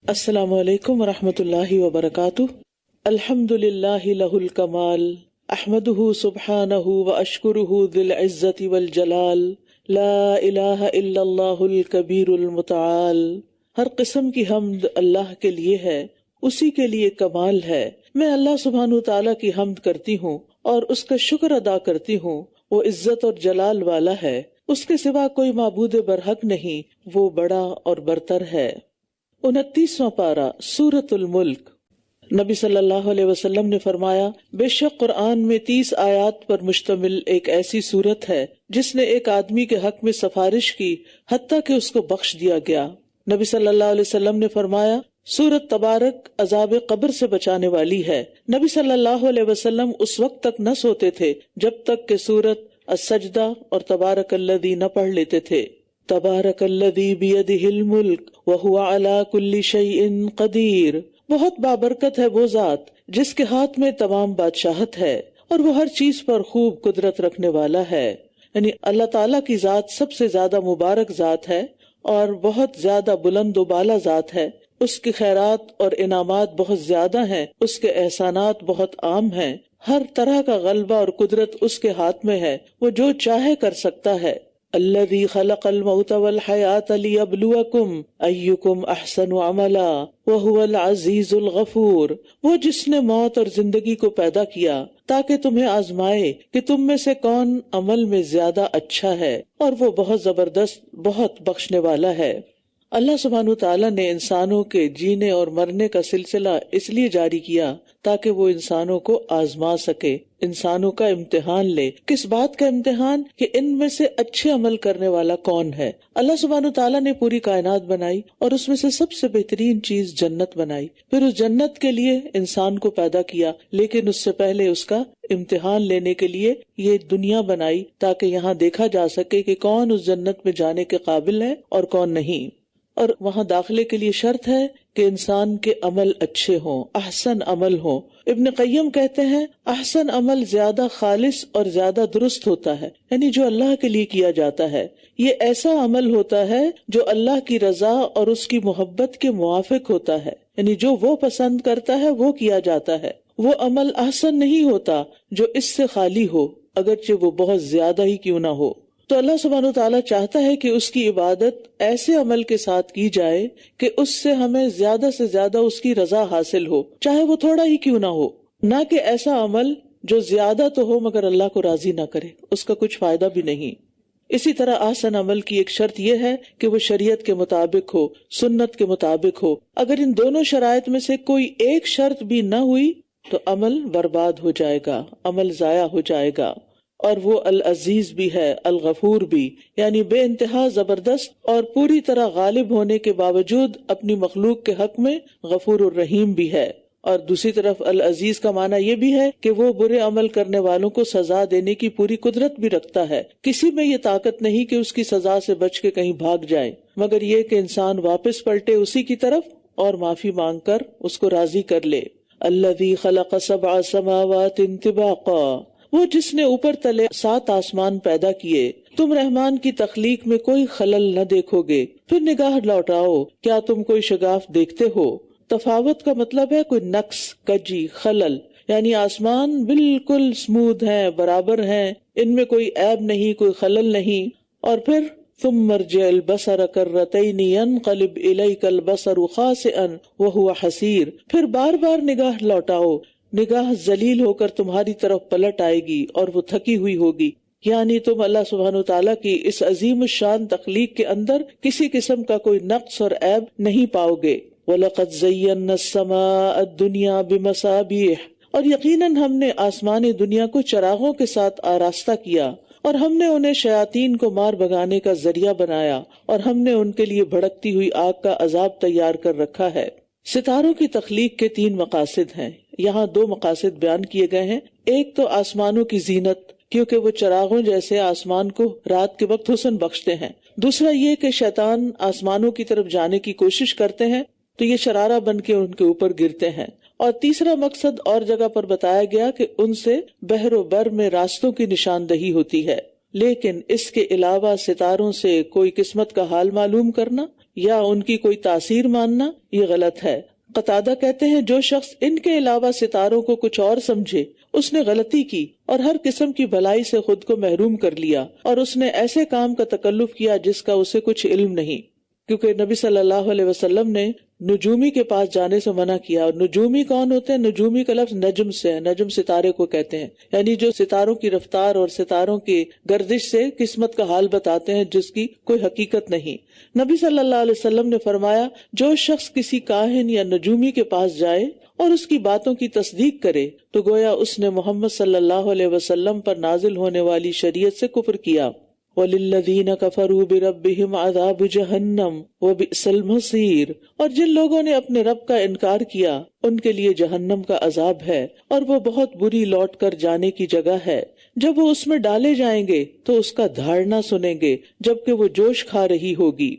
السلام علیکم ورحمۃ اللہ وبرکاتہ۔ الحمد للہ لہ الکمال احمدہ سبحانہ واشکرہ ذی العزۃ والجلال لا الہ الا اللہ الکبیر المتعال۔ ہر قسم کی حمد اللہ کے لیے ہے، اسی کے لیے کمال ہے۔ میں اللہ سبحانہ تعالیٰ کی حمد کرتی ہوں اور اس کا شکر ادا کرتی ہوں، وہ عزت اور جلال والا ہے، اس کے سوا کوئی معبود برحق نہیں، وہ بڑا اور برتر ہے۔ 29واں پارہ سورۃ الملک۔ نبی صلی اللہ علیہ وسلم نے فرمایا، بے شک قرآن میں 30 آیات پر مشتمل ایک ایسی سورت ہے جس نے ایک آدمی کے حق میں سفارش کی حتیٰ کہ اس کو بخش دیا گیا۔ نبی صلی اللہ علیہ وسلم نے فرمایا، سورت تبارک عذاب قبر سے بچانے والی ہے۔ نبی صلی اللہ علیہ وسلم اس وقت تک نہ سوتے تھے جب تک کہ سورت السجدہ اور تبارک الذی نہ پڑھ لیتے تھے۔ تبارک الذی بیدہ الملک وہو علی کل شیء قدیر، بہت بابرکت ہے وہ ذات جس کے ہاتھ میں تمام بادشاہت ہے اور وہ ہر چیز پر خوب قدرت رکھنے والا ہے۔ یعنی اللہ تعالیٰ کی ذات سب سے زیادہ مبارک ذات ہے اور بہت زیادہ بلند و بالا ذات ہے۔ اس کی خیرات اور انعامات بہت زیادہ ہیں، اس کے احسانات بہت عام ہیں، ہر طرح کا غلبہ اور قدرت اس کے ہاتھ میں ہے، وہ جو چاہے کر سکتا ہے۔ الذی خلق الموت والحیاۃ لیبلوکم ایکم احسن عملا وہو العزیز الغفور، وہ جس نے موت اور زندگی کو پیدا کیا تاکہ تمہیں آزمائے کہ تم میں سے کون عمل میں زیادہ اچھا ہے، اور وہ بہت زبردست، بہت بخشنے والا ہے۔ اللہ سبحانہ تعالیٰ نے انسانوں کے جینے اور مرنے کا سلسلہ اس لیے جاری کیا تاکہ وہ انسانوں کو آزما سکے، انسانوں کا امتحان لے۔ کس بات کا امتحان؟ کہ ان میں سے اچھے عمل کرنے والا کون ہے۔ اللہ سبحانہ تعالیٰ نے پوری کائنات بنائی اور اس میں سے سب سے بہترین چیز جنت بنائی، پھر اس جنت کے لیے انسان کو پیدا کیا، لیکن اس سے پہلے اس کا امتحان لینے کے لیے یہ دنیا بنائی تاکہ یہاں دیکھا جا سکے کہ کون اس جنت میں جانے کے قابل ہے اور کون نہیں۔ اور وہاں داخلے کے لیے شرط ہے کہ انسان کے عمل اچھے ہوں، احسن عمل ہوں۔ ابن قیم کہتے ہیں، احسن عمل زیادہ خالص اور زیادہ درست ہوتا ہے، یعنی جو اللہ کے لیے کیا جاتا ہے۔ یہ ایسا عمل ہوتا ہے جو اللہ کی رضا اور اس کی محبت کے موافق ہوتا ہے، یعنی جو وہ پسند کرتا ہے وہ کیا جاتا ہے۔ وہ عمل احسن نہیں ہوتا جو اس سے خالی ہو، اگرچہ وہ بہت زیادہ ہی کیوں نہ ہو۔ تو اللہ سبحانہ تعالیٰ چاہتا ہے کہ اس کی عبادت ایسے عمل کے ساتھ کی جائے کہ اس سے ہمیں زیادہ سے زیادہ اس کی رضا حاصل ہو، چاہے وہ تھوڑا ہی کیوں نہ ہو، نہ کہ ایسا عمل جو زیادہ تو ہو مگر اللہ کو راضی نہ کرے، اس کا کچھ فائدہ بھی نہیں۔ اسی طرح احسن عمل کی ایک شرط یہ ہے کہ وہ شریعت کے مطابق ہو، سنت کے مطابق ہو۔ اگر ان دونوں شرائط میں سے کوئی ایک شرط بھی نہ ہوئی تو عمل برباد ہو جائے گا، عمل ضائع ہو جائے گا۔ اور وہ العزیز بھی ہے، الغفور بھی، یعنی بے انتہا زبردست اور پوری طرح غالب ہونے کے باوجود اپنی مخلوق کے حق میں غفور الرحیم بھی ہے۔ اور دوسری طرف العزیز کا معنی یہ بھی ہے کہ وہ برے عمل کرنے والوں کو سزا دینے کی پوری قدرت بھی رکھتا ہے۔ کسی میں یہ طاقت نہیں کہ اس کی سزا سے بچ کے کہیں بھاگ جائے، مگر یہ کہ انسان واپس پلٹے اسی کی طرف اور معافی مانگ کر اس کو راضی کر لے۔ الذی خلق 7 سماوات طباقا، وہ جس نے اوپر تلے 7 آسمان پیدا کیے، تم رحمان کی تخلیق میں کوئی خلل نہ دیکھو گے، پھر نگاہ لوٹاؤ، کیا تم کوئی شگاف دیکھتے ہو؟ تفاوت کا مطلب ہے کوئی نقص، کجی، خلل، یعنی آسمان بالکل سموتھ ہیں، برابر ہیں، ان میں کوئی عیب نہیں، کوئی خلل نہیں۔ اور پھر ثم ارجع البصر کرتین ينقلب الیک البصر خاسئا وهو حسیر، پھر بار بار نگاہ لوٹاؤ، نگاہ ذلیل ہو کر تمہاری طرف پلٹ آئے گی اور وہ تھکی ہوئی ہوگی۔ یعنی تم اللہ سبحانہ تعالیٰ کی اس عظیم الشان تخلیق کے اندر کسی قسم کا کوئی نقص اور عیب نہیں پاؤ گے۔ وَلَقَدْ زَيَّنَّا السَّمَاءَ الدُّنْيَا بِمَصَابِيحَ، اور یقیناً ہم نے آسمان دنیا کو چراغوں کے ساتھ آراستہ کیا، اور ہم نے انہیں شیاطین کو مار بھگانے کا ذریعہ بنایا، اور ہم نے ان کے لیے بھڑکتی ہوئی آگ کا عذاب تیار کر رکھا ہے۔ ستاروں کی تخلیق کے 3 مقاصد ہیں، یہاں 2 مقاصد بیان کیے گئے ہیں۔ ایک تو آسمانوں کی زینت، کیونکہ وہ چراغوں جیسے آسمان کو رات کے وقت حسن بخشتے ہیں۔ دوسرا یہ کہ شیطان آسمانوں کی طرف جانے کی کوشش کرتے ہیں تو یہ شرارہ بن کے ان کے اوپر گرتے ہیں۔ اور تیسرا مقصد اور جگہ پر بتایا گیا کہ ان سے بحر و بر میں راستوں کی نشاندہی ہوتی ہے۔ لیکن اس کے علاوہ ستاروں سے کوئی قسمت کا حال معلوم کرنا یا ان کی کوئی تاثیر ماننا یہ غلط ہے۔ قتادہ کہتے ہیں جو شخص ان کے علاوہ ستاروں کو کچھ اور سمجھے اس نے غلطی کی اور ہر قسم کی بھلائی سے خود کو محروم کر لیا، اور اس نے ایسے کام کا تکلف کیا جس کا اسے کچھ علم نہیں، کیونکہ نبی صلی اللہ علیہ وسلم نے نجومی کے پاس جانے سے منع کیا۔ اور نجومی کون ہوتے ہیں؟ نجومی کا لفظ نجم سے ہے، نجم ستارے کو کہتے ہیں، یعنی جو ستاروں کی رفتار اور ستاروں کی گردش سے قسمت کا حال بتاتے ہیں جس کی کوئی حقیقت نہیں۔ نبی صلی اللہ علیہ وسلم نے فرمایا جو شخص کسی کاہن یا نجومی کے پاس جائے اور اس کی باتوں کی تصدیق کرے تو گویا اس نے محمد صلی اللہ علیہ وسلم پر نازل ہونے والی شریعت سے کفر کیا۔ وَلِلَّذِينَ كَفَرُوا بِرَبِّهِمْ عَذَابُ جَهَنَّمَ وَبِئْسَ الْمَصِيرُ، اور جن لوگوں نے اپنے رب کا انکار کیا ان کے لیے جہنم کا عذاب ہے اور وہ بہت بری لوٹ کر جانے کی جگہ ہے۔ جب وہ اس میں ڈالے جائیں گے تو اس کا دھاڑنا سنیں گے جبکہ وہ جوش کھا رہی ہوگی۔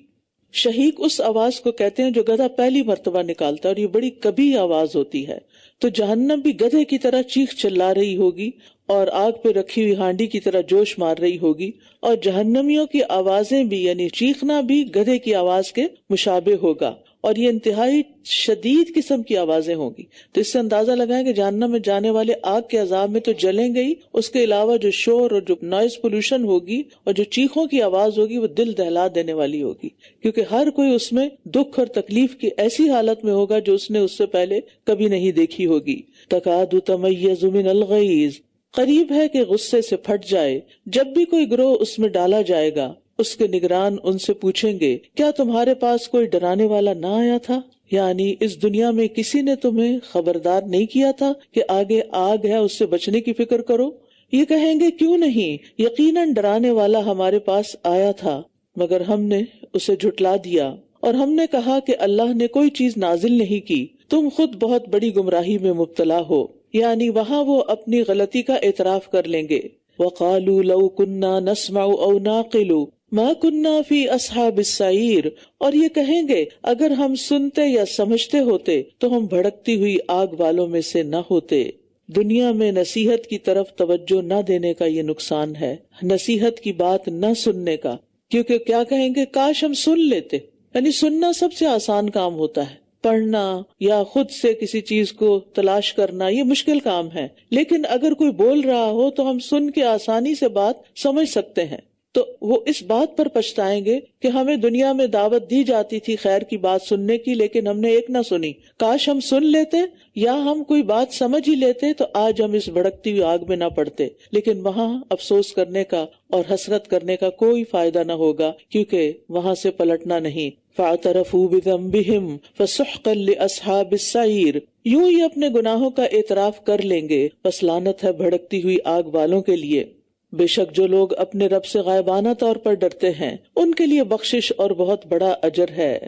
شہیق اس آواز کو کہتے ہیں جو گدھا پہلی مرتبہ نکالتا ہے، اور یہ بڑی کبھی آواز ہوتی ہے۔ تو جہنم بھی گدھے کی طرح چیخ چلا رہی ہوگی اور آگ پہ رکھی ہوئی ہانڈی کی طرح جوش مار رہی ہوگی، اور جہنمیوں کی آوازیں بھی یعنی چیخنا بھی گدھے کی آواز کے مشابہ ہوگا، اور یہ انتہائی شدید قسم کی آوازیں ہوں گی۔ تو اس سے اندازہ لگائیں کہ جہنم میں جانے والے آگ کے عذاب میں تو جلیں گئی، اس کے علاوہ جو شور اور جو نوائز پولوشن ہوگی اور جو چیخوں کی آواز ہوگی وہ دل دہلا دینے والی ہوگی، کیونکہ ہر کوئی اس میں دکھ اور تکلیف کی ایسی حالت میں ہوگا جو اس نے اس سے پہلے کبھی نہیں دیکھی ہوگی۔ تکاد تمیز من الغیظ، قریب ہے کہ غصے سے پھٹ جائے۔ جب بھی کوئی گروہ اس میں ڈالا جائے گا اس کے نگران ان سے پوچھیں گے کیا تمہارے پاس کوئی ڈرانے والا نہ آیا تھا؟ یعنی اس دنیا میں کسی نے تمہیں خبردار نہیں کیا تھا کہ آگے آگ ہے، اس سے بچنے کی فکر کرو؟ یہ کہیں گے کیوں نہیں، یقیناً ڈرانے والا ہمارے پاس آیا تھا مگر ہم نے اسے جھٹلا دیا، اور ہم نے کہا کہ اللہ نے کوئی چیز نازل نہیں کی، تم خود بہت بڑی گمراہی میں مبتلا ہو۔ یعنی وہاں وہ اپنی غلطی کا اعتراف کر لیں گے۔ وَقَالُوا لَوْ كُنَّا نَسْمَعُ أَوْ نَعْقِلُ مَا كُنَّا فِي أَصْحَابِ السَّعِيرِ، اور یہ کہیں گے اگر ہم سنتے یا سمجھتے ہوتے تو ہم بھڑکتی ہوئی آگ والوں میں سے نہ ہوتے۔ دنیا میں نصیحت کی طرف توجہ نہ دینے کا یہ نقصان ہے، نصیحت کی بات نہ سننے کا، کیونکہ کیا کہیں گے کاش ہم سن لیتے۔ یعنی سننا سب سے آسان کام ہوتا ہے، پڑھنا یا خود سے کسی چیز کو تلاش کرنا یہ مشکل کام ہے، لیکن اگر کوئی بول رہا ہو تو ہم سن کے آسانی سے بات سمجھ سکتے ہیں۔ تو وہ اس بات پر پچھتائیں گے کہ ہمیں دنیا میں دعوت دی جاتی تھی خیر کی بات سننے کی، لیکن ہم نے ایک نہ سنی، کاش ہم سن لیتے یا ہم کوئی بات سمجھ ہی لیتے تو آج ہم اس بھڑکتی ہوئی آگ میں نہ پڑتے۔ لیکن وہاں افسوس کرنے کا اور حسرت کرنے کا کوئی فائدہ نہ ہوگا، کیونکہ وہاں سے پلٹنا نہیں۔ فاعترفوا بذنبهم فسحقا لاصحاب السعیر، یوں ہی اپنے گناہوں کا اعتراف کر لیں گے، بس لعنت ہے بھڑکتی ہوئی آگ والوں کے لیے۔ بے شک جو لوگ اپنے رب سے غائبانہ طور پر ڈرتے ہیں ان کے لیے بخشش اور بہت بڑا اجر ہے۔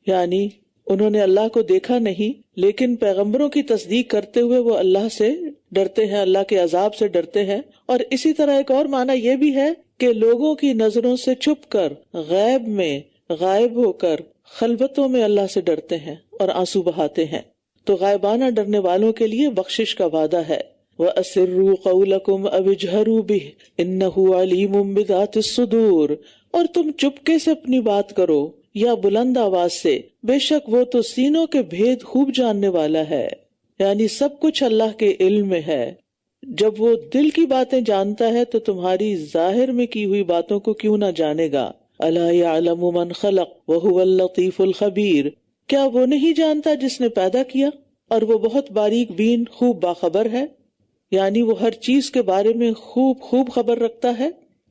یعنی انہوں نے اللہ کو دیکھا نہیں لیکن پیغمبروں کی تصدیق کرتے ہوئے وہ اللہ سے ڈرتے ہیں، اللہ کے عذاب سے ڈرتے ہیں۔ اور اسی طرح ایک اور معنی یہ بھی ہے کہ لوگوں کی نظروں سے چھپ کر، غیب میں غائب ہو کر، خلوتوں میں اللہ سے ڈرتے ہیں اور آنسو بہاتے ہیں۔ تو غائبانہ ڈرنے والوں کے لیے بخشش کا وعدہ ہے۔ وَأَسِرُّوا قَوْلَكُمْ أَوِ اجْهَرُوا بِهِ إِنَّهُ عَلِيمٌ بِذَاتِ الصُّدُورِ، اور تم چپکے سے اپنی بات کرو یا بلند آواز سے، بے شک وہ تو سینوں کے بھید خوب جاننے والا ہے۔ یعنی سب کچھ اللہ کے علم میں ہے۔ جب وہ دل کی باتیں جانتا ہے تو تمہاری ظاہر میں کی ہوئی باتوں کو کیوں نہ جانے گا۔ أَلَا يَعْلَمُ مَنْ خَلَقَ وَهُوَ اللَّطِيفُ الْخَبِيرُ، کیا وہ نہیں جانتا جس نے پیدا کیا اور وہ بہت باریک بین خوب باخبر ہے؟ یعنی وہ ہر چیز کے بارے میں خوب خبر رکھتا ہے،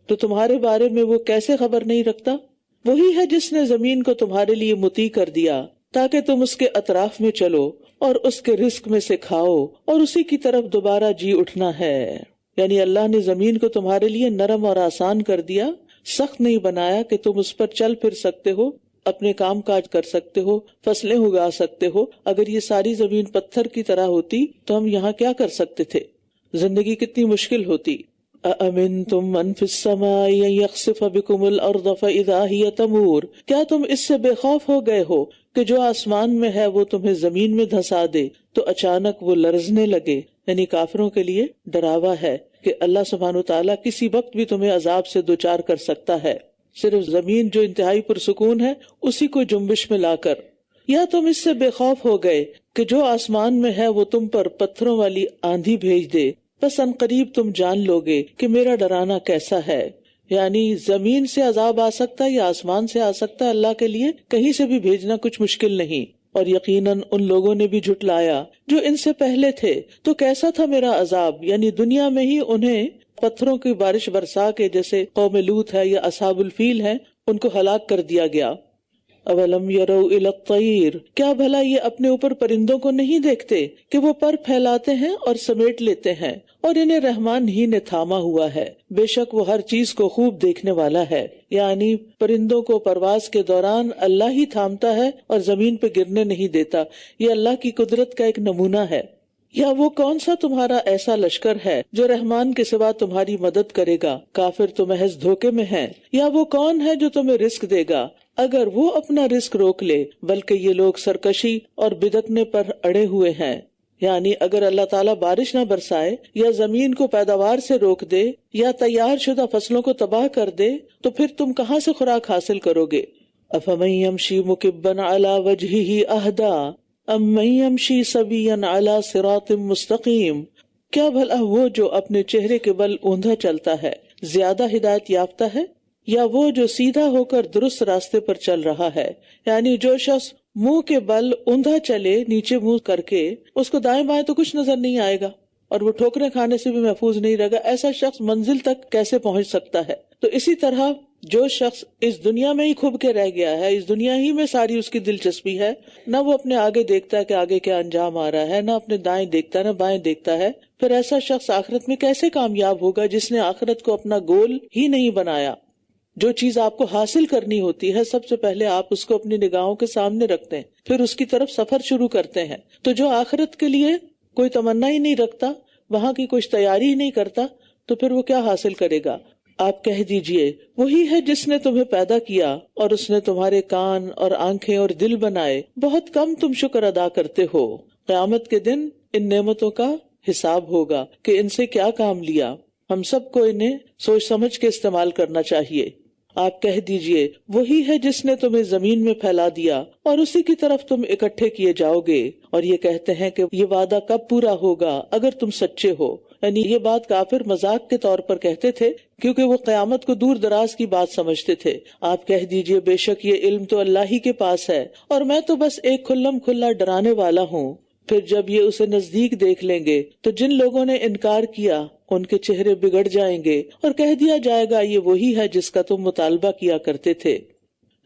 تو تمہارے بارے میں وہ کیسے خبر نہیں رکھتا؟ وہی ہے جس نے زمین کو تمہارے لیے مطیع کر دیا تاکہ تم اس کے اطراف میں چلو اور اس کے رزق میں سے کھاؤ، اور اسی کی طرف دوبارہ جی اٹھنا ہے۔ یعنی اللہ نے زمین کو تمہارے لیے نرم اور آسان کر دیا، سخت نہیں بنایا کہ تم اس پر چل پھر سکتے ہو، اپنے کام کاج کر سکتے ہو، فصلیں اگا سکتے ہو۔ اگر یہ ساری زمین پتھر کی طرح ہوتی تو ہم یہاں کیا کر سکتے تھے؟ زندگی کتنی مشکل ہوتی۔ أَأَمِنْتُمْ مَنْ فِي السَّمَاءِ أَن يَخْسِفَ بِكُمُ الْأَرْضَ فَإِذَا هِيَ تَمُورُ، کیا تم اس سے بے خوف ہو گئے ہو کہ جو آسمان میں ہے وہ تمہیں زمین میں دھسا دے تو اچانک وہ لرزنے لگے؟ یعنی کافروں کے لیے ڈراوا ہے کہ اللہ سبحانہ وتعالیٰ کسی وقت بھی تمہیں عذاب سے دوچار کر سکتا ہے۔ صرف زمین جو انتہائی پرسکون ہے اسی کو جنبش میں لا کر، یا تم اس سے بے خوف ہو گئے کہ جو آسمان میں ہے وہ تم پر پتھروں والی آندھی بھیج دے، بس ان قریب تم جان لوگے کہ میرا ڈرانا کیسا ہے۔ یعنی زمین سے عذاب آ سکتا ہے یا آسمان سے آ سکتا ہے، اللہ کے لیے کہیں سے بھی بھیجنا کچھ مشکل نہیں۔ اور یقیناً ان لوگوں نے بھی جھٹلایا جو ان سے پہلے تھے، تو کیسا تھا میرا عذاب، یعنی دنیا میں ہی انہیں پتھروں کی بارش برسا کے، جیسے قوم لوط ہے یا اصحاب الفیل ہیں، ان کو ہلاک کر دیا گیا۔ اولم یروا الی الطیر، کیا بھلا یہ اپنے اوپر پرندوں کو نہیں دیکھتے کہ وہ پر پھیلاتے ہیں اور سمیٹ لیتے ہیں، اور انہیں رحمان ہی نے تھاما ہوا ہے، بے شک وہ ہر چیز کو خوب دیکھنے والا ہے۔ یعنی پرندوں کو پرواز کے دوران اللہ ہی تھامتا ہے اور زمین پہ گرنے نہیں دیتا، یہ اللہ کی قدرت کا ایک نمونہ ہے۔ یا وہ کون سا تمہارا ایسا لشکر ہے جو رحمان کے سوا تمہاری مدد کرے گا، کافر تو محض دھوکے میں ہیں۔ یا وہ کون ہے جو تمہیں رزق دے گا اگر وہ اپنا رزق روک لے، بلکہ یہ لوگ سرکشی اور بدکنے پر اڑے ہوئے ہیں۔ یعنی اگر اللہ تعالیٰ بارش نہ برسائے یا زمین کو پیداوار سے روک دے یا تیار شدہ فصلوں کو تباہ کر دے تو پھر تم کہاں سے خوراک حاصل کرو گے؟ افمن یمشی مکبا علی وجہہ اہدی ام من یمشی سویا علی صراط مستقیم، کیا بھلا وہ جو اپنے چہرے کے بل اوندھا چلتا ہے زیادہ ہدایت یافتہ ہے، یا وہ جو سیدھا ہو کر درست راستے پر چل رہا ہے؟ یعنی جو شخص منہ کے بل اوندھا چلے نیچے منہ کر کے، اس کو دائیں بائیں تو کچھ نظر نہیں آئے گا اور وہ ٹھوکریں کھانے سے بھی محفوظ نہیں رہے گا، ایسا شخص منزل تک کیسے پہنچ سکتا ہے؟ تو اسی طرح جو شخص اس دنیا میں ہی کھب کے رہ گیا ہے، اس دنیا ہی میں ساری اس کی دلچسپی ہے، نہ وہ اپنے آگے دیکھتا ہے کہ آگے کیا انجام آ رہا ہے، نہ اپنے دائیں دیکھتا ہے نہ بائیں دیکھتا ہے، پھر ایسا شخص آخرت میں کیسے کامیاب ہوگا جس نے آخرت کو اپنا گول ہی نہیں بنایا؟ جو چیز آپ کو حاصل کرنی ہوتی ہے سب سے پہلے آپ اس کو اپنی نگاہوں کے سامنے رکھتے ہیں، پھر اس کی طرف سفر شروع کرتے ہیں۔ تو جو آخرت کے لیے کوئی تمنا ہی نہیں رکھتا، وہاں کی کچھ تیاری ہی نہیں کرتا، تو پھر وہ کیا حاصل کرے گا؟ آپ کہہ دیجئے وہی ہے جس نے تمہیں پیدا کیا اور اس نے تمہارے کان اور آنکھیں اور دل بنائے، بہت کم تم شکر ادا کرتے ہو۔ قیامت کے دن ان نعمتوں کا حساب ہوگا کہ ان سے کیا کام لیا۔ ہم سب کو انہیں سوچ سمجھ کے استعمال کرنا چاہیے۔ آپ کہہ دیجئے وہی ہے جس نے تمہیں زمین میں پھیلا دیا اور اسی کی طرف تم اکٹھے کیے جاؤ گے، اور یہ کہتے ہیں کہ یہ وعدہ کب پورا ہوگا اگر تم سچے ہو۔ یعنی یہ بات کافر مذاق کے طور پر کہتے تھے کیونکہ وہ قیامت کو دور دراز کی بات سمجھتے تھے۔ آپ کہہ دیجئے بے شک یہ علم تو اللہ ہی کے پاس ہے اور میں تو بس ایک کھلم کھلا ڈرانے والا ہوں۔ پھر جب یہ اسے نزدیک دیکھ لیں گے تو جن لوگوں نے انکار کیا ان کے چہرے بگڑ جائیں گے اور کہہ دیا جائے گا یہ وہی ہے جس کا تم مطالبہ کیا کرتے تھے۔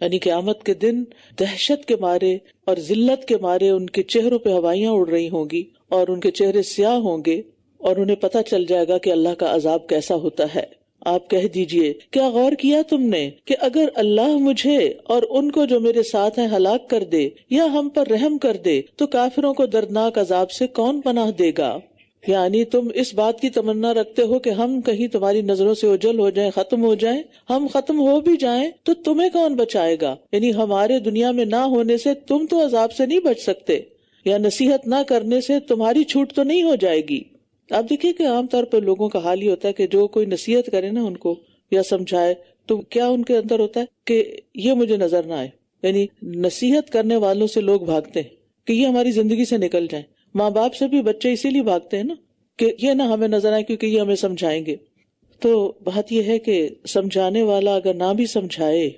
یعنی قیامت کے دن دہشت کے مارے اور ذلت کے مارے ان کے چہروں پہ ہوائیاں اڑ رہی ہوں گی اور ان کے چہرے سیاہ ہوں گے اور انہیں پتہ چل جائے گا کہ اللہ کا عذاب کیسا ہوتا ہے۔ آپ کہہ دیجئے کیا غور کیا تم نے کہ اگر اللہ مجھے اور ان کو جو میرے ساتھ ہیں ہلاک کر دے یا ہم پر رحم کر دے تو کافروں کو دردناک عذاب سے کون پناہ دے گا؟ یعنی تم اس بات کی تمنا رکھتے ہو کہ ہم کہیں تمہاری نظروں سے اوجھل ہو جائیں، ختم ہو جائیں، ہم ختم ہو بھی جائیں تو تمہیں کون بچائے گا؟ یعنی ہمارے دنیا میں نہ ہونے سے تم تو عذاب سے نہیں بچ سکتے، یا نصیحت نہ کرنے سے تمہاری چھوٹ تو نہیں ہو جائے گی۔ آپ دیکھیے کہ عام طور پر لوگوں کا حال یہ ہوتا ہے کہ جو کوئی نصیحت کرے نا ان کو یا سمجھائے تو کیا ان کے اندر ہوتا ہے کہ یہ مجھے نظر نہ آئے۔ یعنی نصیحت کرنے والوں سے لوگ بھاگتے ہیں کہ یہ ہماری زندگی سے نکل جائیں۔ ماں باپ سے بھی بچے اسی لیے بھاگتے ہیں نا کہ یہ نہ ہمیں نظر آئے کیونکہ یہ ہمیں سمجھائیں گے۔ تو بات یہ ہے کہ سمجھانے والا اگر نہ بھی سمجھائے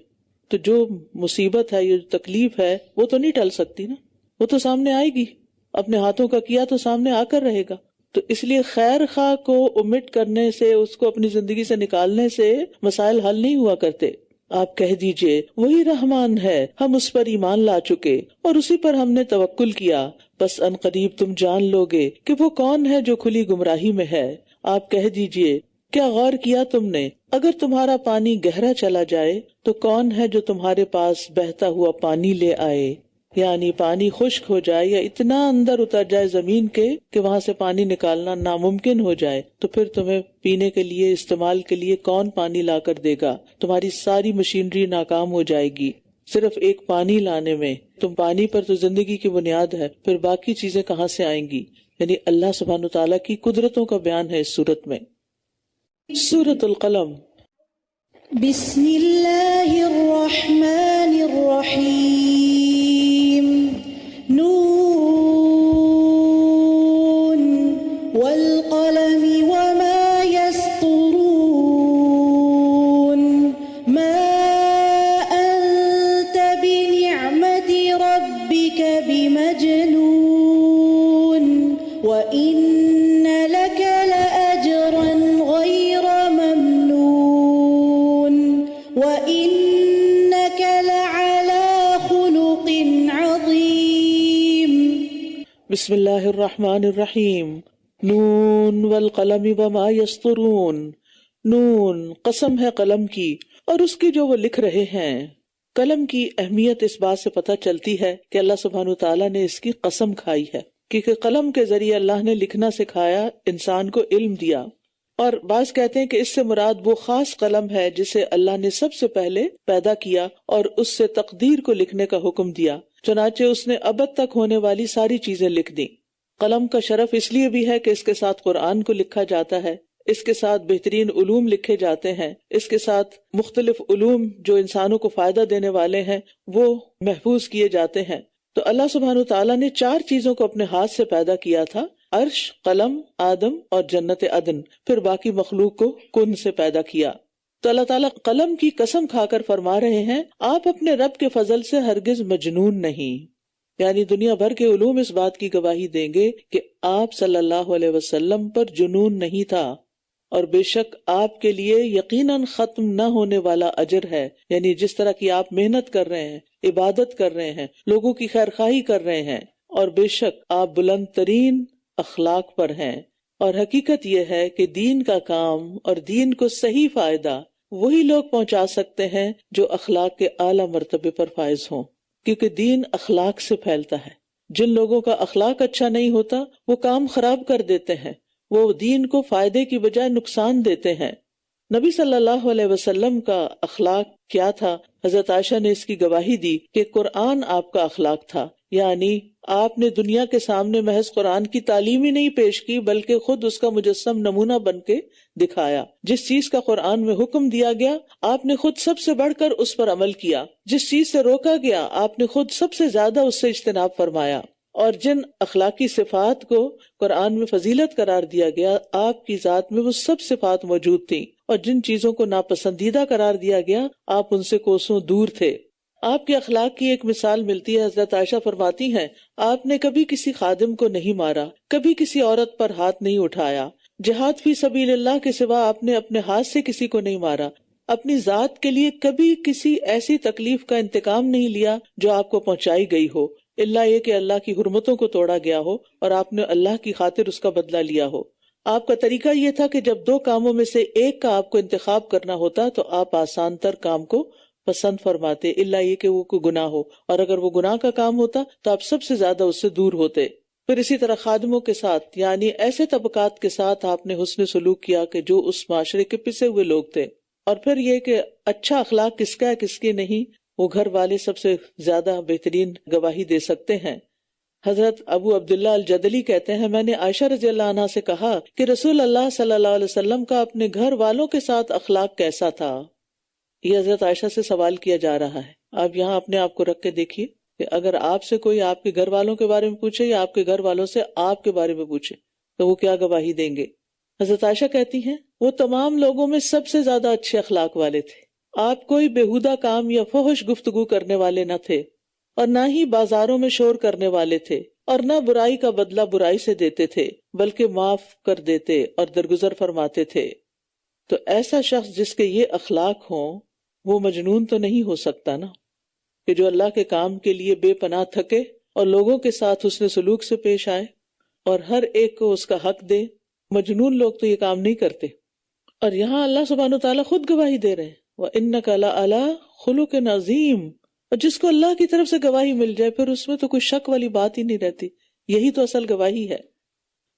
تو جو مصیبت ہے، یہ جو تکلیف ہے وہ تو نہیں ٹل سکتی نا، وہ تو سامنے آئے گی۔ اپنے ہاتھوں کا کیا تو سامنے آ کر رہے گا۔ تو اس لیے خیر خواہ کو omit کرنے سے، اس کو اپنی زندگی سے نکالنے سے مسائل حل نہیں ہوا کرتے۔ آپ کہہ دیجئے وہی رحمان ہے، ہم اس پر ایمان لا چکے اور اسی پر ہم نے توکل کیا، بس ان قریب تم جان لوگے کہ وہ کون ہے جو کھلی گمراہی میں ہے۔ آپ کہہ دیجئے کیا غور کیا تم نے اگر تمہارا پانی گہرا چلا جائے تو کون ہے جو تمہارے پاس بہتا ہوا پانی لے آئے؟ یعنی پانی خشک ہو جائے یا اتنا اندر اتر جائے زمین کے کہ وہاں سے پانی نکالنا ناممکن ہو جائے تو پھر تمہیں پینے کے لیے، استعمال کے لیے کون پانی لا کر دے گا؟ تمہاری ساری مشینری ناکام ہو جائے گی صرف ایک پانی لانے میں۔ تم پانی پر تو زندگی کی بنیاد ہے، پھر باقی چیزیں کہاں سے آئیں گی؟ یعنی اللہ سبحانہ تعالیٰ کی قدرتوں کا بیان ہے اس سورت میں۔ سورۃ القلم۔ بسم اللہ الرحمن الرحيم نون والقلم وما يسطرون ما أنت بنعمة ربك بمجنون وإن لك لأجرا غير ممنون وإنك لعلى خلق عظيم. بسم اللہ الرحمن الرحیم. نون والقلم وما یسطرون. نون قسم ہے قلم کی اور اس کی جو وہ لکھ رہے ہیں. قلم کی اہمیت اس بات سے پتہ چلتی ہے کہ اللہ سبحانہ تعالیٰ نے اس کی قسم کھائی ہے، کیونکہ قلم کے ذریعے اللہ نے لکھنا سکھایا، انسان کو علم دیا. اور بعض کہتے ہیں کہ اس سے مراد وہ خاص قلم ہے جسے اللہ نے سب سے پہلے پیدا کیا اور اس سے تقدیر کو لکھنے کا حکم دیا، چنانچہ اس نے ابد تک ہونے والی ساری چیزیں لکھ دیں. قلم کا شرف اس لیے بھی ہے کہ اس کے ساتھ قرآن کو لکھا جاتا ہے، اس کے ساتھ بہترین علوم لکھے جاتے ہیں، اس کے ساتھ مختلف علوم جو انسانوں کو فائدہ دینے والے ہیں وہ محفوظ کیے جاتے ہیں. تو اللہ سبحانہ تعالیٰ نے 4 چیزوں کو اپنے ہاتھ سے پیدا کیا تھا: عرش، قلم، آدم اور جنت عدن. پھر باقی مخلوق کو کن سے پیدا کیا. تو اللہ تعالیٰ قلم کی قسم کھا کر فرما رہے ہیں آپ اپنے رب کے فضل سے ہرگز مجنون نہیں. یعنی دنیا بھر کے علوم اس بات کی گواہی دیں گے کہ آپ صلی اللہ علیہ وسلم پر جنون نہیں تھا، اور بے شک آپ کے لیے یقیناً ختم نہ ہونے والا اجر ہے. یعنی جس طرح کی آپ محنت کر رہے ہیں، عبادت کر رہے ہیں، لوگوں کی خیرخواہی کر رہے ہیں، اور بے شک آپ بلند ترین اخلاق پر ہیں. اور حقیقت یہ ہے کہ دین کا کام اور دین کو صحیح فائدہ وہی لوگ پہنچا سکتے ہیں جو اخلاق کے اعلیٰ مرتبے پر فائز ہوں، کیونکہ دین اخلاق سے پھیلتا ہے. جن لوگوں کا اخلاق اچھا نہیں ہوتا وہ کام خراب کر دیتے ہیں، وہ دین کو فائدے کی بجائے نقصان دیتے ہیں. نبی صلی اللہ علیہ وسلم کا اخلاق کیا تھا؟ حضرت عائشہ نے اس کی گواہی دی کہ قرآن آپ کا اخلاق تھا. یعنی آپ نے دنیا کے سامنے محض قرآن کی تعلیم ہی نہیں پیش کی بلکہ خود اس کا مجسم نمونہ بن کے دکھایا. جس چیز کا قرآن میں حکم دیا گیا آپ نے خود سب سے بڑھ کر اس پر عمل کیا، جس چیز سے روکا گیا آپ نے خود سب سے زیادہ اس سے اجتناب فرمایا. اور جن اخلاقی صفات کو قرآن میں فضیلت قرار دیا گیا آپ کی ذات میں وہ سب صفات موجود تھیں، اور جن چیزوں کو ناپسندیدہ قرار دیا گیا آپ ان سے کوسوں دور تھے. آپ کے اخلاق کی ایک مثال ملتی ہے. حضرت عائشہ فرماتی ہیں آپ نے کبھی کسی خادم کو نہیں مارا، کبھی کسی عورت پر ہاتھ نہیں اٹھایا، جہاد فی سبیل اللہ کے سوا آپ نے اپنے ہاتھ سے کسی کو نہیں مارا، اپنی ذات کے لیے کبھی کسی ایسی تکلیف کا انتقام نہیں لیا جو آپ کو پہنچائی گئی ہو، الا یہ کہ اللہ کی حرمتوں کو توڑا گیا ہو اور آپ نے اللہ کی خاطر اس کا بدلہ لیا ہو. آپ کا طریقہ یہ تھا کہ جب 2 کاموں میں سے ایک کا آپ کو انتخاب کرنا ہوتا تو آپ آسان تر کام کو پسند فرماتے، الا یہ کہ وہ کوئی گناہ ہو، اور اگر وہ گناہ کا کام ہوتا تو آپ سب سے زیادہ اس سے دور ہوتے. پھر اسی طرح خادموں کے ساتھ یعنی ایسے طبقات کے ساتھ آپ نے حسن سلوک کیا کہ جو اس معاشرے کے پسے ہوئے لوگ تھے. اور پھر یہ کہ اچھا اخلاق کس کا ہے کس کے نہیں وہ گھر والے سب سے زیادہ بہترین گواہی دے سکتے ہیں. حضرت ابو عبداللہ الجدلی کہتے ہیں میں نے عائشہ رضی اللہ عنہا سے کہا کہ رسول اللہ صلی اللہ علیہ وسلم کا اپنے گھر والوں کے ساتھ اخلاق کیسا تھا. یہ حضرت عائشہ سے سوال کیا جا رہا ہے. آپ یہاں اپنے آپ کو رکھ کے دیکھیے کہ اگر آپ سے کوئی آپ کے گھر والوں کے بارے میں پوچھے یا آپ کے گھر والوں سے آپ کے بارے میں پوچھے تو وہ کیا گواہی دیں گے. حضرت عائشہ کہتی ہیں وہ تمام لوگوں میں سب سے زیادہ اچھے اخلاق والے تھے. آپ کوئی بےہودہ کام یا فحش گفتگو کرنے والے نہ تھے، اور نہ ہی بازاروں میں شور کرنے والے تھے، اور نہ برائی کا بدلہ برائی سے دیتے تھے بلکہ معاف کر دیتے اور درگزر فرماتے تھے. تو ایسا شخص جس کے یہ اخلاق ہوں وہ مجنون تو نہیں ہو سکتا نا، کہ جو اللہ کے کام کے لیے بے پناہ تھکے اور لوگوں کے ساتھ حسن سلوک سے پیش آئے اور ہر ایک کو اس کا حق دے. مجنون لوگ تو یہ کام نہیں کرتے. اور یہاں اللہ سبحانہ وتعالیٰ خود گواہی دے رہے ہیں وَإِنَّكَ لَعَلَىٰ خُلُقٍ عَظِيمٍ. اور جس کو اللہ کی طرف سے گواہی مل جائے پھر اس میں تو کوئی شک والی بات ہی نہیں رہتی. یہی تو اصل گواہی ہے.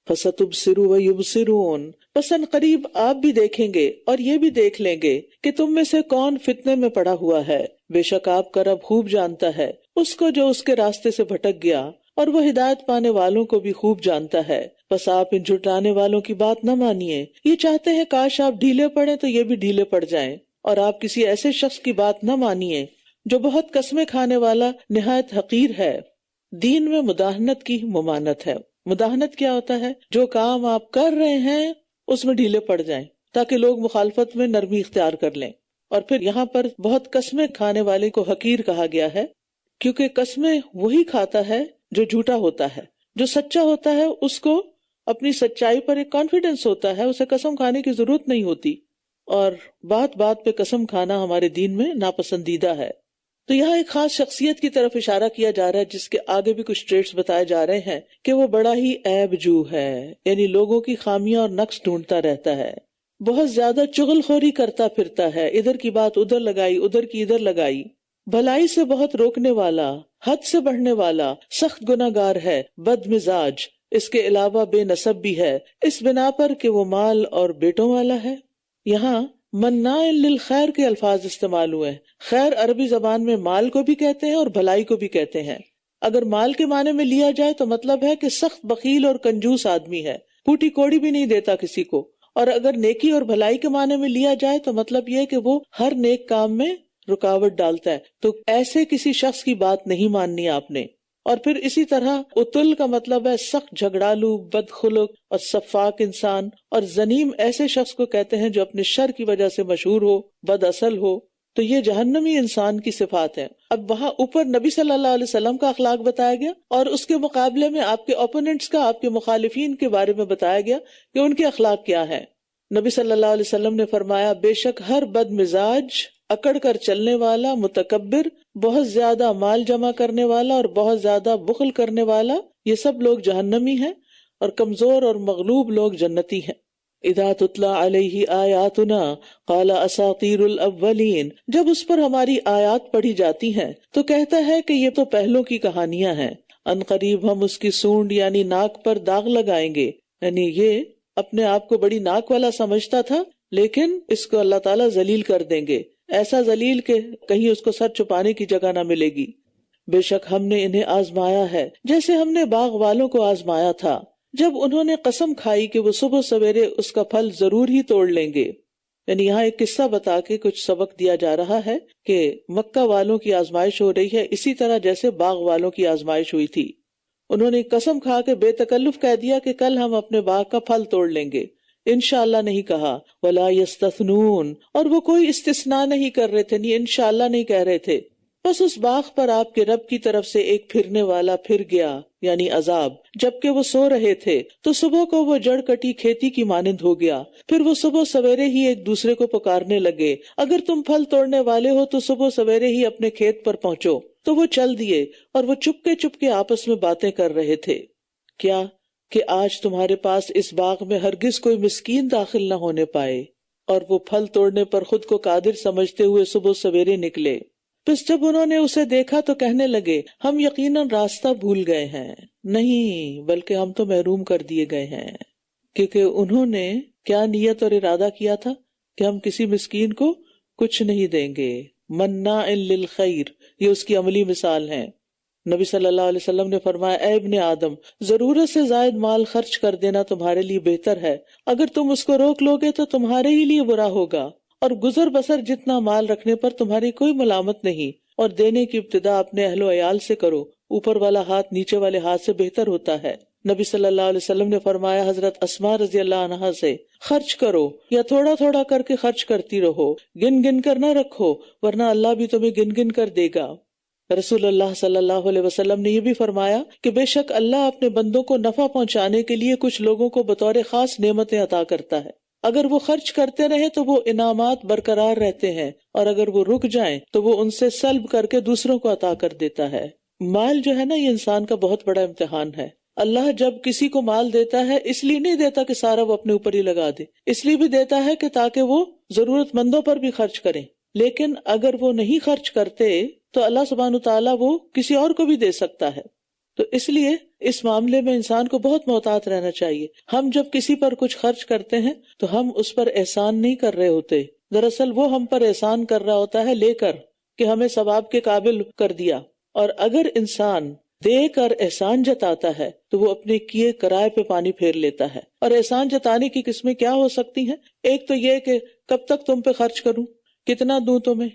فَسَتُبْصِرُ وَيُبْصِرُونَ. پس ان قریب آپ بھی دیکھیں گے اور یہ بھی دیکھ لیں گے کہ تم میں سے کون فتنے میں پڑا ہوا ہے. بے شک آپ کا رب خوب جانتا ہے اس کو جو اس کے راستے سے بھٹک گیا، اور وہ ہدایت پانے والوں کو بھی خوب جانتا ہے. بس آپ ان جھٹلانے والوں کی بات نہ مانیے. یہ چاہتے ہیں کاش آپ ڈھیلے پڑیں تو یہ بھی ڈھیلے پڑ جائیں، اور آپ کسی ایسے شخص کی بات نہ مانیے جو بہت قسمیں کھانے والا نہایت حقیر ہے۔ دین میں مداہنت کی ممانت ہے۔ مداہنت کیا ہوتا ہے؟ جو کام آپ کر رہے ہیں اس میں ڈھیلے پڑ جائیں تاکہ لوگ مخالفت میں نرمی اختیار کر لیں۔ اور پھر یہاں پر بہت قسمیں کھانے والے کو حقیر کہا گیا ہے، کیونکہ قسمیں وہی کھاتا ہے جو جھوٹا ہوتا ہے۔ جو سچا ہوتا ہے اس کو اپنی سچائی پر ایک کانفیڈنس ہوتا ہے، اسے قسم کھانے کی ضرورت نہیں ہوتی، اور بات بات پہ قسم کھانا ہمارے دین میں ناپسندیدہ ہے۔ تو یہاں ایک خاص شخصیت کی طرف اشارہ کیا جا رہا ہے جس کے آگے بھی کچھ ٹریٹس بتائے جا رہے ہیں کہ وہ بڑا ہی عیب جو ہے، یعنی لوگوں کی خامیاں اور نقص ڈھونڈتا رہتا ہے، بہت زیادہ چغل خوری کرتا پھرتا ہے، ادھر کی بات ادھر لگائی، ادھر کی ادھر لگائی، بھلائی سے بہت روکنے والا، حد سے بڑھنے والا، سخت گناہگار ہے، بد مزاج، اس کے علاوہ بے نسب بھی ہے، اس بنا پر کہ وہ مال اور بیٹوں والا ہے۔ یہاں مناع للخیر کے الفاظ استعمال ہوئے ہیں۔ خیر عربی زبان میں مال کو بھی کہتے ہیں اور بھلائی کو بھی کہتے ہیں۔ اگر مال کے معنی میں لیا جائے تو مطلب ہے کہ سخت بخیل اور کنجوس آدمی ہے، پھوٹی کوڑی بھی نہیں دیتا کسی کو، اور اگر نیکی اور بھلائی کے معنی میں لیا جائے تو مطلب یہ کہ وہ ہر نیک کام میں رکاوٹ ڈالتا ہے، تو ایسے کسی شخص کی بات نہیں ماننی آپ نے۔ اور پھر اسی طرح اتل کا مطلب ہے سخت جھگڑالو، بدخلق اور سفاک انسان، اور ذنیم ایسے شخص کو کہتے ہیں جو اپنے شر کی وجہ سے مشہور ہو، بد اصل ہو۔ تو یہ جہنمی انسان کی صفات ہیں۔ اب وہاں اوپر نبی صلی اللہ علیہ وسلم کا اخلاق بتایا گیا، اور اس کے مقابلے میں آپ کے اوپوننٹس کا، آپ کے مخالفین کے بارے میں بتایا گیا کہ ان کے اخلاق کیا ہیں۔ نبی صلی اللہ علیہ وسلم نے فرمایا، بے شک ہر بد مزاج، اکڑ کر چلنے والا، متکبر، بہت زیادہ مال جمع کرنے والا اور بہت زیادہ بخل کرنے والا، یہ سب لوگ جہنمی ہیں، اور کمزور اور مغلوب لوگ جنتی ہیں۔ اذا تتلی علیہ آیاتنا قال اساطیر الاولین، جب اس پر ہماری آیات پڑھی جاتی ہیں تو کہتا ہے کہ یہ تو پہلوں کی کہانیاں ہیں، ان قریب ہم اس کی سونڈ یعنی ناک پر داغ لگائیں گے، یعنی یہ اپنے آپ کو بڑی ناک والا سمجھتا تھا، لیکن اس کو اللہ تعالیٰ ذلیل کر دیں گے، ایسا ذلیل کہ کہیں اس کو سر چھپانے کی جگہ نہ ملے گی۔ بے شک ہم نے انہیں آزمایا ہے جیسے ہم نے باغ والوں کو آزمایا تھا، جب انہوں نے قسم کھائی کہ وہ صبح سویرے اس کا پھل ضرور ہی توڑ لیں گے۔ یعنی یہاں ایک قصہ بتا کے کچھ سبق دیا جا رہا ہے کہ مکہ والوں کی آزمائش ہو رہی ہے اسی طرح جیسے باغ والوں کی آزمائش ہوئی تھی۔ انہوں نے قسم کھا کے بے تکلف کہہ دیا کہ کل ہم اپنے باغ کا پھل توڑ لیں گے، انشاءاللہ نہیں کہا، ولا یستثنون، اور وہ کوئی استثناء نہیں کر رہے تھے، نہیں انشاءاللہ نہیں کہہ رہے تھے۔ بس اس باغ پر آپ کے رب کی طرف سے ایک پھرنے والا پھر گیا، یعنی عذاب، جبکہ وہ سو رہے تھے تو صبح کو وہ جڑ کٹی کھیتی کی مانند ہو گیا۔ پھر وہ صبح سویرے ہی ایک دوسرے کو پکارنے لگے، اگر تم پھل توڑنے والے ہو تو صبح سویرے ہی اپنے کھیت پر پہنچو۔ تو وہ چل دیے، اور وہ چپکے آپس میں باتیں کر رہے تھے، کیا کہ آج تمہارے پاس اس باغ میں ہرگز کوئی مسکین داخل نہ ہونے پائے۔ اور وہ پھل توڑنے پر خود کو قادر سمجھتے ہوئے صبح سویرے نکلے۔ پس جب انہوں نے اسے دیکھا تو کہنے لگے، ہم یقیناً راستہ بھول گئے ہیں، نہیں بلکہ ہم تو محروم کر دیے گئے ہیں، کیونکہ انہوں نے کیا نیت اور ارادہ کیا تھا کہ ہم کسی مسکین کو کچھ نہیں دیں گے۔ مناع للخیر، یہ اس کی عملی مثال ہے۔ نبی صلی اللہ علیہ وسلم نے فرمایا، اے ابن آدم، ضرورت سے زائد مال خرچ کر دینا تمہارے لیے بہتر ہے، اگر تم اس کو روک لوگے تو تمہارے ہی لیے برا ہوگا، اور گزر بسر جتنا مال رکھنے پر تمہاری کوئی ملامت نہیں، اور دینے کی ابتدا اپنے اہل و عیال سے کرو، اوپر والا ہاتھ نیچے والے ہاتھ سے بہتر ہوتا ہے۔ نبی صلی اللہ علیہ وسلم نے فرمایا حضرت اسماء رضی اللہ عنہا سے، خرچ کرو یا تھوڑا تھوڑا کر کے خرچ کرتی رہو، گن گن کر نہ رکھو ورنہ اللہ بھی تمہیں گن گن کر دے گا۔ رسول اللہ صلی اللہ علیہ وسلم نے یہ بھی فرمایا کہ بے شک اللہ اپنے بندوں کو نفع پہنچانے کے لیے کچھ لوگوں کو بطور خاص نعمتیں عطا کرتا ہے، اگر وہ خرچ کرتے رہیں تو وہ انعامات برقرار رہتے ہیں، اور اگر وہ رک جائیں تو وہ ان سے سلب کر کے دوسروں کو عطا کر دیتا ہے۔ مال جو ہے نا، یہ انسان کا بہت بڑا امتحان ہے۔ اللہ جب کسی کو مال دیتا ہے اس لیے نہیں دیتا کہ سارا وہ اپنے اوپر ہی لگا دے، اس لیے بھی دیتا ہے کہ تاکہ وہ ضرورت مندوں پر بھی خرچ کریں، لیکن اگر وہ نہیں خرچ کرتے تو اللہ سبحانہ تعالیٰ وہ کسی اور کو بھی دے سکتا ہے۔ تو اس لیے اس معاملے میں انسان کو بہت محتاط رہنا چاہیے۔ ہم جب کسی پر کچھ خرچ کرتے ہیں تو ہم اس پر احسان نہیں کر رہے ہوتے، دراصل وہ ہم پر احسان کر رہا ہوتا ہے لے کر، کہ ہمیں ثواب کے قابل کر دیا۔ اور اگر انسان دے کر احسان جتاتا ہے تو وہ اپنے کیے کرائے پہ پانی پھیر لیتا ہے۔ اور احسان جتانے کی قسمیں کیا ہو سکتی ہیں؟ ایک تو یہ کہ کب تک تم پہ خرچ کروں، کتنا دوں تمہیں،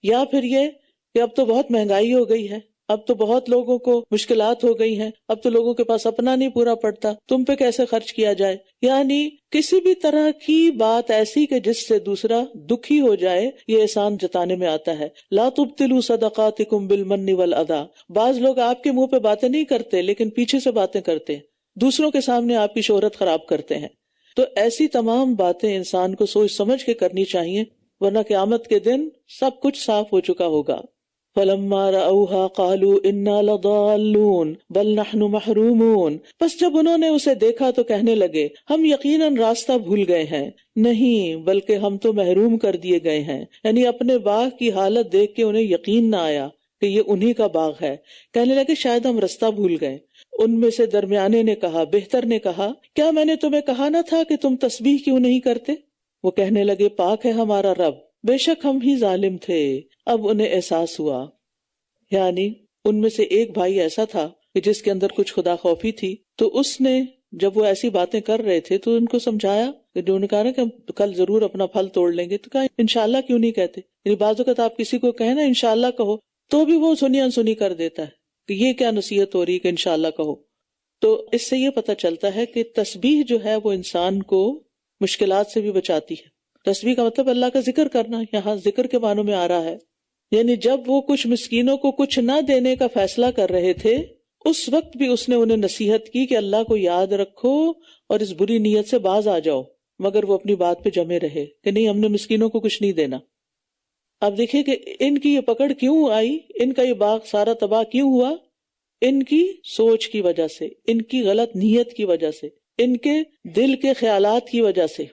یا پھر یہ کہ اب تو بہت مہنگائی ہو گئی ہے، اب تو بہت لوگوں کو مشکلات ہو گئی ہیں، اب تو لوگوں کے پاس اپنا نہیں پورا پڑتا، تم پہ کیسے خرچ کیا جائے. یعنی کسی بھی طرح کی بات ایسی کہ جس سے دوسرا دکھی ہو جائے، یہ احسان جتانے میں آتا ہے. لا تبطلوا صدقاتکم بالمن والاذی. بعض لوگ آپ کے منہ پہ باتیں نہیں کرتے لیکن پیچھے سے باتیں کرتے ہیں، دوسروں کے سامنے آپ کی شہرت خراب کرتے ہیں. تو ایسی تمام باتیں انسان کو سوچ سمجھ کے کرنی چاہیے، ورنہ قیامت کے دن سب کچھ صاف ہو چکا ہوگا. فَلَمَّا رَأَوْهَا قَالُوا إِنَّا لَضَالُّونَ بَلْ نَحْنُ مَحْرُومُونَ. بس جب انہوں نے اسے دیکھا تو کہنے لگے ہم یقیناً راستہ بھول گئے ہیں، نہیں بلکہ ہم تو محروم کر دیے گئے ہیں. یعنی اپنے باغ کی حالت دیکھ کے انہیں یقین نہ آیا کہ یہ انہی کا باغ ہے. کہنے لگے شاید ہم راستہ بھول گئے. ان میں سے درمیانے نے کہا، بہتر نے کہا، کیا میں نے تمہیں کہا نہ تھا کہ تم تسبیح کیوں نہیں کرتے؟ وہ کہنے لگے پاک ہے ہمارا رب، بے شک ہم ہی ظالم تھے. اب انہیں احساس ہوا. یعنی ان میں سے ایک بھائی ایسا تھا کہ جس کے اندر کچھ خدا خوفی تھی، تو اس نے جب وہ ایسی باتیں کر رہے تھے تو ان کو سمجھایا کہ جو نے کہا نا کہ ہم کل ضرور اپنا پھل توڑ لیں گے، تو کہا انشاءاللہ کیوں نہیں کہتے. یعنی بعض اوقات آپ کسی کو کہیں نا انشاءاللہ کہو تو بھی وہ سنی انسنی کر دیتا ہے کہ یہ کیا نصیحت ہو رہی ہے کہ انشاءاللہ کہو. تو اس سے یہ پتہ چلتا ہے کہ تسبیح جو ہے وہ انسان کو مشکلات سے بھی بچاتی ہے. تسبیح کا مطلب اللہ کا ذکر کرنا، یہاں ذکر کے معنوں میں آ رہا ہے. یعنی جب وہ کچھ مسکینوں کو کچھ نہ دینے کا فیصلہ کر رہے تھے، اس وقت بھی اس نے انہیں نصیحت کی کہ اللہ کو یاد رکھو اور اس بری نیت سے باز آ جاؤ، مگر وہ اپنی بات پہ جمے رہے کہ نہیں ہم نے مسکینوں کو کچھ نہیں دینا. اب دیکھیں کہ ان کی یہ پکڑ کیوں آئی، ان کا یہ باغ سارا تباہ کیوں ہوا؟ ان کی سوچ کی وجہ سے، ان کی غلط نیت کی وجہ سے، ان کے دل کے خیالات کی وجہ سے،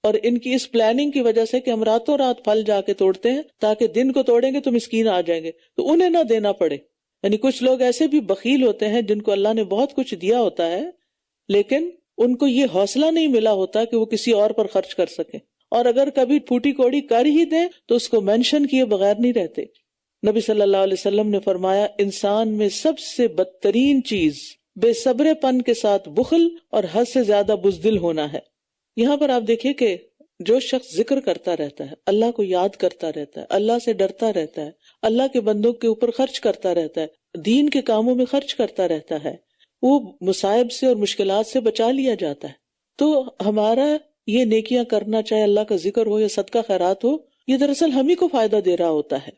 اور ان کی اس پلاننگ کی وجہ سے کہ ہم راتوں رات پھل جا کے توڑتے ہیں تاکہ دن کو توڑیں گے تو مسکین آ جائیں گے تو انہیں نہ دینا پڑے. یعنی کچھ لوگ ایسے بھی بخیل ہوتے ہیں جن کو اللہ نے بہت کچھ دیا ہوتا ہے لیکن ان کو یہ حوصلہ نہیں ملا ہوتا کہ وہ کسی اور پر خرچ کر سکیں، اور اگر کبھی پھوٹی کوڑی کر ہی دیں تو اس کو مینشن کیے بغیر نہیں رہتے. نبی صلی اللہ علیہ وسلم نے فرمایا انسان میں سب سے بدترین چیز بے صبرے پن کے ساتھ بخل اور حد سے زیادہ بزدل ہونا ہے. یہاں پر آپ دیکھیں کہ جو شخص ذکر کرتا رہتا ہے، اللہ کو یاد کرتا رہتا ہے، اللہ سے ڈرتا رہتا ہے، اللہ کے بندوں کے اوپر خرچ کرتا رہتا ہے، دین کے کاموں میں خرچ کرتا رہتا ہے، وہ مصائب سے اور مشکلات سے بچا لیا جاتا ہے. تو ہمارا یہ نیکیاں کرنا، چاہے اللہ کا ذکر ہو یا صدقہ خیرات ہو، یہ دراصل ہم ہی کو فائدہ دے رہا ہوتا ہے.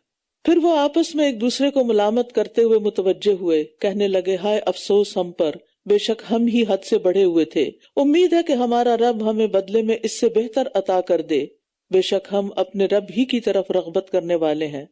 پھر وہ آپس میں ایک دوسرے کو ملامت کرتے ہوئے متوجہ ہوئے، کہنے لگے ہائے افسوس ہم پر، بے شک ہم ہی حد سے بڑھے ہوئے تھے. امید ہے کہ ہمارا رب ہمیں بدلے میں اس سے بہتر عطا کر دے، بے شک ہم اپنے رب ہی کی طرف رغبت کرنے والے ہیں.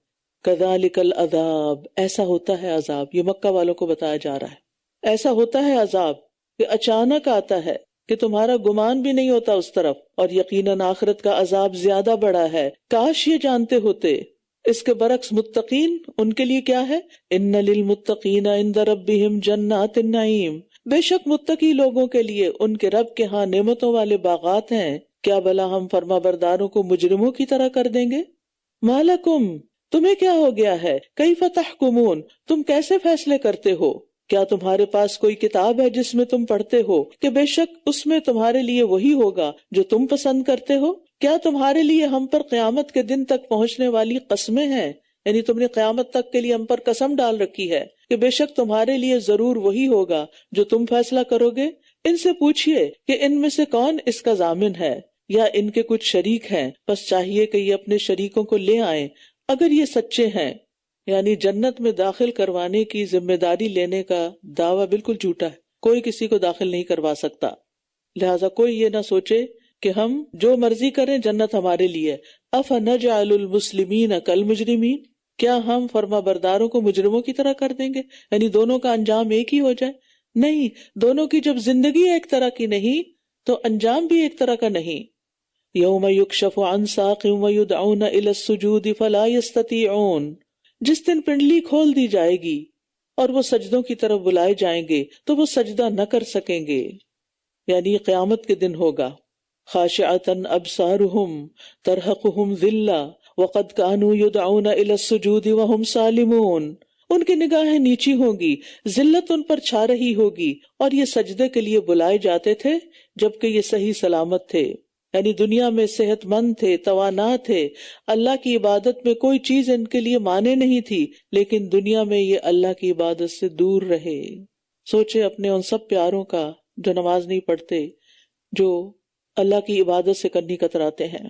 کذالک العذاب، ایسا ہوتا ہے عذاب. یہ مکہ والوں کو بتایا جا رہا ہے ایسا ہوتا ہے عذاب کہ اچانک آتا ہے کہ تمہارا گمان بھی نہیں ہوتا اس طرف، اور یقیناً آخرت کا عذاب زیادہ بڑا ہے، کاش یہ جانتے ہوتے. اس کے برعکس متقین، ان کے لیے کیا ہے؟ ان للمتقین عند ربہم جنات النعیم، بے شک متقی لوگوں کے لیے ان کے رب کے ہاں نعمتوں والے باغات ہیں. کیا بلا ہم فرما برداروں کو مجرموں کی طرح کر دیں گے؟ مالکم، تمہیں کیا ہو گیا ہے؟ کیف تحکمون، تم کیسے فیصلے کرتے ہو؟ کیا تمہارے پاس کوئی کتاب ہے جس میں تم پڑھتے ہو کہ بے شک اس میں تمہارے لیے وہی ہوگا جو تم پسند کرتے ہو؟ کیا تمہارے لیے ہم پر قیامت کے دن تک پہنچنے والی قسمیں ہیں؟ یعنی تم نے قیامت تک کے لیے ہم پر قسم ڈال رکھی ہے کہ بے شک تمہارے لیے ضرور وہی ہوگا جو تم فیصلہ کرو گے. ان سے پوچھئے کہ ان میں سے کون اس کا ضامن ہے، یا ان کے کچھ شریک ہیں، بس چاہیے کہ یہ اپنے شریکوں کو لے آئیں اگر یہ سچے ہیں. یعنی جنت میں داخل کروانے کی ذمہ داری لینے کا دعویٰ بالکل جھوٹا ہے، کوئی کسی کو داخل نہیں کروا سکتا. لہٰذا کوئی یہ نہ سوچے کہ ہم جو مرضی کریں جنت ہمارے لیے. افنجعل المسلمین کالمجرمین، کیا ہم فرما برداروں کو مجرموں کی طرح کر دیں گے؟ یعنی دونوں کا انجام ایک ہی ہو جائے؟ نہیں، دونوں کی جب زندگی ایک طرح کی نہیں تو انجام بھی ایک طرح کا نہیں. یوم یکشف عن ساق ویدعون الی السجود فلا یستطیعون، جس دن پنڈلی کھول دی جائے گی اور وہ سجدوں کی طرف بلائے جائیں گے تو وہ سجدہ نہ کر سکیں گے. یعنی قیامت کے دن ہوگا. خاشعۃ ابصارہم ترہقہم ذلہ وقد کانوا یدعون الی السجود وہم سالمون، ان کی نگاہیں نیچی ہوں گی، ذلت ان پر چھا رہی ہوگی، اور یہ سجدے کے لیے بلائے جاتے تھے جبکہ یہ صحیح سلامت تھے. یعنی دنیا میں صحت مند تھے، توانا تھے، اللہ کی عبادت میں کوئی چیز ان کے لیے مانے نہیں تھی، لیکن دنیا میں یہ اللہ کی عبادت سے دور رہے۔ سوچے اپنے ان سب پیاروں کا جو نماز نہیں پڑھتے، جو اللہ کی عبادت سے کنی کتراتے ہیں،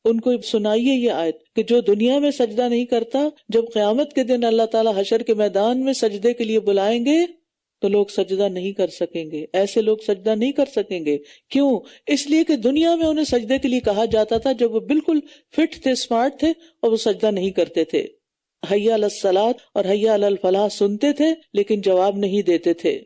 ان کو سنائیے یہ آیت کہ جو دنیا میں سجدہ نہیں کرتا، جب قیامت کے دن اللہ تعالیٰ حشر کے میدان میں سجدے کے لیے بلائیں گے تو لوگ سجدہ نہیں کر سکیں گے، ایسے لوگ سجدہ نہیں کر سکیں گے۔ کیوں؟ اس لیے کہ دنیا میں انہیں سجدے کے لیے کہا جاتا تھا جب وہ بالکل فٹ تھے، اسمارٹ تھے، اور وہ سجدہ نہیں کرتے تھے۔ حی علی الصلاۃ اور حی علی الفلاح سنتے تھے لیکن جواب نہیں دیتے تھے۔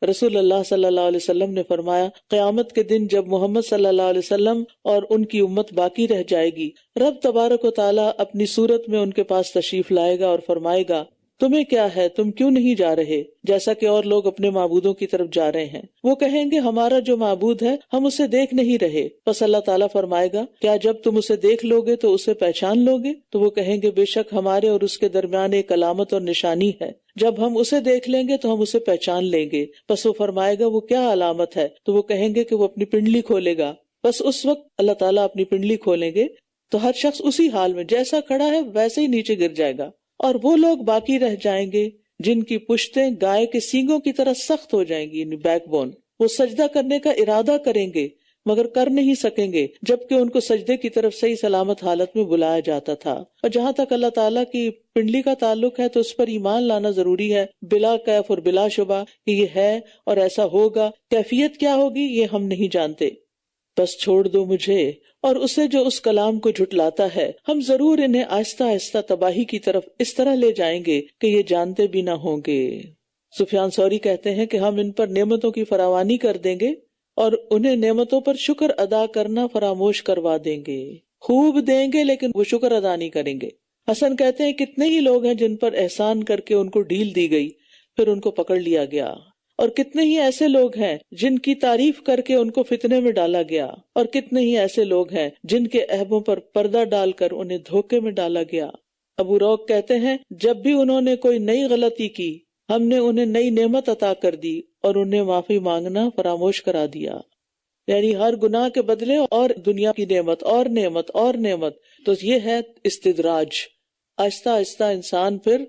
رسول اللہ صلی اللہ علیہ وسلم نے فرمایا، قیامت کے دن جب محمد صلی اللہ علیہ وسلم اور ان کی امت باقی رہ جائے گی، رب تبارک و تعالیٰ اپنی صورت میں ان کے پاس تشریف لائے گا اور فرمائے گا، تمہیں کیا ہے، تم کیوں نہیں جا رہے جیسا کہ اور لوگ اپنے معبودوں کی طرف جا رہے ہیں؟ وہ کہیں گے، ہمارا جو معبود ہے ہم اسے دیکھ نہیں رہے۔ پس اللہ تعالیٰ فرمائے گا، کیا جب تم اسے دیکھ لو گے تو اسے پہچان لو گے؟ تو وہ کہیں گے، بے شک ہمارے اور اس کے درمیان ایک علامت اور نشانی ہے، جب ہم اسے دیکھ لیں گے تو ہم اسے پہچان لیں گے۔ پس وہ فرمائے گا، وہ کیا علامت ہے؟ تو وہ کہیں گے کہ وہ اپنی پنڈلی کھولے گا۔ بس اس وقت اللہ تعالیٰ اپنی پنڈلی کھولیں گے تو ہر شخص اسی حال میں جیسا کھڑا ہے ویسے ہی نیچے گر جائے گا، اور وہ لوگ باقی رہ جائیں گے جن کی پشتیں گائے کے سینگوں کی طرح سخت ہو جائیں گی، یعنی بیک بون۔ وہ سجدہ کرنے کا ارادہ کریں گے مگر کر نہیں سکیں گے، جبکہ ان کو سجدے کی طرف صحیح سلامت حالت میں بلایا جاتا تھا۔ اور جہاں تک اللہ تعالیٰ کی پنڈلی کا تعلق ہے تو اس پر ایمان لانا ضروری ہے، بلا کیف اور بلا شبہ کہ یہ ہے اور ایسا ہوگا۔ کیفیت کیا ہوگی یہ ہم نہیں جانتے۔ بس چھوڑ دو مجھے اور اسے جو اس کلام کو جھٹلاتا ہے، ہم ضرور انہیں آہستہ آہستہ تباہی کی طرف اس طرح لے جائیں گے کہ یہ جانتے بھی نہ ہوں گے۔ سفیان ثوری کہتے ہیں کہ ہم ان پر نعمتوں کی فراوانی کر دیں گے اور انہیں نعمتوں پر شکر ادا کرنا فراموش کروا دیں گے۔ خوب دیں گے لیکن وہ شکر ادا نہیں کریں گے۔ حسن کہتے ہیں، کتنے ہی لوگ ہیں جن پر احسان کر کے ان کو ڈھیل دی گئی، پھر ان کو پکڑ لیا گیا، اور کتنے ہی ایسے لوگ ہیں جن کی تعریف کر کے ان کو فتنے میں ڈالا گیا، اور کتنے ہی ایسے لوگ ہیں جن کے عیبوں پر پردہ ڈال کر انہیں دھوکے میں ڈالا گیا۔ ابو روک کہتے ہیں، جب بھی انہوں نے کوئی نئی غلطی کی، ہم نے انہیں نئی نعمت عطا کر دی اور انہیں معافی مانگنا فراموش کرا دیا۔ یعنی ہر گناہ کے بدلے اور دنیا کی نعمت اور نعمت اور نعمت۔ تو یہ ہے استدراج۔ آہستہ آہستہ انسان پھر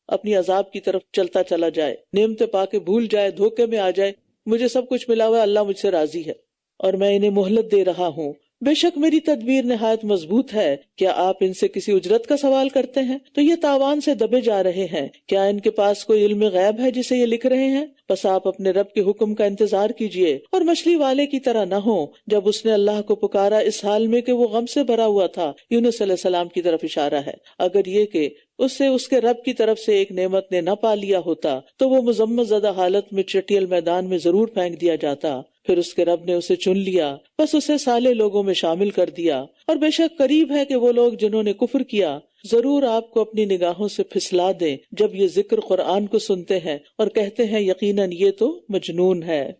اپنی عذاب کی طرف چلتا چلا جائے، نعمتیں پا کے بھول جائے، دھوکے میں آ جائے، مجھے سب کچھ ملا ہوا ہے، اللہ مجھ سے راضی ہے اور میں انہیں مہلت دے رہا ہوں، بے شک میری تدبیر نہایت مضبوط ہے۔ کیا آپ ان سے کسی اجرت کا سوال کرتے ہیں تو یہ تاوان سے دبے جا رہے ہیں؟ کیا ان کے پاس کوئی علم غیب ہے جسے یہ لکھ رہے ہیں؟ بس آپ اپنے رب کے حکم کا انتظار کیجئے اور مچھلی والے کی طرح نہ ہو جب اس نے اللہ کو پکارا اس حال میں کہ وہ غم سے بھرا ہوا تھا۔ یونس علیہ السلام کی طرف اشارہ ہے۔ اگر یہ کہ اسے اس کے رب کی طرف سے ایک نعمت نے نہ پا لیا ہوتا تو وہ مذمت زدہ حالت میں چٹیل میدان میں ضرور پھینک دیا جاتا۔ پھر اس کے رب نے اسے چن لیا، بس اسے صالح لوگوں میں شامل کر دیا۔ اور بے شک قریب ہے کہ وہ لوگ جنہوں نے کفر کیا ضرور آپ کو اپنی نگاہوں سے پھسلا دیں جب یہ ذکر قرآن کو سنتے ہیں اور کہتے ہیں یقیناً یہ تو مجنون ہے۔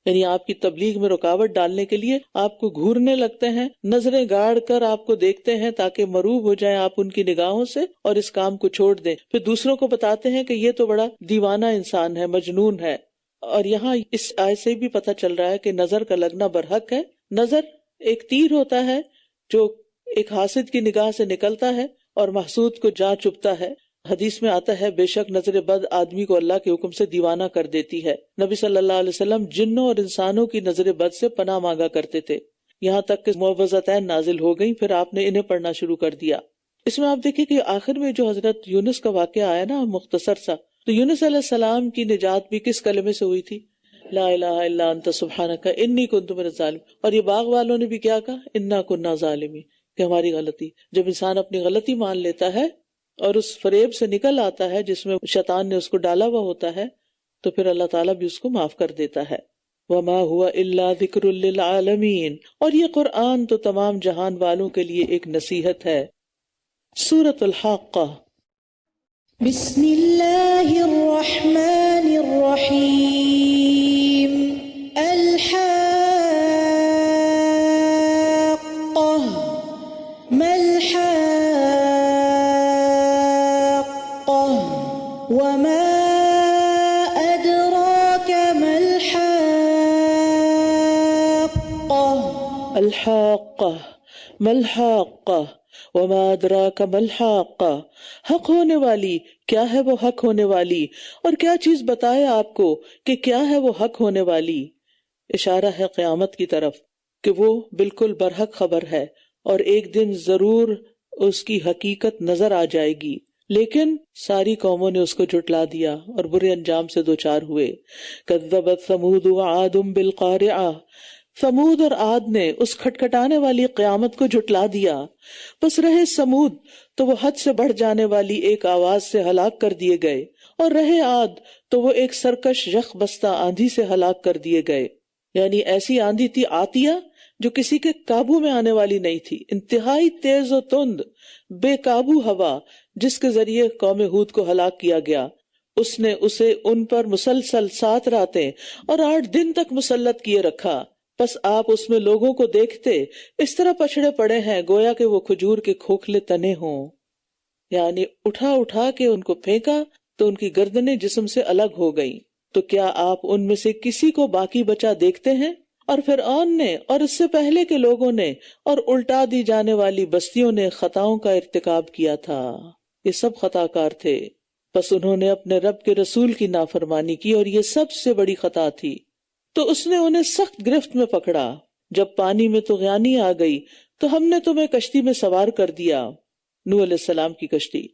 یعنی آپ کی تبلیغ میں رکاوٹ ڈالنے کے لیے آپ کو گھورنے لگتے ہیں، نظریں گاڑ کر آپ کو دیکھتے ہیں تاکہ مروب ہو جائیں آپ ان کی نگاہوں سے اور اس کام کو چھوڑ دیں۔ پھر دوسروں کو بتاتے ہیں کہ یہ تو بڑا دیوانہ انسان ہے، مجنون ہے۔ اور یہاں اس آیت سے بھی پتہ چل رہا ہے کہ نظر کا لگنا برحق ہے۔ نظر ایک تیر ہوتا ہے جو ایک حاسد کی نگاہ سے نکلتا ہے اور محسود کو جا چبھتا ہے۔ حدیث میں آتا ہے بے شک نظر بد آدمی کو اللہ کے حکم سے دیوانہ کر دیتی ہے۔ نبی صلی اللہ علیہ وسلم جنوں اور انسانوں کی نظر بد سے پناہ مانگا کرتے تھے، یہاں تک کہ معوذتین نازل ہو گئیں، پھر آپ نے انہیں پڑھنا شروع کر دیا۔ اس میں آپ دیکھیں کہ آخر میں جو حضرت یونس کا واقعہ آیا نا مختصر سا، تو یونس علیہ السلام کی نجات بھی کس کلمے سے ہوئی تھی؟ لا الہ الا انت سبحانک انی کنت من الظالمین۔ اور یہ باغ والوں نے بھی کیا کہا؟ انا کنا ظالمین، کہ ہماری غلطی۔ جب انسان اپنی غلطی مان لیتا ہے اور اس فریب سے نکل آتا ہے جس میں شیطان نے اس کو ڈالا ہوا ہوتا ہے تو پھر اللہ تعالیٰ بھی اس کو معاف کر دیتا ہے۔ وما هو الا ذکر للعالمین، اور یہ قرآن تو تمام جہان والوں کے لیے ایک نصیحت ہے۔ سورۃ الحاقہ۔ بسم اللہ الرحمن الرحیم۔ الحاقہ ما الحاقہ وما أدراك ما الحاقة الحاقہ ملحاقہ وما ادراک ملحاقہ، حق ہونے والی، کیا ہے وہ حق ہونے والی، اور کیا چیز بتائے آپ کو کہ کیا ہے وہ حق ہونے والی۔ اشارہ ہے قیامت کی طرف کہ وہ بالکل برحق خبر ہے اور ایک دن ضرور اس کی حقیقت نظر آ جائے گی، لیکن ساری قوموں نے اس کو جھٹلا دیا اور برے انجام سے دوچار ہوئے۔ کذبت ثمود وعاد بالقارعہ، ثمود اور عاد نے اس کھٹکھٹانے والی قیامت کو جھٹلا دیا، بس رہے سمود تو وہ حد سے بڑھ جانے والی ایک آواز سے ہلاک کر دیے گئے، اور رہے عاد تو وہ ایک سرکش یخ بستہ آندھی سے ہلاک کر دیے گئے۔ یعنی ایسی آندھی تھی عاتیہ جو کسی کے قابو میں آنے والی نہیں تھی، انتہائی تیز و تند بے قابو ہوا جس کے ذریعے قوم ہود کو ہلاک کیا گیا۔ اس نے اسے ان پر مسلسل 7 راتیں اور 8 دن تک مسلط کیے رکھا، پس آپ اس میں لوگوں کو دیکھتے اس طرح پچھڑے پڑے ہیں گویا کہ وہ کھجور کے کھوکھلے تنے ہوں، یعنی اٹھا اٹھا کے ان کو پھینکا تو ان کی گردنیں جسم سے الگ ہو گئیں۔ تو کیا آپ ان میں سے کسی کو باقی بچا دیکھتے ہیں؟ اور فرعون نے اور اس سے پہلے کے لوگوں نے اور الٹا دی جانے والی بستیوں نے خطاؤں کا ارتکاب کیا تھا، یہ سب خطا کار تھے، بس انہوں نے اپنے رب کے رسول کی نافرمانی کی اور یہ سب سے بڑی خطا تھی۔ تو اس نے انہیں سخت گرفت میں پکڑا، جب پانی میں طغیانی آ گئی تو ہم نے تمہیں کشتی میں سوار کر دیا، نوح علیہ السلام کی کشتی،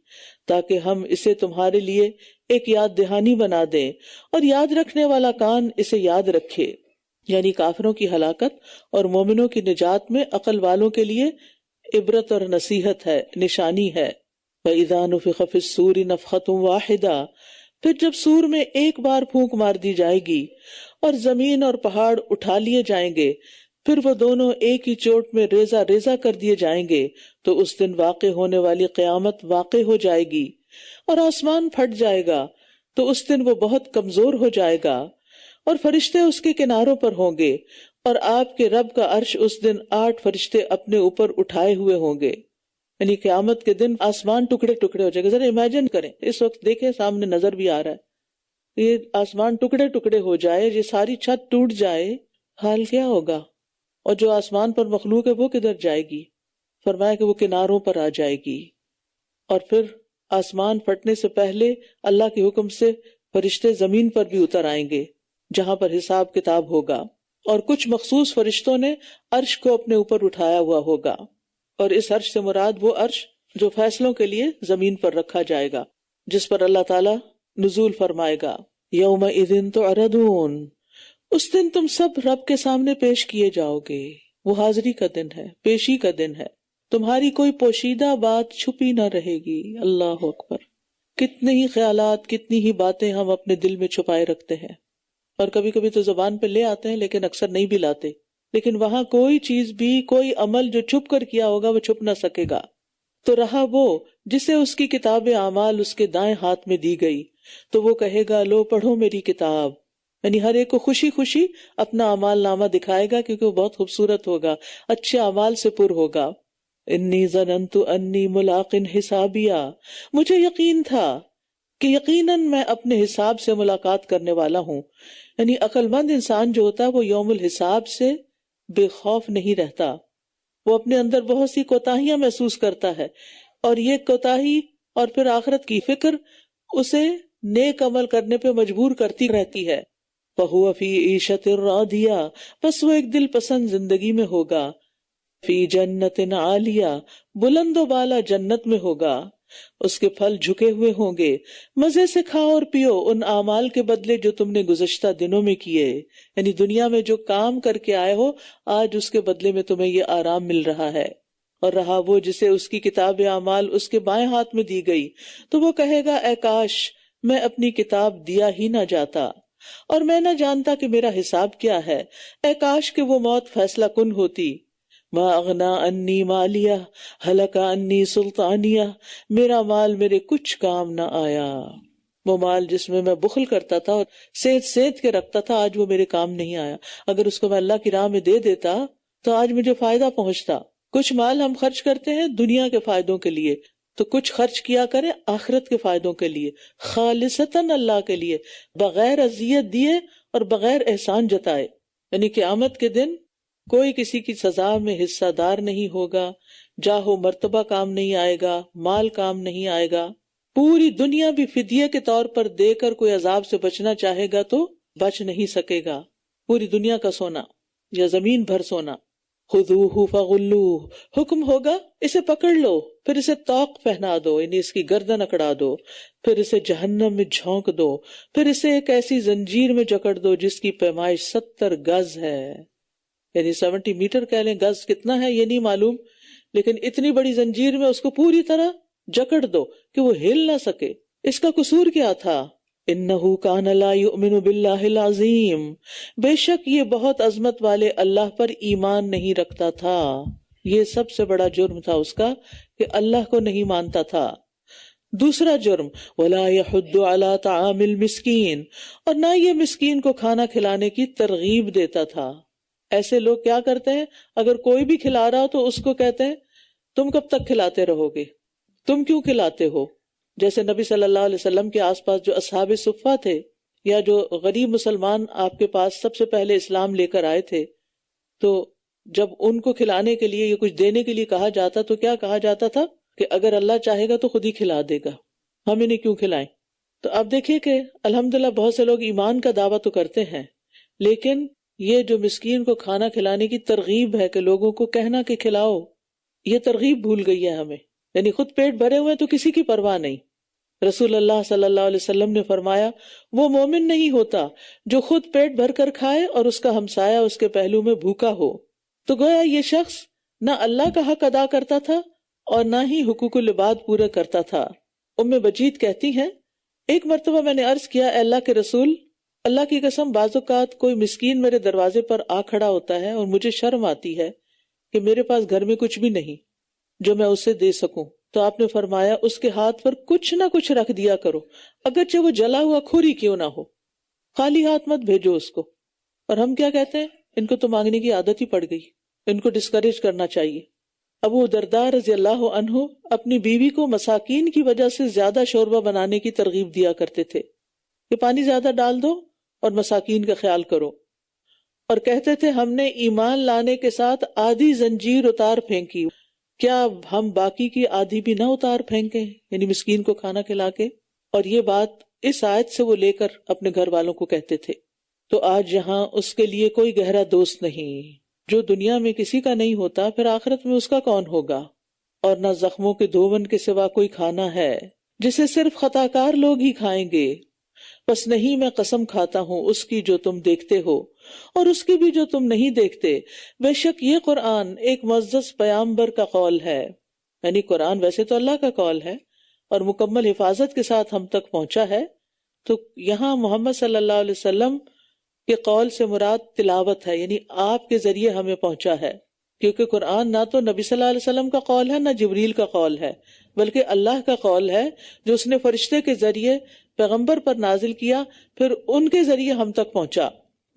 تاکہ ہم اسے تمہارے لیے ایک یاد دہانی بنا دیں اور یاد رکھنے والا کان اسے یاد رکھے۔ یعنی کافروں کی ہلاکت اور مومنوں کی نجات میں عقل والوں کے لیے عبرت اور نصیحت ہے، نشانی ہے۔ وَإِذَا نُفِخَ فِي الصُّورِ نَفْخَةٌ وَاحِدَةٌ، پھر جب سور میں ایک بار پھونک مار دی جائے گی اور زمین اور پہاڑ اٹھا لیے جائیں گے، پھر وہ دونوں ایک ہی چوٹ میں ریزہ ریزہ کر دیے جائیں گے، تو اس دن واقع ہونے والی قیامت واقع ہو جائے گی اور آسمان پھٹ جائے گا، تو اس دن وہ بہت کمزور ہو جائے گا اور فرشتے اس کے کناروں پر ہوں گے، اور آپ کے رب کا عرش اس دن 8 فرشتے اپنے اوپر اٹھائے ہوئے ہوں گے۔ یعنی قیامت کے دن آسمان ٹکڑے ٹکڑے ہو جائے گا۔ ذرا امیجن کریں، اس وقت دیکھیں سامنے نظر بھی آ رہا ہے، یہ آسمان ٹکڑے ٹکڑے ہو جائے، یہ ساری چھت ٹوٹ جائے، حال کیا ہوگا؟ اور جو آسمان پر مخلوق ہے وہ کدھر جائے گی؟ فرمایا کہ وہ کناروں پر آ جائے گی، اور پھر آسمان پھٹنے سے پہلے اللہ کے حکم سے فرشتے زمین پر بھی اتر آئیں گے جہاں پر حساب کتاب ہوگا، اور کچھ مخصوص فرشتوں نے عرش کو اپنے اوپر اٹھایا ہوا ہوگا، اور اس عرش سے مراد وہ عرش جو فیصلوں کے لیے زمین پر رکھا جائے گا، جس پر اللہ تعالی نزول فرمائے گا۔ یومئذ تعرضون، اس دن تم سب رب کے سامنے پیش کیے جاؤ گے، وہ حاضری کا دن ہے، پیشی کا دن ہے، تمہاری کوئی پوشیدہ بات چھپی نہ رہے گی۔ اللہ اکبر، کتنے ہی خیالات، کتنی ہی باتیں ہم اپنے دل میں چھپائے رکھتے ہیں، اور کبھی کبھی تو زبان پہ لے آتے ہیں لیکن اکثر نہیں بھی لاتے، لیکن وہاں کوئی چیز بھی، کوئی عمل جو چھپ کر کیا ہوگا وہ چھپ نہ سکے گا۔ تو رہا وہ جسے اس کی کتاب اعمال اس کے دائیں ہاتھ میں دی گئی، تو وہ کہے گا لو پڑھو میری کتاب، یعنی ہر ایک کو خوشی خوشی اپنا اعمال نامہ دکھائے گا، کیونکہ وہ بہت خوبصورت ہوگا، اچھے اعمال سے پر ہوگا۔ انی ظننت انی ملاق حسابیہ، مجھے یقین تھا کہ یقیناً میں اپنے حساب سے ملاقات کرنے والا ہوں۔ یعنی عقل مند انسان جو ہوتا ہے وہ یوم الحساب سے بے خوف نہیں رہتا، وہ اپنے اندر بہت سی کوتاہیاں محسوس کرتا ہے، اور یہ کوتاہی اور پھر آخرت کی فکر اسے نیک عمل کرنے پہ مجبور کرتی رہتی ہے۔ فَهُوَ فِي عِيشَةٍ رَاضِيَةٍ، بس وہ ایک دل پسند زندگی میں ہوگا، فی جنت عالیہ، بلند و بالا جنت میں ہوگا، اس کے پھل جھکے ہوئے ہوں گے، مزے سے کھاؤ اور پیو ان اعمال کے بدلے جو تم نے گزشتہ دنوں میں کیے، یعنی دنیا میں جو کام کر کے آئے ہو آج اس کے بدلے میں تمہیں یہ آرام مل رہا ہے۔ اور رہا وہ جسے اس کی کتاب اعمال اس کے بائیں ہاتھ میں دی گئی، تو وہ کہے گا اے کاش میں اپنی کتاب دیا ہی نہ جاتا، اور میں نہ جانتا کہ میرا حساب کیا ہے، اے کاش کہ وہ موت فیصلہ کن ہوتی۔ ما اغنا انی مالیہ ہلک انی سلطانیہ، میرا مال میرے کچھ کام نہ آیا، وہ مال جس میں میں بخل کرتا تھا اور سید کے رکھتا تھا آج وہ میرے کام نہیں آیا، اگر اس کو میں اللہ کی راہ میں دے دیتا تو آج مجھے فائدہ پہنچتا۔ کچھ مال ہم خرچ کرتے ہیں دنیا کے فائدوں کے لیے، تو کچھ خرچ کیا کریں آخرت کے فائدوں کے لیے، خالصتاً اللہ کے لیے، بغیر اذیت دیے اور بغیر احسان جتائے۔ یعنی قیامت کے دن کوئی کسی کی سزا میں حصہ دار نہیں ہوگا، جاہ و مرتبہ کام نہیں آئے گا، مال کام نہیں آئے گا. پوری دنیا بھی فدیے کے طور پر دے کر کوئی عذاب سے بچنا چاہے گا تو بچ نہیں سکے گا. پوری دنیا کا سونا یا زمین بھر سونا. خذوہ فغلوہ، حکم ہوگا اسے پکڑ لو، پھر اسے طوق پہنا دو، یعنی اس کی گردن اکڑا دو، پھر اسے جہنم میں جھونک دو، پھر اسے ایک ایسی زنجیر میں جکڑ دو جس کی پیمائش 70 گز ہے، یعنی 70 میٹر کہہ لیں. گز کتنا ہے یہ نہیں معلوم، لیکن اتنی بڑی زنجیر میں اس کو پوری طرح جکڑ دو کہ وہ ہل نہ سکے. اس کا قصور کیا تھا؟ انہ کان لا یؤمن باللہ العظیم، بے شک یہ بہت عظمت والے اللہ پر ایمان نہیں رکھتا تھا. یہ سب سے بڑا جرم تھا اس کا کہ اللہ کو نہیں مانتا تھا. دوسرا جرم ولا یحض علی طعام المسکین، اور نہ یہ مسکین کو کھانا کھلانے کی ترغیب دیتا تھا. ایسے لوگ کیا کرتے ہیں، اگر کوئی بھی کھلا رہا ہو تو اس کو کہتے ہیں تم کب تک کھلاتے رہو گے، تم کیوں کھلاتے ہو. جیسے نبی صلی اللہ علیہ وسلم کے آس پاس جو اصحاب صفہ تھے یا جو غریب مسلمان آپ کے پاس سب سے پہلے اسلام لے کر آئے تھے، تو جب ان کو کھلانے کے لیے یا کچھ دینے کے لیے کہا جاتا تو کیا کہا جاتا تھا کہ اگر اللہ چاہے گا تو خود ہی کھلا دے گا، ہم انہیں کیوں کھلائیں. تو اب دیکھیے کہ الحمدللہ بہت سے لوگ ایمان کا دعویٰ تو کرتے ہیں، لیکن یہ جو مسکین کو کھانا کھلانے کی ترغیب ہے کہ لوگوں کو کہنا کہ کھلاؤ، یہ ترغیب بھول گئی ہے ہمیں. یعنی خود پیٹ بھرے ہوئے تو کسی کی پرواہ نہیں. رسول اللہ صلی اللہ علیہ وسلم نے فرمایا وہ مومن نہیں ہوتا جو خود پیٹ بھر کر کھائے اور اس کا ہمسایہ اس کے پہلو میں بھوکا ہو. تو گویا یہ شخص نہ اللہ کا حق ادا کرتا تھا اور نہ ہی حقوق العباد پورا کرتا تھا. بجید کہتی ہیں ایک مرتبہ میں نے عرض کیا اے اللہ کے رسول، اللہ کی قسم بعض اوقات کوئی مسکین میرے دروازے پر آ کھڑا ہوتا ہے اور مجھے شرم آتی ہے کہ میرے پاس گھر میں کچھ بھی نہیں جو میں اسے دے سکوں. تو آپ نے فرمایا اس کے ہاتھ پر کچھ نہ کچھ رکھ دیا کرو، اگرچہ وہ جلا ہوا کھوری کیوں نہ ہو، خالی ہاتھ مت بھیجو اس کو. اور ہم کیا کہتے ہیں، ان کو تو مانگنے کی عادت ہی پڑ گئی، ان کو ڈسکریج کرنا چاہیے. ابو درداء رضی اللہ عنہ اپنی بیوی کو مساکین کی وجہ سے زیادہ شوربہ بنانے کی ترغیب دیا کرتے تھے کہ پانی زیادہ ڈال دو اور مساکین کا خیال کرو، اور کہتے تھے ہم نے ایمان لانے کے ساتھ آدھی زنجیر اتار پھینکی، کیا ہم باقی کی آدھی بھی نہ اتار پھینکیں، یعنی مسکین کو کھانا کھلا کے. اور یہ بات اس آیت سے وہ لے کر اپنے گھر والوں کو کہتے تھے. تو آج یہاں اس کے لیے کوئی گہرا دوست نہیں. جو دنیا میں کسی کا نہیں ہوتا پھر آخرت میں اس کا کون ہوگا. اور نہ زخموں کے دھون کے سوا کوئی کھانا ہے جسے صرف خطا کار لوگ ہی کھائیں گے. بس نہیں میں قسم کھاتا ہوں اس کی جو تم دیکھتے ہو اور اس کی بھی جو تم نہیں دیکھتے، بے شک یہ قرآن ایک معزز پیغمبر کا قول ہے. یعنی قرآن ویسے تو اللہ کا قول ہے اور مکمل حفاظت کے ساتھ ہم تک پہنچا ہے. تو یہاں محمد صلی اللہ علیہ وسلم کے قول سے مراد تلاوت ہے، یعنی آپ کے ذریعے ہمیں پہنچا ہے، کیونکہ قرآن نہ تو نبی صلی اللہ علیہ وسلم کا قول ہے نہ جبریل کا قول ہے، بلکہ اللہ کا قول ہے جو اس نے فرشتے کے ذریعے پیغمبر پر نازل کیا، پھر ان کے ذریعے ہم تک پہنچا.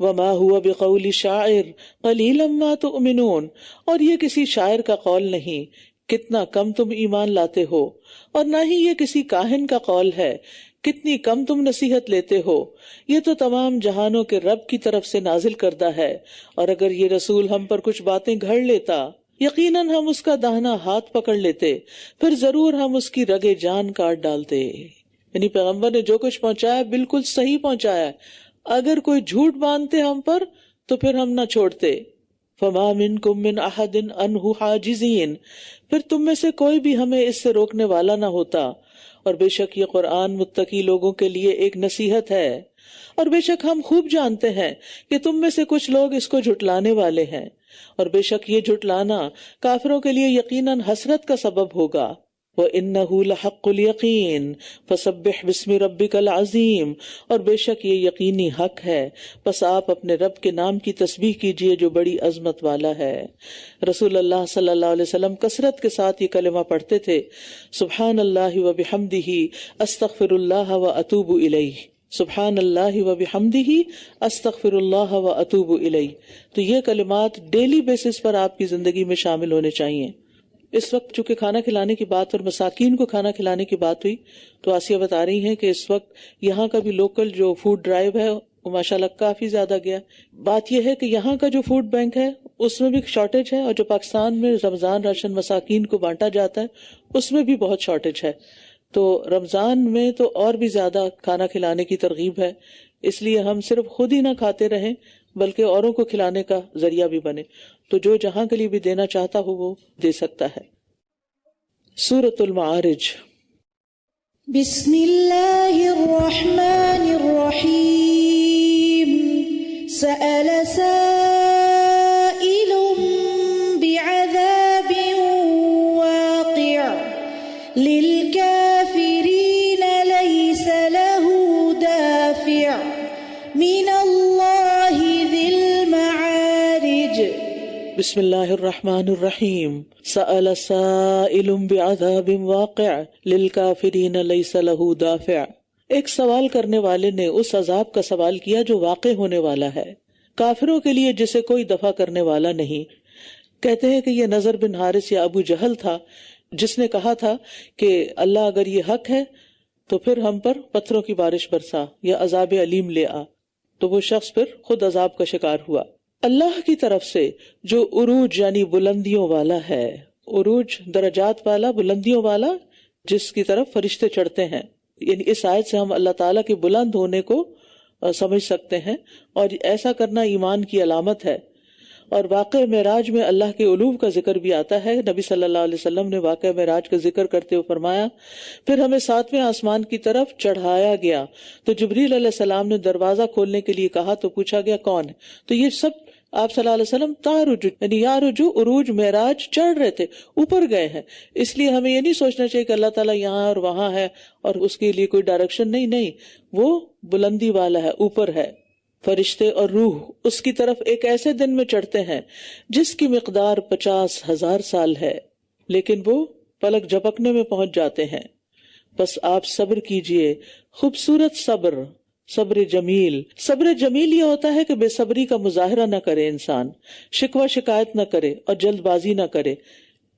وما هو بقول شاعر قلیلا ما تؤمنون، اور یہ کسی شاعر کا قول نہیں، کتنا کم تم ایمان لاتے ہو. اور نہ ہی یہ کسی کاہن کا قول ہے، کتنی کم تم نصیحت لیتے ہو. یہ تو تمام جہانوں کے رب کی طرف سے نازل کردہ ہے، اور اگر یہ رسول ہم پر کچھ باتیں گھڑ لیتا یقیناً ہم اس کا داہنا ہاتھ پکڑ لیتے، پھر ضرور ہم اس کی رگے جان کاٹ ڈالتے. یعنی پیغمبر نے جو کچھ پہنچایا بالکل صحیح پہنچایا. اگر کوئی جھوٹ باندھتے ہم پر تو پھر ہم نہ چھوڑتے. فما منکم من احد عنہ حاجزین، پھر تم میں سے کوئی بھی ہمیں اس سے روکنے والا نہ ہوتا. اور بے شک یہ قرآن متقی لوگوں کے لیے ایک نصیحت ہے، اور بے شک ہم خوب جانتے ہیں کہ تم میں سے کچھ لوگ اس کو جھٹلانے والے ہیں، اور بے شک یہ جھٹلانا کافروں کے لیے یقیناً حسرت کا سبب ہوگا. وَإِنَّهُ لَحَقُّ الْيَقِينِ فَسَبِّحْ بِاسْمِ رَبِّكَ الْعَظِيمِ، اور بے شک یہ یقینی حق ہے، پس آپ اپنے رب کے نام کی تسبیح کیجئے جو بڑی عظمت والا ہے. رسول اللہ صلی اللہ علیہ وسلم کثرت کے ساتھ یہ کلمہ پڑھتے تھے، سبحان اللہ وبحمدہ استغفر اللہ واتوب الیہ، سبحان اللہ وبحمدہ استغفر اللہ واتوب الیہ. تو یہ کلمات ڈیلی بیسس پر آپ کی زندگی میں شامل ہونے چاہیے. اس وقت چونکہ کھانا کھلانے کی بات اور مساکین کو کھانا کھلانے کی بات ہوئی تو آسیہ بتا رہی ہیں کہ اس وقت یہاں کا بھی لوکل جو فوڈ ڈرائیو ہے وہ ماشاءاللہ کافی زیادہ گیا. بات یہ ہے کہ یہاں کا جو فوڈ بینک ہے اس میں بھی شارٹیج ہے، اور جو پاکستان میں رمضان راشن مساکین کو بانٹا جاتا ہے اس میں بھی بہت شارٹیج ہے. تو رمضان میں تو اور بھی زیادہ کھانا کھلانے کی ترغیب ہے، اس لیے ہم صرف خود ہی نہ کھاتے رہیں بلکہ اوروں کو کھلانے کا ذریعہ بھی بنے. تو جو جہاں کے لیے بھی دینا چاہتا ہو وہ دے سکتا ہے. سورۃ المعارج. بسم اللہ الرحمن الرحیم. سأل سائل بعذاب واقع للكافرین لیس له دافع من اللہ ذی المعارج. بسم اللہ الرحمن الرحیم. سأل سائل بعذاب واقع للکافرین لیس له دافع. ایک سوال کرنے والے نے اس عذاب کا سوال کیا جو واقع ہونے والا ہے، کافروں کے لیے جسے کوئی دفع کرنے والا نہیں. کہتے ہیں کہ یہ نضر بن حارث یا ابو جہل تھا جس نے کہا تھا کہ اللہ اگر یہ حق ہے تو پھر ہم پر پتھروں کی بارش برسا یا عذاب علیم لے آ. تو وہ شخص پھر خود عذاب کا شکار ہوا. اللہ کی طرف سے جو عروج یعنی بلندیوں والا ہے، عروج درجات والا، بلندیوں والا، جس کی طرف فرشتے چڑھتے ہیں. یعنی اس آیت سے ہم اللہ تعالیٰ کے بلند ہونے کو سمجھ سکتے ہیں، اور ایسا کرنا ایمان کی علامت ہے. اور واقع معراج میں اللہ کے علو کا ذکر بھی آتا ہے. نبی صلی اللہ علیہ وسلم نے واقع معراج کا ذکر کرتے ہوئے فرمایا پھر ہمیں 7ویں آسمان کی طرف چڑھایا گیا تو جبریل علیہ السلام نے دروازہ کھولنے کے لیے کہا تو پوچھا گیا کون ہے؟ تو یہ سب آپ صلی اللہ علیہ وسلم تعرج یعنی یارجو عروج معراج چڑھ رہے تھے، اوپر گئے ہیں. اس لیے ہمیں یہ نہیں سوچنا چاہیے کہ اللہ تعالیٰ یہاں اور وہاں ہے اور اس کے لیے کوئی ڈائریکشن نہیں، وہ بلندی والا ہے، اوپر ہے. فرشتے اور روح اس کی طرف ایک ایسے دن میں چڑھتے ہیں جس کی مقدار 50,000 سال ہے، لیکن وہ پلک جھپکنے میں پہنچ جاتے ہیں. بس آپ صبر کیجئے، خوبصورت صبر، صبر جمیل. صبر جمیل یہ ہوتا ہے کہ بے صبری کا مظاہرہ نہ کرے انسان، شکوہ شکایت نہ کرے اور جلد بازی نہ کرے،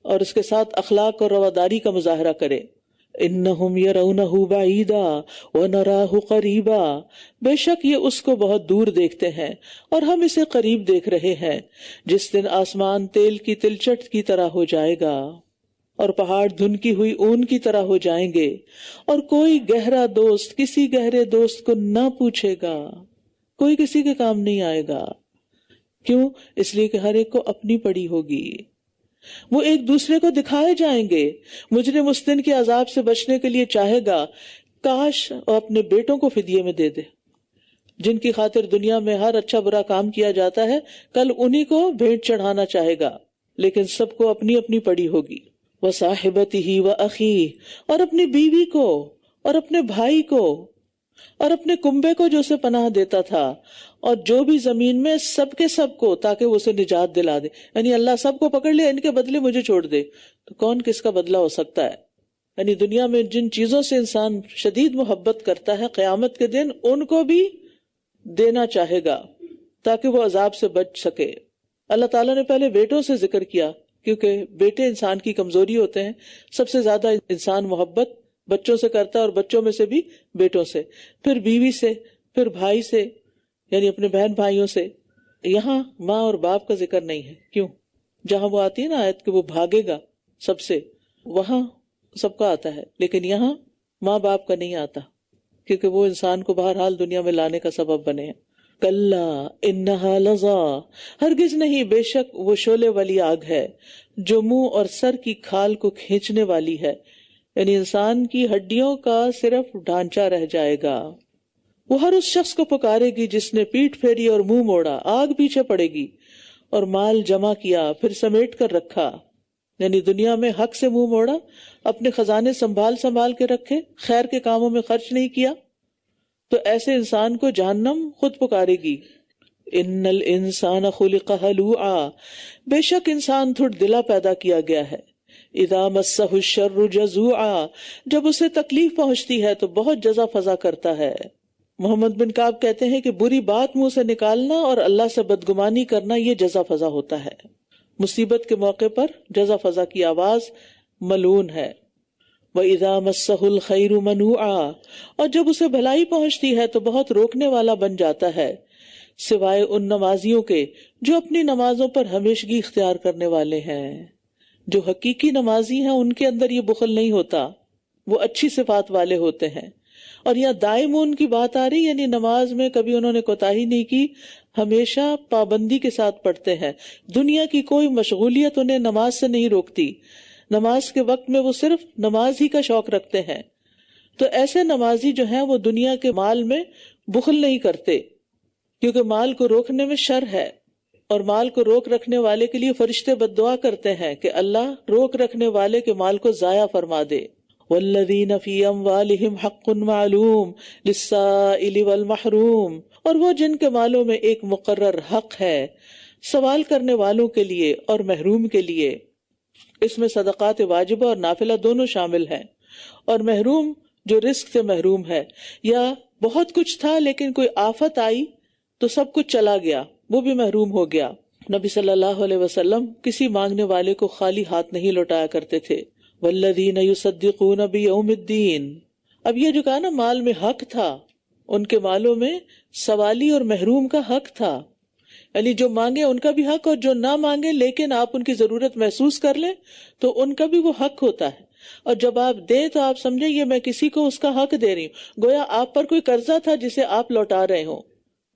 اور اس کے ساتھ اخلاق اور رواداری کا مظاہرہ کرے. انہم یرونہ بعیدا ونراہ قریبا. بے شک یہ اس کو بہت دور دیکھتے ہیں اور ہم اسے قریب دیکھ رہے ہیں. جس دن آسمان تیل کی تلچٹ کی طرح ہو جائے گا اور پہاڑ دھنکی ہوئی اون کی طرح ہو جائیں گے، اور کوئی گہرا دوست کسی گہرے دوست کو نہ پوچھے گا، کوئی کسی کے کام نہیں آئے گا. کیوں؟ اس لیے کہ ہر ایک کو اپنی پڑی ہوگی. وہ ایک دوسرے کو دکھائے جائیں گے. مجرم اس دن کے عذاب سے بچنے کے لیے چاہے گا کاش وہ اپنے بیٹوں کو فدیے میں دے دے. جن کی خاطر دنیا میں ہر اچھا برا کام کیا جاتا ہے کل انہی کو بھیٹ چڑھانا چاہے گا، لیکن سب کو اپنی اپنی پڑی ہوگی. وصاحبتہ وأخیہ، اور اپنی بیوی کو اور اپنے بھائی کو اور اپنے کنبے کو جو اسے پناہ دیتا تھا، اور جو بھی زمین میں سب کے سب کو، تاکہ وہ اسے نجات دلا دے. یعنی اللہ سب کو پکڑ لے، ان کے بدلے مجھے چھوڑ دے. تو کون کس کا بدلہ ہو سکتا ہے؟ یعنی دنیا میں جن چیزوں سے انسان شدید محبت کرتا ہے قیامت کے دن ان کو بھی دینا چاہے گا تاکہ وہ عذاب سے بچ سکے. اللہ تعالیٰ نے پہلے بیٹوں سے ذکر کیا کیونکہ بیٹے انسان کی کمزوری ہوتے ہیں. سب سے زیادہ انسان محبت بچوں سے کرتا ہے، اور بچوں میں سے بھی بیٹوں سے، پھر بیوی سے، پھر بھائی سے یعنی اپنے بہن بھائیوں سے. یہاں ماں اور باپ کا ذکر نہیں ہے. کیوں؟ جہاں وہ آتی ہے نا آیت کہ وہ بھاگے گا سب سے، وہاں سب کا آتا ہے، لیکن یہاں ماں باپ کا نہیں آتا کیونکہ وہ انسان کو بہرحال دنیا میں لانے کا سبب بنے ہیں. کلا انہا لظا، ہرگز نہیں، بے شک وہ شعلے والی آگ ہے جو منہ اور سر کی کھال کو کھینچنے والی ہے. یعنی انسان کی ہڈیوں کا صرف ڈھانچہ رہ جائے گا. وہ ہر اس شخص کو پکارے گی جس نے پیٹھ پھیری اور منہ موڑا. آگ پیچھے پڑے گی اور مال جمع کیا پھر سمیٹ کر رکھا. یعنی دنیا میں حق سے منہ موڑا، اپنے خزانے سنبھال کے رکھے، خیر کے کاموں میں خرچ نہیں کیا، تو ایسے انسان کو جہنم خود پکارے گی. ان الانسان خلق ہلوعا، بے شک انسان تھوڑ دلا پیدا کیا گیا ہے. اذا مسہ الشر جزوعا، جب اسے تکلیف پہنچتی ہے تو بہت جزا فضا کرتا ہے. محمد بن کعب کہتے ہیں کہ بری بات منہ سے نکالنا اور اللہ سے بدگمانی کرنا یہ جزا فضا ہوتا ہے. مصیبت کے موقع پر جزا فضا کی آواز ملعون ہے. وَإِذَا مَسَّهُ الْخَيْرُ مَنُوعًا، اور جب اسے بھلائی پہنچتی ہے تو بہت روکنے والا بن جاتا ہے. سوائے ان نمازیوں کے جو اپنی نمازوں پر ہمیشگی اختیار کرنے والے ہیں۔ جو حقیقی نمازی ہیں ان کے اندر یہ بخل نہیں ہوتا، وہ اچھی صفات والے ہوتے ہیں۔ اور یہاں دائمون کی بات آ رہی، یعنی نماز میں کبھی انہوں نے کوتاہی نہیں کی، ہمیشہ پابندی کے ساتھ پڑھتے ہیں۔ دنیا کی کوئی مشغولیت انہیں نماز سے نہیں روکتی، نماز کے وقت میں وہ صرف نماز ہی کا شوق رکھتے ہیں۔ تو ایسے نمازی جو ہیں وہ دنیا کے مال میں بخل نہیں کرتے، کیونکہ مال کو روکنے میں شر ہے، اور مال کو روک رکھنے والے کے لیے فرشتے بد دعا کرتے ہیں کہ اللہ روک رکھنے والے کے مال کو ضائع فرما دے۔ والذین فی اموالہم حق معلوم للسائل والمحروم، اور وہ جن کے مالوں میں ایک مقرر حق ہے سوال کرنے والوں کے لیے اور محروم کے لیے۔ اس میں صدقات واجبہ اور نافلہ دونوں شامل ہیں۔ اور محروم جو رزق سے محروم ہے، یا بہت کچھ تھا لیکن کوئی آفت آئی تو سب کچھ چلا گیا، وہ بھی محروم ہو گیا۔ نبی صلی اللہ علیہ وسلم کسی مانگنے والے کو خالی ہاتھ نہیں لوٹایا کرتے تھے۔ والذین یصدقون بیوم الدین، اب یہ جو کہا نا مال میں حق تھا، ان کے مالوں میں سوالی اور محروم کا حق تھا، یعنی جو مانگے ان کا بھی حق، اور جو نہ مانگے لیکن آپ ان کی ضرورت محسوس کر لیں تو ان کا بھی وہ حق ہوتا ہے۔ اور جب آپ دیں تو آپ سمجھیں یہ میں کسی کو اس کا حق دے رہی ہوں، گویا آپ پر کوئی قرضہ تھا جسے آپ لوٹا رہے ہوں۔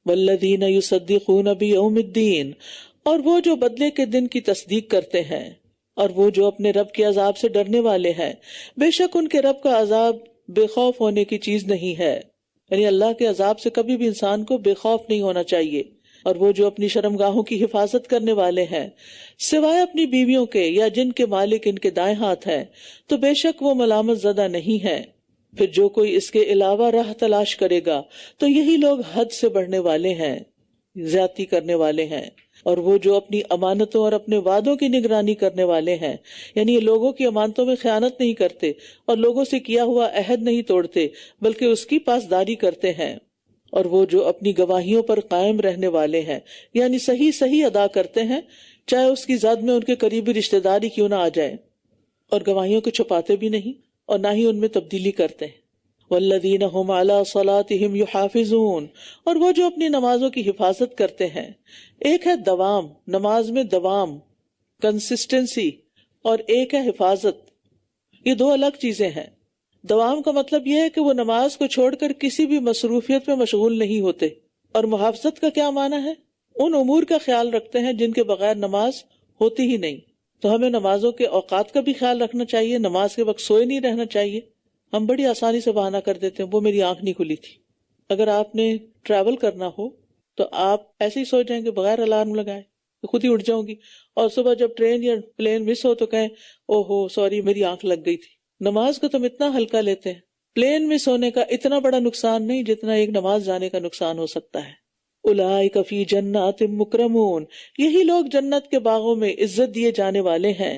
والذین یصدقون بیوم الدین، اور وہ جو بدلے کے دن کی تصدیق کرتے ہیں، اور وہ جو اپنے رب کے عذاب سے ڈرنے والے ہیں۔ بے شک ان کے رب کا عذاب بے خوف ہونے کی چیز نہیں ہے، یعنی اللہ کے عذاب سے کبھی بھی انسان کو بے خوف نہیں ہونا چاہیے۔ اور وہ جو اپنی شرمگاہوں کی حفاظت کرنے والے ہیں، سوائے اپنی بیویوں کے یا جن کے مالک ان کے دائیں ہاتھ ہیں، تو بے شک وہ ملامت زدہ نہیں ہے۔ پھر جو کوئی اس کے علاوہ راہ تلاش کرے گا تو یہی لوگ حد سے بڑھنے والے ہیں، زیادتی کرنے والے ہیں۔ اور وہ جو اپنی امانتوں اور اپنے وعدوں کی نگرانی کرنے والے ہیں، یعنی یہ لوگوں کی امانتوں میں خیانت نہیں کرتے اور لوگوں سے کیا ہوا عہد نہیں توڑتے بلکہ اس کی پاسداری کرتے ہیں۔ اور وہ جو اپنی گواہیوں پر قائم رہنے والے ہیں، یعنی صحیح ادا کرتے ہیں، چاہے اس کی زد میں ان کے قریبی رشتہ داری کیوں نہ آ جائے، اور گواہیوں کو چھپاتے بھی نہیں اور نہ ہی ان میں تبدیلی کرتے ہیں۔ والذین هم علی صلاتہم یحافظون، اور وہ جو اپنی نمازوں کی حفاظت کرتے ہیں۔ ایک ہے دوام، نماز میں دوام، کنسسٹنسی، اور ایک ہے حفاظت، یہ دو الگ چیزیں ہیں۔ دوام کا مطلب یہ ہے کہ وہ نماز کو چھوڑ کر کسی بھی مصروفیت میں مشغول نہیں ہوتے، اور محافظت کا کیا معنی ہے؟ ان امور کا خیال رکھتے ہیں جن کے بغیر نماز ہوتی ہی نہیں۔ تو ہمیں نمازوں کے اوقات کا بھی خیال رکھنا چاہیے، نماز کے وقت سوئے نہیں رہنا چاہیے۔ ہم بڑی آسانی سے بہانہ کر دیتے ہیں، وہ میری آنکھ نہیں کھلی تھی۔ اگر آپ نے ٹریول کرنا ہو تو آپ ایسے ہی سو جائیں گے بغیر الارم لگائے، تو خود ہی اٹھ جاؤں گی، اور صبح جب ٹرین یا پلین مس ہو تو کہیں او ہو سوری میری آنکھ لگ گئی تھی۔ نماز کو تم اتنا ہلکا لیتے ہیں، پلین مس ہونے کا اتنا بڑا نقصان نہیں جتنا ایک نماز جانے کا نقصان ہو سکتا ہے۔ اولئک فی جنات مکرمون، یہی لوگ جنت کے باغوں میں عزت دیے جانے والے ہیں۔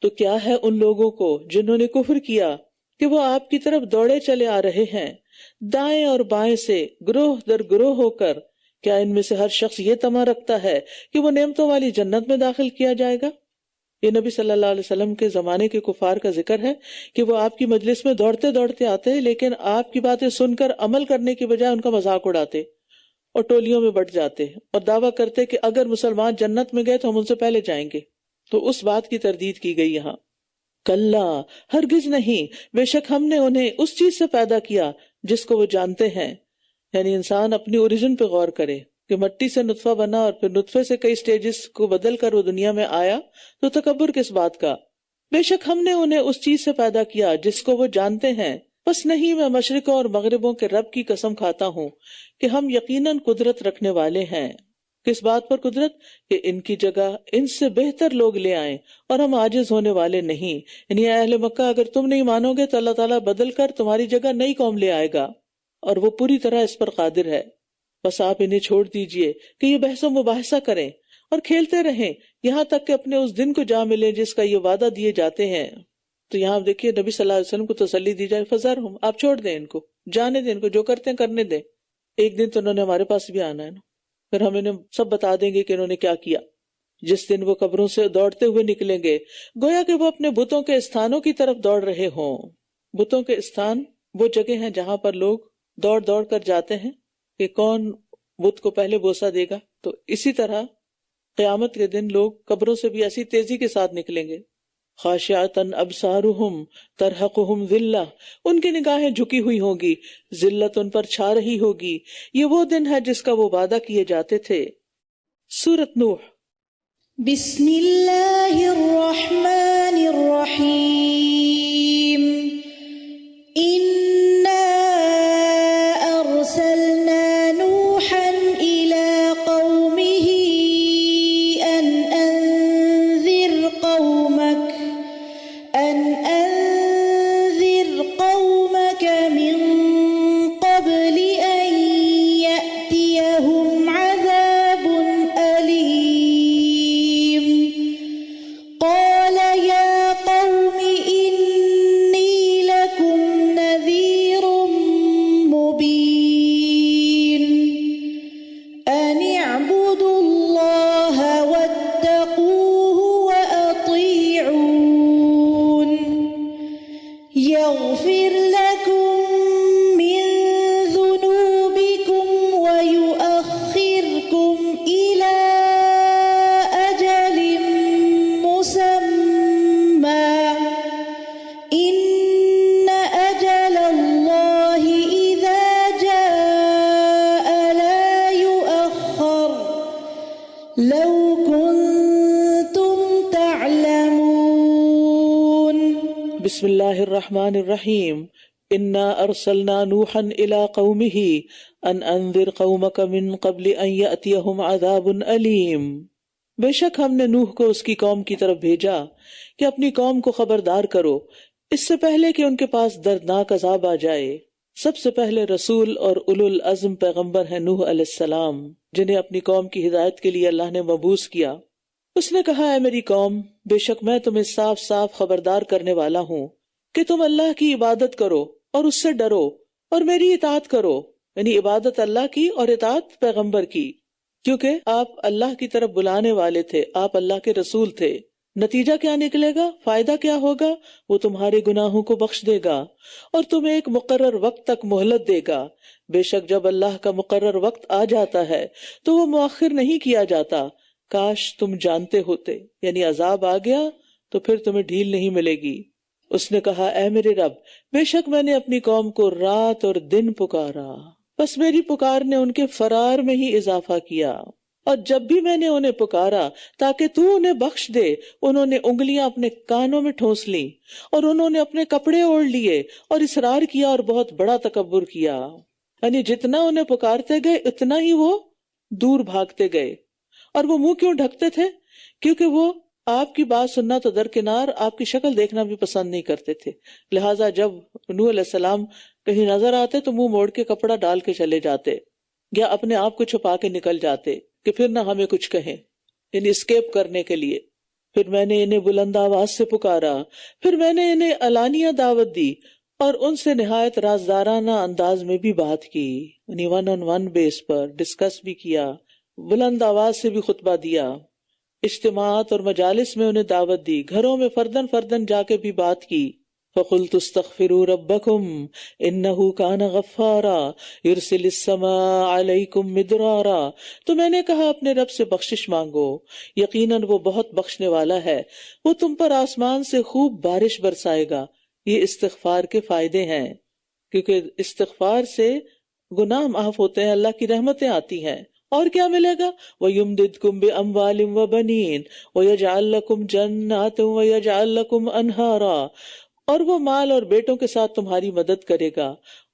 تو کیا ہے ان لوگوں کو جنہوں نے کفر کیا کہ وہ آپ کی طرف دوڑے چلے آ رہے ہیں دائیں اور بائیں سے گروہ در گروہ ہو کر، کیا ان میں سے ہر شخص یہ طمع رکھتا ہے کہ وہ نعمتوں والی جنت میں داخل کیا جائے گا؟ یہ نبی صلی اللہ علیہ وسلم کے زمانے کے کفار کا ذکر ہے کہ وہ آپ کی مجلس میں دوڑتے دوڑتے آتے لیکن آپ کی باتیں سن کر عمل کرنے کی بجائے ان کا مذاق اڑاتے اور ٹولیوں میں بٹ جاتے اور دعویٰ کرتے کہ اگر مسلمان جنت میں گئے تو ہم ان سے پہلے جائیں گے۔ تو اس بات کی تردید کی گئی یہاں۔ کلا، ہرگز نہیں، بے شک ہم نے انہیں اس چیز سے پیدا کیا جس کو وہ جانتے ہیں۔ یعنی انسان اپنی اوریجن پہ غور کرے کہ مٹی سے نطفہ بنا اور پھر نطفے سے کئی سٹیجز کو بدل کر وہ دنیا میں آیا، تو تکبر کس بات کا؟ بے شک ہم نے انہیں اس چیز سے پیدا کیا جس کو وہ جانتے ہیں، بس نہیں میں مشرقوں اور مغربوں کے رب کی قسم کھاتا ہوں کہ ہم یقیناً قدرت رکھنے والے ہیں۔ کس بات پر قدرت؟ کہ ان کی جگہ ان سے بہتر لوگ لے آئیں اور ہم عاجز ہونے والے نہیں۔ یعنی اہل مکہ اگر تم نہیں مانو گے تو اللہ تعالیٰ بدل کر تمہاری جگہ نئی قوم لے آئے گا، اور وہ پوری طرح اس پر قادر ہے۔ بس آپ انہیں چھوڑ دیجئے کہ یہ بحث و مباحثہ کریں اور کھیلتے رہیں یہاں تک کہ اپنے اس دن کو جا ملے جس کا یہ وعدہ دیے جاتے ہیں۔ تو یہاں دیکھیے نبی صلی اللہ علیہ وسلم کو تسلی دی جائے، فذرہم، آپ چھوڑ دیں ان کو، جانے دیں ان کو، جو کرتے ہیں کرنے دیں۔ ایک دن تو انہوں نے ہمارے پاس بھی آنا ہے نا، پھر ہم انہیں سب بتا دیں گے کہ انہوں نے کیا کیا۔ جس دن وہ قبروں سے دوڑتے ہوئے نکلیں گے گویا کہ وہ اپنے بتوں کے استھانوں کی طرف دوڑ رہے ہوں۔ بتوں کے استھان وہ جگہ ہیں جہاں پر لوگ دوڑ دوڑ کر جاتے ہیں کہ کون بت کو پہلے بوسہ دے گا. تو اسی طرح قیامت کے دن لوگ قبروں سے بھی ایسی تیزی کے ساتھ نکلیں گے. خاشعتن ابصارہم ترہقہم ذلہ، ان کی نگاہیں جھکی ہوئی ہوں گی، ذلت ان پر چھا رہی ہوگی. یہ وہ دن ہے جس کا وہ وعدہ کیے جاتے تھے. سورۃ نوح. بسم اللہ الرحمن الرحیم. انا ارسلنا نوحا الى قومه ان انذر قومك من قبل ان يأتيهم عذاب أليم. قال يا قوم إني لكم نذير مبين. أن اعبدوا الله واتقوه وأطيعون. يغفر لكم من ذنوبكم ويؤخركم إلى أجل مسمى إن أجل الله إذا جاء لا يؤخر لو كنتم تعلمون. بسم اللہ الرحمن الرحیم. انا ارسلنا نوحا الى قومه ان انذر قومك من قبل ان يأتيهم عذاب علیم. بے شک ہم نے نوح کو اس کی قوم کی طرف بھیجا کہ اپنی قوم کو خبردار کرو اس سے پہلے کہ ان کے پاس دردناک عذاب آ جائے. سب سے پہلے رسول اور اولو العزم پیغمبر ہیں نوح علیہ السلام، جنہیں اپنی قوم کی ہدایت کے لیے اللہ نے مبعوث کیا. اس نے کہا، اے میری قوم، بے شک میں تمہیں صاف صاف خبردار کرنے والا ہوں کہ تم اللہ کی عبادت کرو اور اس سے ڈرو اور میری اطاعت کرو. یعنی عبادت اللہ کی اور اطاعت پیغمبر کی، کیونکہ آپ اللہ کی طرف بلانے والے تھے، آپ اللہ کے رسول تھے. نتیجہ کیا نکلے گا، فائدہ کیا ہوگا؟ وہ تمہارے گناہوں کو بخش دے گا اور تمہیں ایک مقرر وقت تک مہلت دے گا. بے شک جب اللہ کا مقرر وقت آ جاتا ہے تو وہ مؤخر نہیں کیا جاتا. کاش تم جانتے ہوتے، یعنی عذاب آ گیا تو پھر تمہیں ڈھیل نہیں ملے گی. اس نے کہا، اے میرے رب، بے شک میں نے اپنی قوم کو رات اور دن پکارا، بس میری پکار نے ان کے فرار میں ہی اضافہ کیا. اور جب بھی میں نے انہیں پکارا تاکہ تو انہیں بخش دے، انہوں نے انگلیاں اپنے کانوں میں ٹھونس لیں اور انہوں نے اپنے کپڑے اوڑھ لیے اور اصرار کیا اور بہت بڑا تکبر کیا. یعنی جتنا انہیں پکارتے گئے اتنا ہی وہ دور بھاگتے گئے. اور وہ منہ کیوں ڈھکتے تھے؟ کیونکہ وہ آپ کی بات سننا تو درکنار، آپ کی شکل دیکھنا بھی پسند نہیں کرتے تھے. لہٰذا جب نوح علیہ السلام کہیں نظر آتے تو منہ موڑ کے کپڑا ڈال کے چلے جاتے یا اپنے آپ کو چھپا کے نکل جاتے کہ پھر نہ ہمیں کچھ کہیں، یعنی اسکیپ کرنے کے لیے. پھر میں نے انہیں بلند آواز سے پکارا، پھر میں نے انہیں علانیہ دعوت دی اور ان سے نہایت رازدارانہ انداز میں بھی بات کی، یعنی 1-on-1 بیس پر ڈسکس بھی کیا، بلند آواز سے بھی خطبہ دیا. اجتماعات اور مجالس میں انہیں دعوت دی، گھروں میں فردن فردن جا کے بھی بات کی. فَقُلْتُ اسْتَغْفِرُوا رَبَّكُمْ إِنَّهُ كَانَ غَفَّارًا يُرْسِلِ السَّمَاءَ عَلَيْكُمْ مِدْرَارًا. تو میں نے کہا اپنے رب سے بخشش مانگو، یقیناً وہ بہت بخشنے والا ہے، وہ تم پر آسمان سے خوب بارش برسائے گا. یہ استغفار کے فائدے ہیں، کیونکہ استغفار سے گناہ معاف ہوتے ہیں، اللہ کی رحمتیں آتی ہیں. اور کیا ملے گا؟ وَيُمْدِدْكُمْ بِأَمْوَالٍ وَبَنِينَ وَيَجْعَلْ لَكُمْ جَنَّاتٍ وَيَجْعَلْ لَكُمْ أَنْهَارًا. اور وہ مال اور بیٹوں کے ساتھ تمہاری مدد کرے گا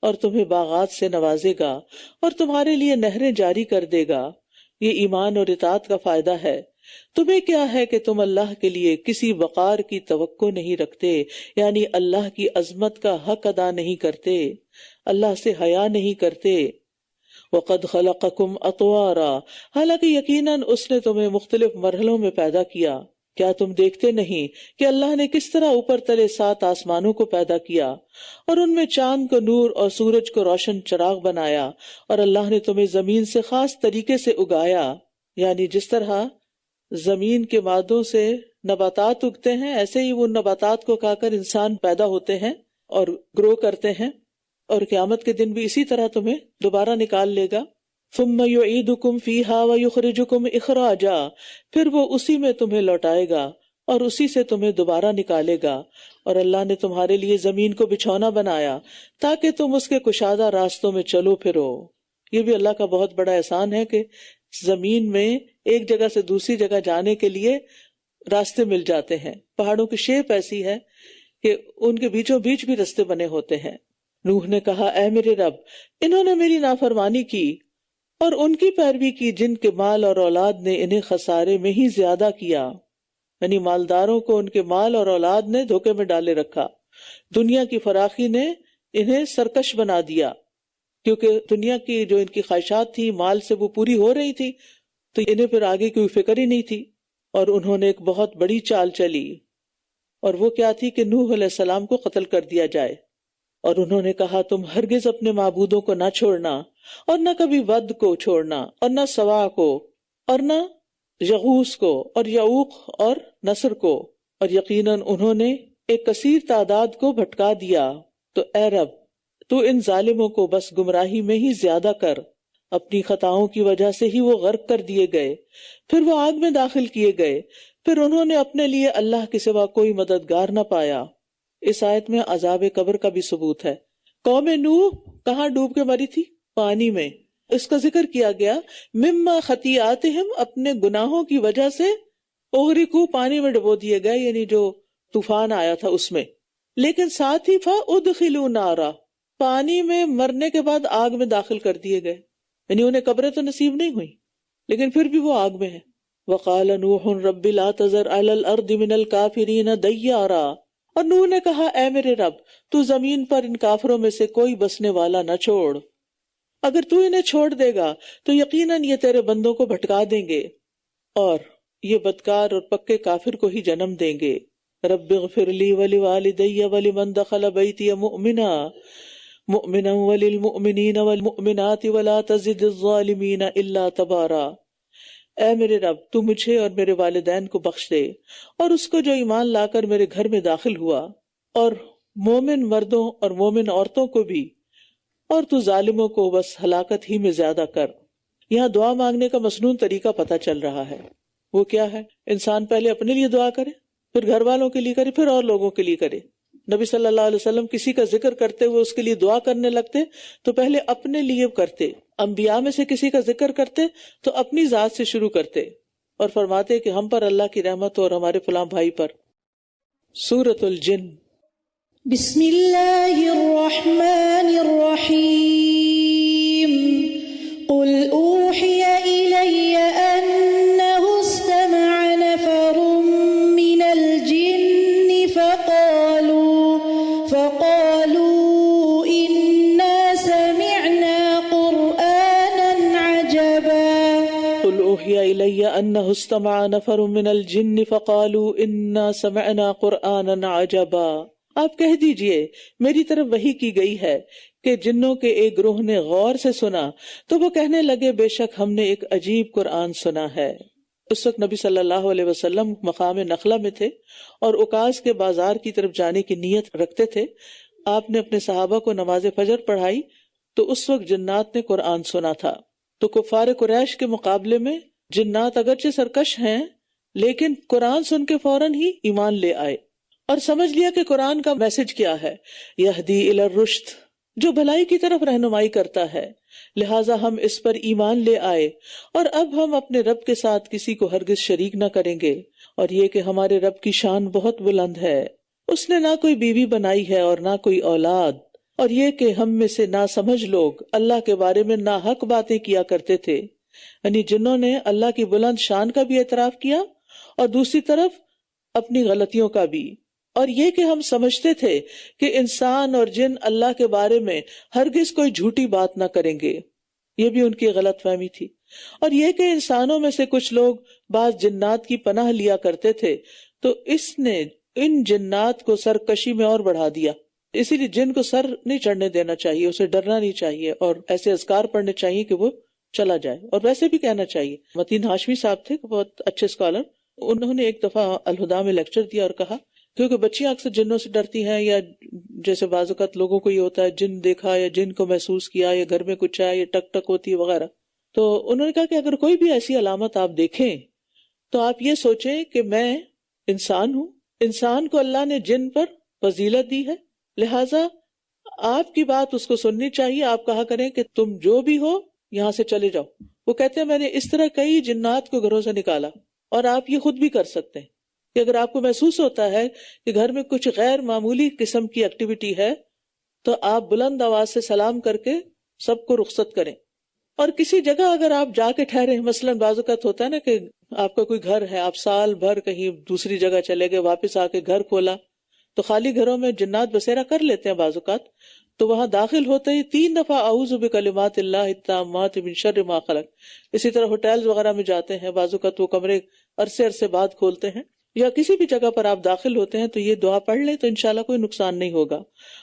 اور تمہیں باغات سے نوازے گا اور تمہارے لیے نہریں جاری کر دے گا. یہ ایمان اور اطاعت کا فائدہ ہے. تمہیں کیا ہے کہ تم اللہ کے لیے کسی وقار کی توقع نہیں رکھتے، یعنی اللہ کی عظمت کا حق ادا نہیں کرتے، اللہ سے حیا نہیں کرتے. وَقَدْ خَلَقَكُمْ أَطْوَارًا. حالانکہ یقیناً اس نے تمہیں مختلف مرحلوں میں پیدا کیا. کیا تم دیکھتے نہیں کہ اللہ نے کس طرح اوپر تلے 7 آسمانوں کو پیدا کیا اور ان میں چاند کو نور اور سورج کو روشن چراغ بنایا، اور اللہ نے تمہیں زمین سے خاص طریقے سے اگایا. یعنی جس طرح زمین کے مادوں سے نباتات اگتے ہیں، ایسے ہی وہ نباتات کو کھا کر انسان پیدا ہوتے ہیں اور گرو کرتے ہیں، اور قیامت کے دن بھی اسی طرح تمہیں دوبارہ نکال لے گا. ثم یعیدکم فیہا ویخرجکم اخراجا، پھر وہ اسی میں تمہیں لوٹائے گا اور اسی سے تمہیں دوبارہ نکالے گا. اور اللہ نے تمہارے لیے زمین کو بچھونا بنایا تاکہ تم اس کے کشادہ راستوں میں چلو پھرو. یہ بھی اللہ کا بہت بڑا احسان ہے کہ زمین میں ایک جگہ سے دوسری جگہ جانے کے لیے راستے مل جاتے ہیں. پہاڑوں کی شیپ ایسی ہے کہ ان کے بیچوں بیچ بھی راستے بنے ہوتے ہیں. نوح نے کہا اے میرے رب، انہوں نے میری نافرمانی کی اور ان کی پیروی کی جن کے مال اور اولاد نے انہیں خسارے میں ہی زیادہ کیا. یعنی مالداروں کو ان کے مال اور اولاد نے دھوکے میں ڈالے رکھا. دنیا کی فراخی نے انہیں سرکش بنا دیا، کیونکہ دنیا کی جو ان کی خواہشات تھی مال سے وہ پوری ہو رہی تھی، تو انہیں پھر آگے کوئی فکر ہی نہیں تھی. اور انہوں نے ایک بہت بڑی چال چلی، اور وہ کیا تھی کہ نوح علیہ السلام کو قتل کر دیا جائے. اور انہوں نے کہا تم ہرگز اپنے معبودوں کو نہ چھوڑنا، اور نہ کبھی ود کو چھوڑنا، اور نہ سوا کو، اور نہ یغوث کو، اور یعوق اور نصر کو، اور یقیناً انہوں نے ایک کثیر تعداد کو بھٹکا دیا. تو اے رب، تو ان ظالموں کو بس گمراہی میں ہی زیادہ کر. اپنی خطاؤں کی وجہ سے ہی وہ غرق کر دیے گئے، پھر وہ آگ میں داخل کیے گئے، پھر انہوں نے اپنے لیے اللہ کے سوا کوئی مددگار نہ پایا. اس آیت میں عذاب قبر کا بھی ثبوت ہے. قوم نوح کہاں ڈوب کے مری تھی؟ پانی میں. اس کا ذکر کیا گیا مما خطیئاتہم، اپنے گناہوں کی وجہ سے اغرقوا، پانی میں ڈبو دیے گئے، یعنی جو طوفان آیا تھا اس میں. لیکن ساتھ ہی فادخلوا نارا، پانی میں مرنے کے بعد آگ میں داخل کر دیے گئے. یعنی انہیں قبریں تو نصیب نہیں ہوئی لیکن پھر بھی وہ آگ میں ہے. وقال نوح رب لا تذر علی الارض من الکافرین دیارا، اور نوح نے کہا اے میرے رب، تو زمین پر ان کافروں میں سے کوئی بسنے والا نہ چھوڑ. اگر تو انہیں چھوڑ دے گا تو یقیناً یہ تیرے بندوں کو بھٹکا دیں گے اور یہ بدکار اور پکے کافر کو ہی جنم دیں گے. رب اغفر لی ولوالدی ولمن دخل بیتی مؤمنا وللمؤمنین والمؤمنات ولا تزد الظالمین الا تبارا. اے میرے رب، تو مجھے اور میرے والدین کو بخش دے، اور اس کو جو ایمان لا کر میرے گھر میں داخل ہوا، اور مومن مردوں اور مومن عورتوں کو بھی، اور تو ظالموں کو بس ہلاکت ہی میں زیادہ کر. یہاں دعا مانگنے کا مسنون طریقہ پتہ چل رہا ہے. وہ کیا ہے؟ انسان پہلے اپنے لیے دعا کرے، پھر گھر والوں کے لیے کرے، پھر اور لوگوں کے لیے کرے. نبی صلی اللہ علیہ وسلم کسی کا ذکر کرتے ہوئے اس کے لیے دعا کرنے لگتے تو پہلے اپنے لیے کرتے. انبیاء میں سے کسی کا ذکر کرتے تو اپنی ذات سے شروع کرتے اور فرماتے کہ ہم پر اللہ کی رحمت اور ہمارے فلاں بھائی پر. سورۃ الجن. بسم اللہ الرحمن الرحیم. قل اوحی الی انہ استمع نفر من الجن فقالوا انا سمعنا قرآنا عجبا. قل اوحی الی انہ استمع نفر من الجن فقالوا انا سمعنا قرآنا عجبا. آپ کہہ دیجئے میری طرف وحی کی گئی ہے کہ جنوں کے ایک گروہ نے غور سے سنا تو وہ کہنے لگے بے شک ہم نے ایک عجیب قرآن سنا ہے. اس وقت نبی صلی اللہ علیہ وسلم مقام نخلہ میں تھے اور عکاظ کے بازار کی طرف جانے کی نیت رکھتے تھے. آپ نے اپنے صحابہ کو نماز فجر پڑھائی تو اس وقت جنات نے قرآن سنا تھا. تو کفار قریش کے مقابلے میں جنات اگرچہ سرکش ہیں لیکن قرآن سن کے فوراً ہی ایمان لے آئے اور سمجھ لیا کہ قرآن کا میسج کیا ہے. یہدی الی الرشد، جو بھلائی کی طرف رہنمائی کرتا ہے، لہٰذا ہم اس پر ایمان لے آئے اور اب ہم اپنے رب کے ساتھ کسی کو ہرگز شریک نہ کریں گے. اور یہ کہ ہمارے رب کی شان بہت بلند ہے، اس نے نہ کوئی بیوی بنائی ہے اور نہ کوئی اولاد. اور یہ کہ ہم میں سے ناسمجھ لوگ اللہ کے بارے میں ناحق باتیں کیا کرتے تھے، یعنی جنہوں نے اللہ کی بلند شان کا بھی اعتراف کیا اور دوسری طرف اپنی غلطیوں کا بھی. اور یہ کہ ہم سمجھتے تھے کہ انسان اور جن اللہ کے بارے میں ہرگز کوئی جھوٹی بات نہ کریں گے، یہ بھی ان کی غلط فہمی تھی. اور یہ کہ انسانوں میں سے کچھ لوگ بعض جنات کی پناہ لیا کرتے تھے تو اس نے ان جنات کو سرکشی میں اور بڑھا دیا. اسی لیے جن کو سر نہیں چڑھنے دینا چاہیے، اسے ڈرنا نہیں چاہیے اور ایسے اذکار پڑھنے چاہیے کہ وہ چلا جائے. اور ویسے بھی کہنا چاہیے. متین ہاشمی صاحب تھے بہت اچھے اسکالر، انہوں نے ایک دفعہ الہدا میں لیکچر دیا اور کہا کیونکہ بچیاں اکثر جنوں سے ڈرتی ہیں، یا جیسے بعض اوقات لوگوں کو یہ ہوتا ہے جن دیکھا یا جن کو محسوس کیا یا گھر میں کچھ آیا یا ٹک ٹک ہوتی ہے وغیرہ. تو انہوں نے کہا کہ اگر کوئی بھی ایسی علامت آپ دیکھیں تو آپ یہ سوچیں کہ میں انسان ہوں، انسان کو اللہ نے جن پر فضیلت دی ہے، لہٰذا آپ کی بات اس کو سننی چاہیے. آپ کہا کریں کہ تم جو بھی ہو یہاں سے چلے جاؤ. وہ کہتے ہیں میں نے اس طرح کئی جنات کو گھروں سے نکالا. اور آپ یہ خود بھی کر سکتے ہیں کہ اگر آپ کو محسوس ہوتا ہے کہ گھر میں کچھ غیر معمولی قسم کی ایکٹیویٹی ہے تو آپ بلند آواز سے سلام کر کے سب کو رخصت کریں. اور کسی جگہ اگر آپ جا کے ٹھہرے، مثلاً بعض اوقات ہوتا ہے نا کہ آپ کا کوئی گھر ہے، آپ سال بھر کہیں دوسری جگہ چلے گئے، واپس آ کے گھر کھولا تو خالی گھروں میں جنات بسیرا کر لیتے ہیں بعض اوقات، تو وہاں داخل ہوتے ہی 3 دفعہ اعوذ بکلمات اللہ التامات من شر ما خلق. اسی طرح ہوٹلز وغیرہ میں جاتے ہیں، بعض اوقات وہ کمرے عرصے بعد کھولتے ہیں، یا کسی بھی جگہ پر آپ داخل ہوتے ہیں تو یہ دعا پڑھ لیں تو انشاءاللہ کوئی نقصان نہیں ہوگا.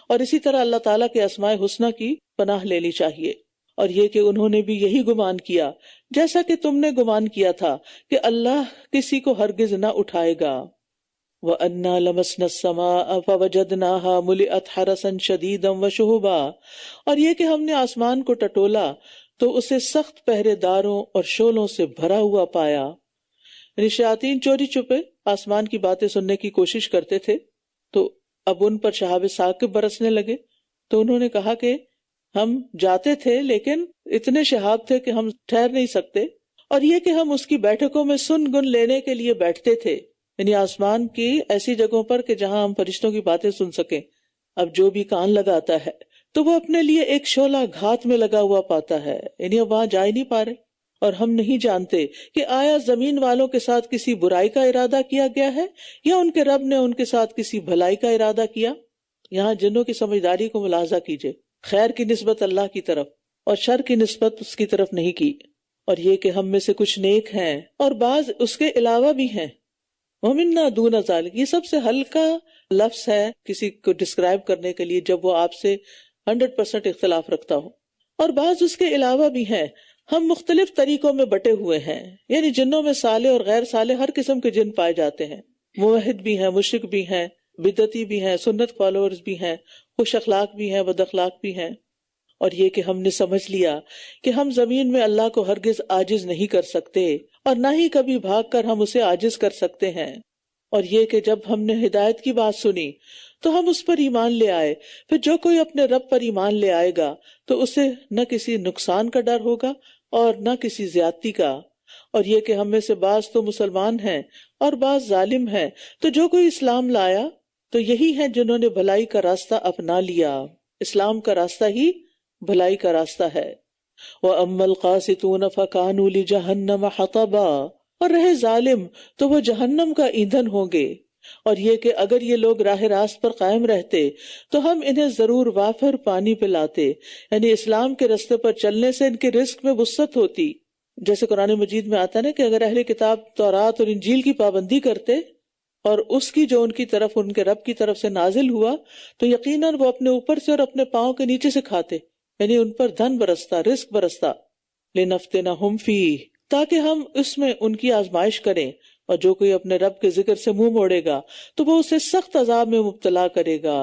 اور اسی طرح اللہ تعالیٰ کے اسماء حسنی کی پناہ لینی چاہیے. اور یہ کہ انہوں نے بھی یہی گمان کیا جیسا کہ تم نے گمان کیا تھا کہ اللہ کسی کو ہرگز نہ اٹھائے گا. وَأَنَّا لَمَسْنَا السَّمَاءَ فَوَجَدْنَاهَا مُلِئَتْ حَرَسًا شَدِيدًا وَشُهُبًا، اور یہ کہ ہم نے آسمان کو ٹٹولا تو اسے سخت پہرے داروں اور شعلوں سے بھرا ہوا پایا. یعنی شیاطین چوری چھپے آسمان کی باتیں سننے کی کوشش کرتے تھے، تو اب ان پر شہاب ثاقب برسنے لگے. تو انہوں نے کہا کہ ہم جاتے تھے لیکن اتنے شہاب تھے کہ ہم ٹھہر نہیں سکتے. اور یہ کہ ہم اس کی بیٹھکوں میں سن گن لینے کے لیے بیٹھتے تھے، یعنی آسمان کی ایسی جگہوں پر کہ جہاں ہم فرشتوں کی باتیں سن سکیں. اب جو بھی کان لگاتا ہے تو وہ اپنے لیے ایک شعلہ گھات میں لگا ہوا پاتا ہے، یعنی اب وہاں جا ہی نہیں پا رہے. اور ہم نہیں جانتے کہ آیا زمین والوں کے ساتھ کسی برائی کا ارادہ کیا گیا ہے یا ان کے رب نے ان کے ساتھ کسی بھلائی کا ارادہ کیا. یہاں جنوں کی سمجھداری کو ملاحظہ کیجئے، خیر کی نسبت اللہ کی طرف اور شر کی نسبت اس کی طرف نہیں کی. اور یہ کہ ہم میں سے کچھ نیک ہیں اور بعض اس کے علاوہ بھی ہیں. وَمِنَّا دُونَ ذَلِكَ، یہ سب سے ہلکا لفظ ہے کسی کو ڈسکرائب کرنے کے لیے جب وہ آپ سے 100% اختلاف رکھتا ہو. اور بعض اس کے علاوہ بھی ہیں، ہم مختلف طریقوں میں بٹے ہوئے ہیں. یعنی جنوں میں صالح اور غیر صالح ہر قسم کے جن پائے جاتے ہیں. موحد بھی ہیں، مشرک بھی ہیں، بدعتی بھی ہیں، سنت فالوورز بھی ہیں، خوش اخلاق بھی ہیں، بد اخلاق بھی ہیں. اور یہ کہ ہم نے سمجھ لیا کہ ہم زمین میں اللہ کو ہرگز عاجز نہیں کر سکتے اور نہ ہی کبھی بھاگ کر ہم اسے عاجز کر سکتے ہیں. اور یہ کہ جب ہم نے ہدایت کی بات سنی تو ہم اس پر ایمان لے آئے. پھر جو کوئی اپنے رب پر ایمان لے آئے گا تو اسے نہ کسی نقصان کا ڈر ہوگا اور نہ کسی زیادتی کا. اور یہ کہ ہم میں سے بعض تو مسلمان ہیں اور بعض ظالم ہیں، تو جو کوئی اسلام لایا تو یہی ہیں جنہوں نے بھلائی کا راستہ اپنا لیا. اسلام کا راستہ ہی بھلائی کا راستہ ہے. وَأَمَّا الْقَاسِطُونَ فَكَانُوا لِجَهَنَّمَ حَطَبًا، اور رہے ظالم تو وہ جہنم کا ایندھن ہوں گے. اور یہ کہ اگر یہ لوگ راہ راست پر قائم رہتے تو ہم انہیں ضرور وافر پانی پلاتے. یعنی اسلام کے راستے پر چلنے سے ان کے رزق میں وسعت ہوتی. جیسے قرآن مجید میں آتا ہے کہ اگر اہل کتاب تورات اور انجیل کی پابندی کرتے اور اس کی جو ان کی طرف ان کے رب کی طرف سے نازل ہوا تو یقیناً وہ اپنے اوپر سے اور اپنے پاؤں کے نیچے سے کھاتے، یعنی ان پر دھن برستا، رزق برستا. لِنَفْتِنَهُمْ فِيهِ، تاکہ ہم اس میں ان کی آزمائش کریں. اور جو کوئی اپنے رب کے ذکر سے منہ موڑے گا تو وہ اسے سخت عذاب میں مبتلا کرے گا.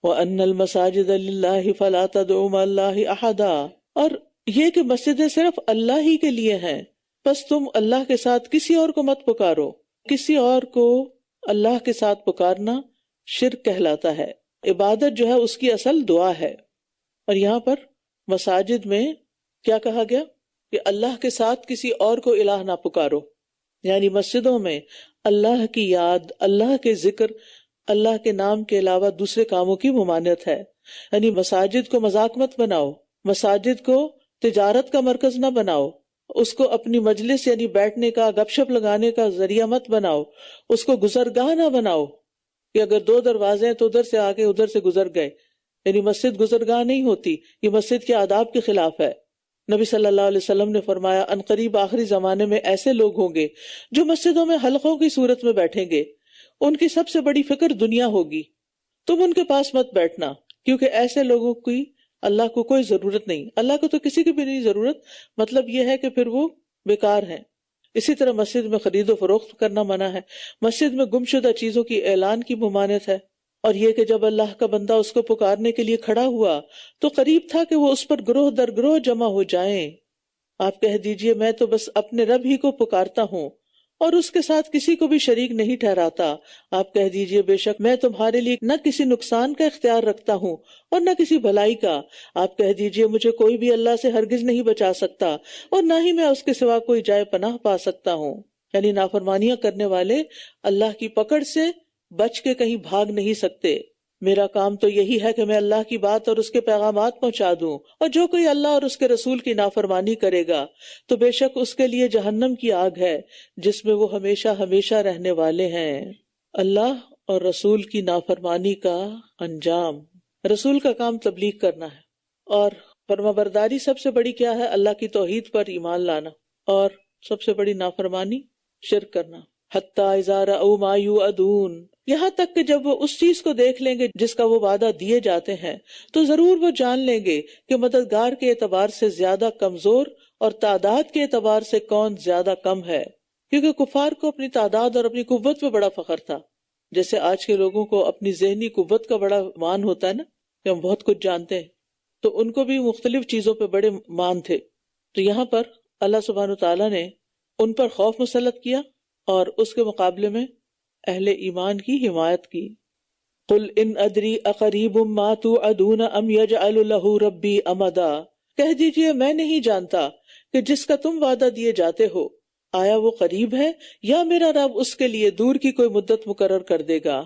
وَأَنَّ الْمَسَاجِدَ لِلَّهِ فَلَا تَدْعُوا مَعَ اللَّهِ أَحَدًا، اور یہ کہ مسجدیں صرف اللہ ہی کے لیے ہیں، بس تم اللہ کے ساتھ کسی اور کو مت پکارو. کسی اور کو اللہ کے ساتھ پکارنا شرک کہلاتا ہے. عبادت جو ہے اس کی اصل دعا ہے. اور یہاں پر مساجد میں کیا کہا گیا کہ اللہ کے ساتھ کسی اور کو الہ نہ پکارو. یعنی مسجدوں میں اللہ کی یاد، اللہ کے ذکر، اللہ کے نام کے علاوہ دوسرے کاموں کی ممانعت ہے. یعنی مساجد کو مذاق مت بناؤ، مساجد کو تجارت کا مرکز نہ بناؤ، اس کو اپنی مجلس یعنی بیٹھنے کا، گپ شپ لگانے کا ذریعہ مت بناؤ، اس کو گزرگاہ نہ بناؤ کہ اگر 2 دروازے ہیں تو ادھر سے آگے ادھر سے گزر گئے. یعنی مسجد گزرگاہ نہیں ہوتی، یہ مسجد کے آداب کے خلاف ہے. نبی صلی اللہ علیہ وسلم نے فرمایا عنقریب آخری زمانے میں ایسے لوگ ہوں گے جو مسجدوں میں حلقوں کی صورت میں بیٹھیں گے. ان کی سب سے بڑی فکر دنیا ہوگی. تم ان کے پاس مت بیٹھنا، کیونکہ ایسے لوگوں کی اللہ کو کوئی ضرورت نہیں. اللہ کو تو کسی کی بھی نہیں ضرورت، مطلب یہ ہے کہ پھر وہ بیکار ہیں. اسی طرح مسجد میں خرید و فروخت کرنا منع ہے. مسجد میں گمشدہ چیزوں کی اعلان کی ممانعت ہے. اور یہ کہ جب اللہ کا بندہ اس کو پکارنے کے لیے کھڑا ہوا تو قریب تھا کہ وہ اس پر گروہ در گروہ جمع ہو جائیں. آپ کہہ دیجئے میں تو بس اپنے رب ہی کو پکارتا ہوں اور اس کے ساتھ کسی کو بھی شریک نہیں ٹھہراتا۔ آپ کہہ دیجئے بے شک میں تمہارے لیے نہ کسی نقصان کا اختیار رکھتا ہوں اور نہ کسی بھلائی کا۔ آپ کہہ دیجئے مجھے کوئی بھی اللہ سے ہرگز نہیں بچا سکتا اور نہ ہی میں اس کے سوا کوئی جائے پناہ پا سکتا ہوں۔ یعنی نافرمانیاں کرنے والے اللہ کی پکڑ سے بچ کے کہیں بھاگ نہیں سکتے۔ میرا کام تو یہی ہے کہ میں اللہ کی بات اور اس کے پیغامات پہنچا دوں، اور جو کوئی اللہ اور اس کے رسول کی نافرمانی کرے گا تو بے شک اس کے لیے جہنم کی آگ ہے جس میں وہ ہمیشہ ہمیشہ رہنے والے ہیں۔ اللہ اور رسول کی نافرمانی کا انجام۔ رسول کا کام تبلیغ کرنا ہے، اور فرمانبرداری سب سے بڑی کیا ہے؟ اللہ کی توحید پر ایمان لانا، اور سب سے بڑی نافرمانی شرک کرنا۔ حتیٰ اذا رأوا ما یوعدون، یہاں تک کہ جب وہ اس چیز کو دیکھ لیں گے جس کا وہ وعدہ دیے جاتے ہیں تو ضرور وہ جان لیں گے کہ مددگار کے اعتبار سے زیادہ کمزور اور تعداد کے اعتبار سے کون زیادہ کم ہے، کیونکہ کفار کو اپنی تعداد اور اپنی قوت پہ بڑا فخر تھا، جیسے آج کے لوگوں کو اپنی ذہنی قوت کا بڑا مان ہوتا ہے نا، کہ ہم بہت کچھ جانتے ہیں، تو ان کو بھی مختلف چیزوں پہ بڑے مان تھے۔ تو یہاں پر اللہ سبحانہ وتعالیٰ نے ان پر خوف مسلط کیا اور اس کے مقابلے میں اہل ایمان کی حمایت کی۔ قل ان ادری اقریب ما توعدون ام یجعل له ربی امدا، کہہ دیجئے میں نہیں جانتا کہ جس کا تم وعدہ دیے جاتے ہو آیا وہ قریب ہے یا میرا رب اس کے لیے دور کی کوئی مدت مقرر کر دے گا۔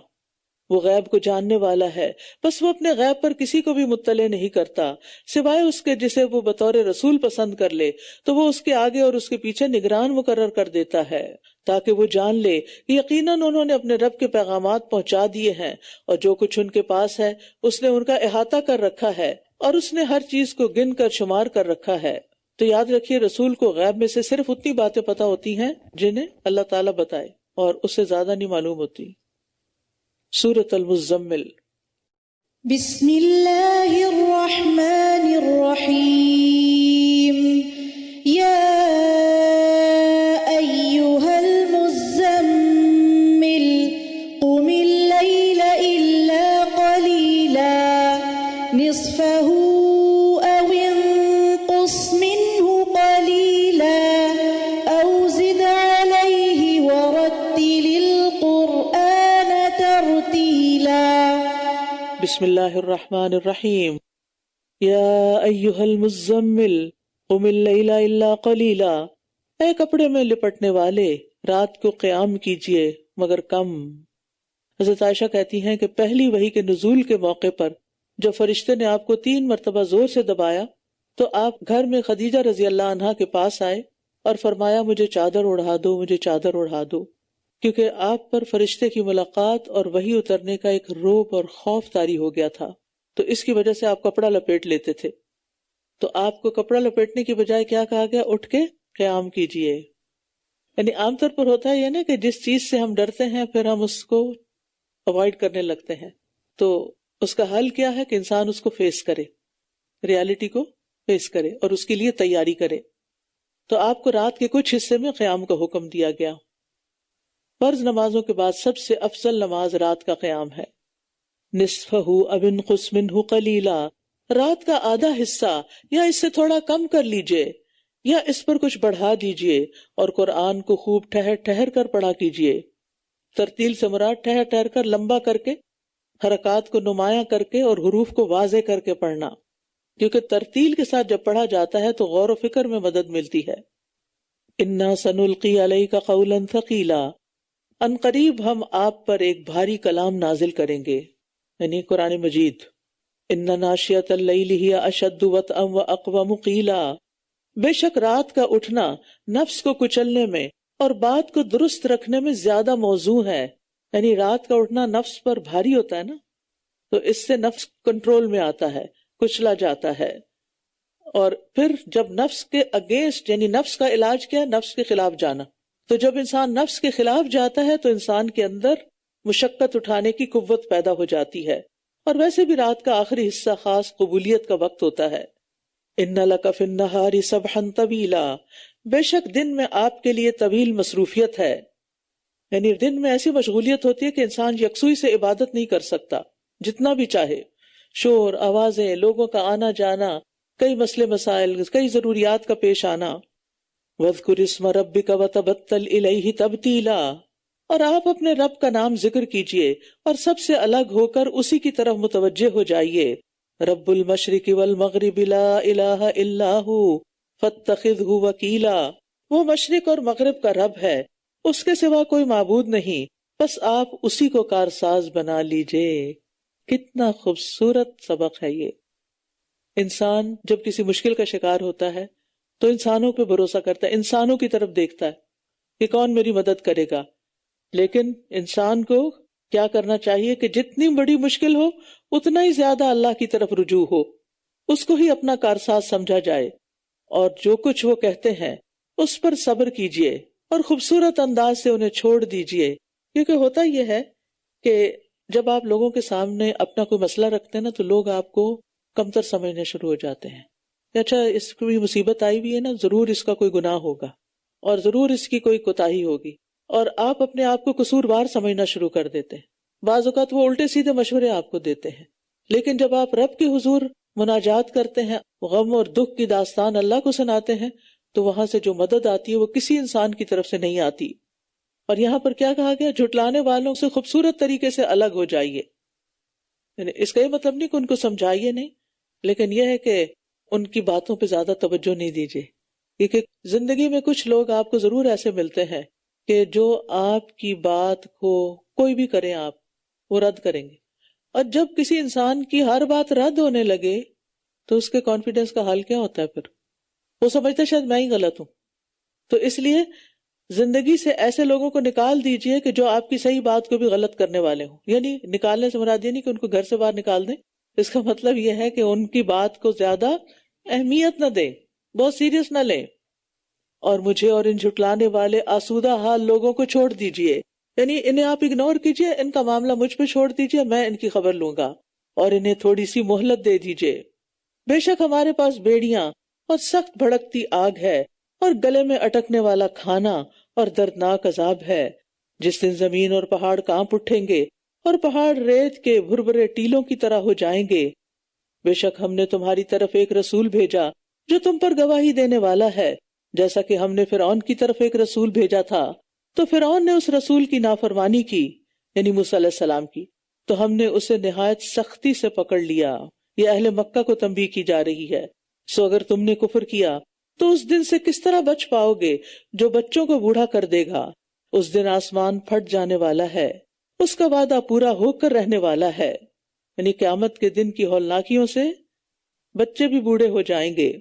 وہ غیب کو جاننے والا ہے، بس وہ اپنے غیب پر کسی کو بھی مطلع نہیں کرتا سوائے اس کے جسے وہ بطور رسول پسند کر لے، تو وہ اس کے آگے اور اس کے پیچھے نگران مقرر کر دیتا ہے تاکہ وہ جان لے کہ یقیناً انہوں نے اپنے رب کے پیغامات پہنچا دیے ہیں، اور جو کچھ ان کے پاس ہے اس نے ان کا احاطہ کر رکھا ہے، اور اس نے ہر چیز کو گن کر شمار کر رکھا ہے۔ تو یاد رکھیے رسول کو غیب میں سے صرف اتنی باتیں پتہ ہوتی ہیں جنہیں اللہ تعالیٰ بتائے، اور اس سے زیادہ نہیں معلوم ہوتی۔ سورۃ المزمل۔ بسم اللہ الرحمن الرحیم۔ یا ایہا المزمل قم اللیل الا قلیلا نصفہ او انقص منہ قلیلا او زد علیہ ورتل القرآن ترتیلا۔ بسم اللہ الرحمن الرحیم۔ یا ایہا المزمل قم اللیل الا قلیلا، اے کپڑے میں لپٹنے والے رات کو قیام کیجئے مگر کم۔ حضرت عائشہ کہتی ہیں کہ پہلی وحی کے نزول کے موقع پر جب فرشتے نے آپ کو 3 مرتبہ زور سے دبایا تو آپ گھر میں خدیجہ رضی اللہ عنہا کے پاس آئے اور فرمایا مجھے چادر اڑا دو، مجھے چادر اڑا دو، کیونکہ آپ پر فرشتے کی ملاقات اور وحی اترنے کا ایک رعب اور خوف طاری ہو گیا تھا، تو اس کی وجہ سے آپ کپڑا لپیٹ لیتے تھے۔ تو آپ کو کپڑا لپیٹنے کی بجائے کیا کہا گیا؟ اٹھ کے قیام کیجئے۔ یعنی عام طور پر ہوتا ہے یہ نا کہ جس چیز سے ہم ڈرتے ہیں پھر ہم اس کو اوائڈ کرنے لگتے ہیں، تو اس کا حل کیا ہے کہ انسان اس کو فیس کرے، ریالٹی کو فیس کرے اور اس کے لیے تیاری کرے۔ تو آپ کو رات کے کچھ حصے میں قیام کا حکم دیا گیا۔ فرض نمازوں کے بعد سب سے افضل نماز رات کا قیام ہے۔ نصفہ او انقص منہ قلیلا، رات کا آدھا حصہ یا اس سے تھوڑا کم کر لیجئے یا اس پر کچھ بڑھا دیجئے، اور قرآن کو خوب ٹھہر ٹھہر کر پڑھا کیجئے۔ ترتیل سے مراد ٹھہر ٹھہر کر، لمبا کر کے، حرکات کو نمایاں کر کے اور حروف کو واضح کر کے پڑھنا، کیونکہ ترتیل کے ساتھ جب پڑھا جاتا ہے تو غور و فکر میں مدد ملتی ہے۔ انا سنلقی علیک قولا ثقیلا، ان قریب ہم آپ پر ایک بھاری کلام نازل کریں گے، یعنی قرآن مجید۔ ان ناشیۃ اللیل ہی اشد وطئا واقوم قیلا، بے شک رات کا اٹھنا نفس کو کچلنے میں اور بات کو درست رکھنے میں زیادہ موزوں ہے، یعنی رات کا اٹھنا نفس پر بھاری ہوتا ہے نا، تو اس سے نفس کنٹرول میں آتا ہے، کچلا جاتا ہے۔ اور پھر جب نفس کے اگینسٹ، یعنی نفس کا علاج کیا ہے؟ نفس کے خلاف جانا۔ تو جب انسان نفس کے خلاف جاتا ہے تو انسان کے اندر مشقت اٹھانے کی قوت پیدا ہو جاتی ہے، اور ویسے بھی رات کا آخری حصہ خاص قبولیت کا وقت ہوتا ہے۔ ان لک فی النہار سبحا طویلا، بے شک دن میں آپ کے لیے طویل مصروفیت ہے، یعنی دن میں ایسی مشغولیت ہوتی ہے کہ انسان یکسوئی سے عبادت نہیں کر سکتا جتنا بھی چاہے۔ شور، آوازیں، لوگوں کا آنا جانا، کئی مسئلے مسائل، کئی ضروریات کا پیش آنا. وَاذْكُرِ اسْمَ رَبِّكَ وَتَبَتَّلْ إِلَيْهِ تَبْتِيلًا، اور آپ اپنے رب کا نام ذکر کیجئے اور سب سے الگ ہو کر اسی کی طرف متوجہ ہو جائیے. رب المشرق والمغرب لا الہ الا ہو فاتخذہ وکیلا، وہ مشرق اور مغرب کا رب ہے، اس کے سوا کوئی معبود نہیں، بس آپ اسی کو کارساز بنا لیجئے. کتنا خوبصورت سبق ہے یہ. انسان جب کسی مشکل کا شکار ہوتا ہے تو انسانوں پہ بھروسہ کرتا ہے، انسانوں کی طرف دیکھتا ہے کہ کون میری مدد کرے گا. لیکن انسان کو کیا کرنا چاہیے کہ جتنی بڑی مشکل ہو اتنا ہی زیادہ اللہ کی طرف رجوع ہو، اس کو ہی اپنا کارساز سمجھا جائے، اور جو کچھ وہ کہتے ہیں اس پر صبر کیجئے اور خوبصورت انداز سے انہیں چھوڑ دیجئے. کیونکہ ہوتا یہ ہے کہ جب آپ لوگوں کے سامنے اپنا کوئی مسئلہ رکھتے ہیں نا تو لوگ آپ کو کمتر سمجھنے شروع ہو جاتے ہیں کہ اچھا اس کو بھی مصیبت آئی ہوئی ہے نا، ضرور اس کا کوئی گناہ ہوگا اور ضرور اس کی کوئی کوتاہی ہوگی، اور آپ اپنے آپ کو قصوروار سمجھنا شروع کر دیتے ہیں. بعض اوقات وہ الٹے سیدھے مشورے آپ کو دیتے ہیں. لیکن جب آپ رب کے حضور مناجات کرتے ہیں، غم اور دکھ کی داستان اللہ کو سناتے ہیں، تو وہاں سے جو مدد آتی ہے وہ کسی انسان کی طرف سے نہیں آتی. اور یہاں پر کیا کہا گیا؟ جھٹلانے والوں سے خوبصورت طریقے سے الگ ہو جائیے. یعنی اس کا یہ مطلب نہیں کہ ان کو سمجھائیے نہیں، لیکن یہ ہے کہ ان کی باتوں پہ زیادہ توجہ نہیں دیجیے. کیونکہ زندگی میں کچھ لوگ آپ کو ضرور ایسے ملتے ہیں کہ جو آپ کی بات کو کوئی بھی کریں آپ وہ رد کریں گے. اور جب کسی انسان کی ہر بات رد ہونے لگے تو اس کے کانفیڈنس کا حال کیا ہوتا ہے؟ پھر وہ سمجھتا ہے شاید میں ہی غلط ہوں. تو اس لیے زندگی سے ایسے لوگوں کو نکال دیجئے کہ جو آپ کی صحیح بات کو بھی غلط کرنے والے ہوں. یعنی نکالنے سے مراد یہ نہیں کہ ان کو گھر سے باہر نکال دیں، اس کا مطلب یہ ہے کہ ان کی بات کو زیادہ اہمیت نہ دیں، بہت سیریس نہ لیں. اور مجھے اور ان جھٹلانے والے آسودہ حال لوگوں کو چھوڑ دیجئے، یعنی انہیں آپ اگنور کیجئے، ان کا معاملہ مجھ پہ چھوڑ دیجئے، میں ان کی خبر لوں گا، اور انہیں تھوڑی سی مہلت دے دیجئے. بے شک ہمارے پاس بیڑیاں اور سخت بھڑکتی آگ ہے اور گلے میں اٹکنے والا کھانا اور دردناک عذاب ہے. جس دن زمین اور پہاڑ کانپ اٹھیں گے اور پہاڑ ریت کے بھربھرے ٹیلوں کی طرح ہو جائیں گے. بے شک ہم نے تمہاری طرف ایک رسول بھیجا جو تم پر گواہی دینے والا ہے، جیسا کہ ہم نے فرعون کی طرف ایک رسول بھیجا تھا. تو فرعون نے اس رسول کی نافرمانی کی، یعنی موسیٰ علیہ السلام کی، تو ہم نے اسے نہایت سختی سے پکڑ لیا. یہ اہل مکہ کو تنبیہ کی جا رہی ہے. سو اگر تم نے کفر کیا تو اس دن سے کس طرح بچ پاؤ گے جو بچوں کو بوڑھا کر دے گا. اس دن آسمان پھٹ جانے والا ہے، اس کا وعدہ پورا ہو کر رہنے والا ہے. یعنی قیامت کے دن کی ہولناکیوں سے بچے بھی بوڑھے ہو جائیں گے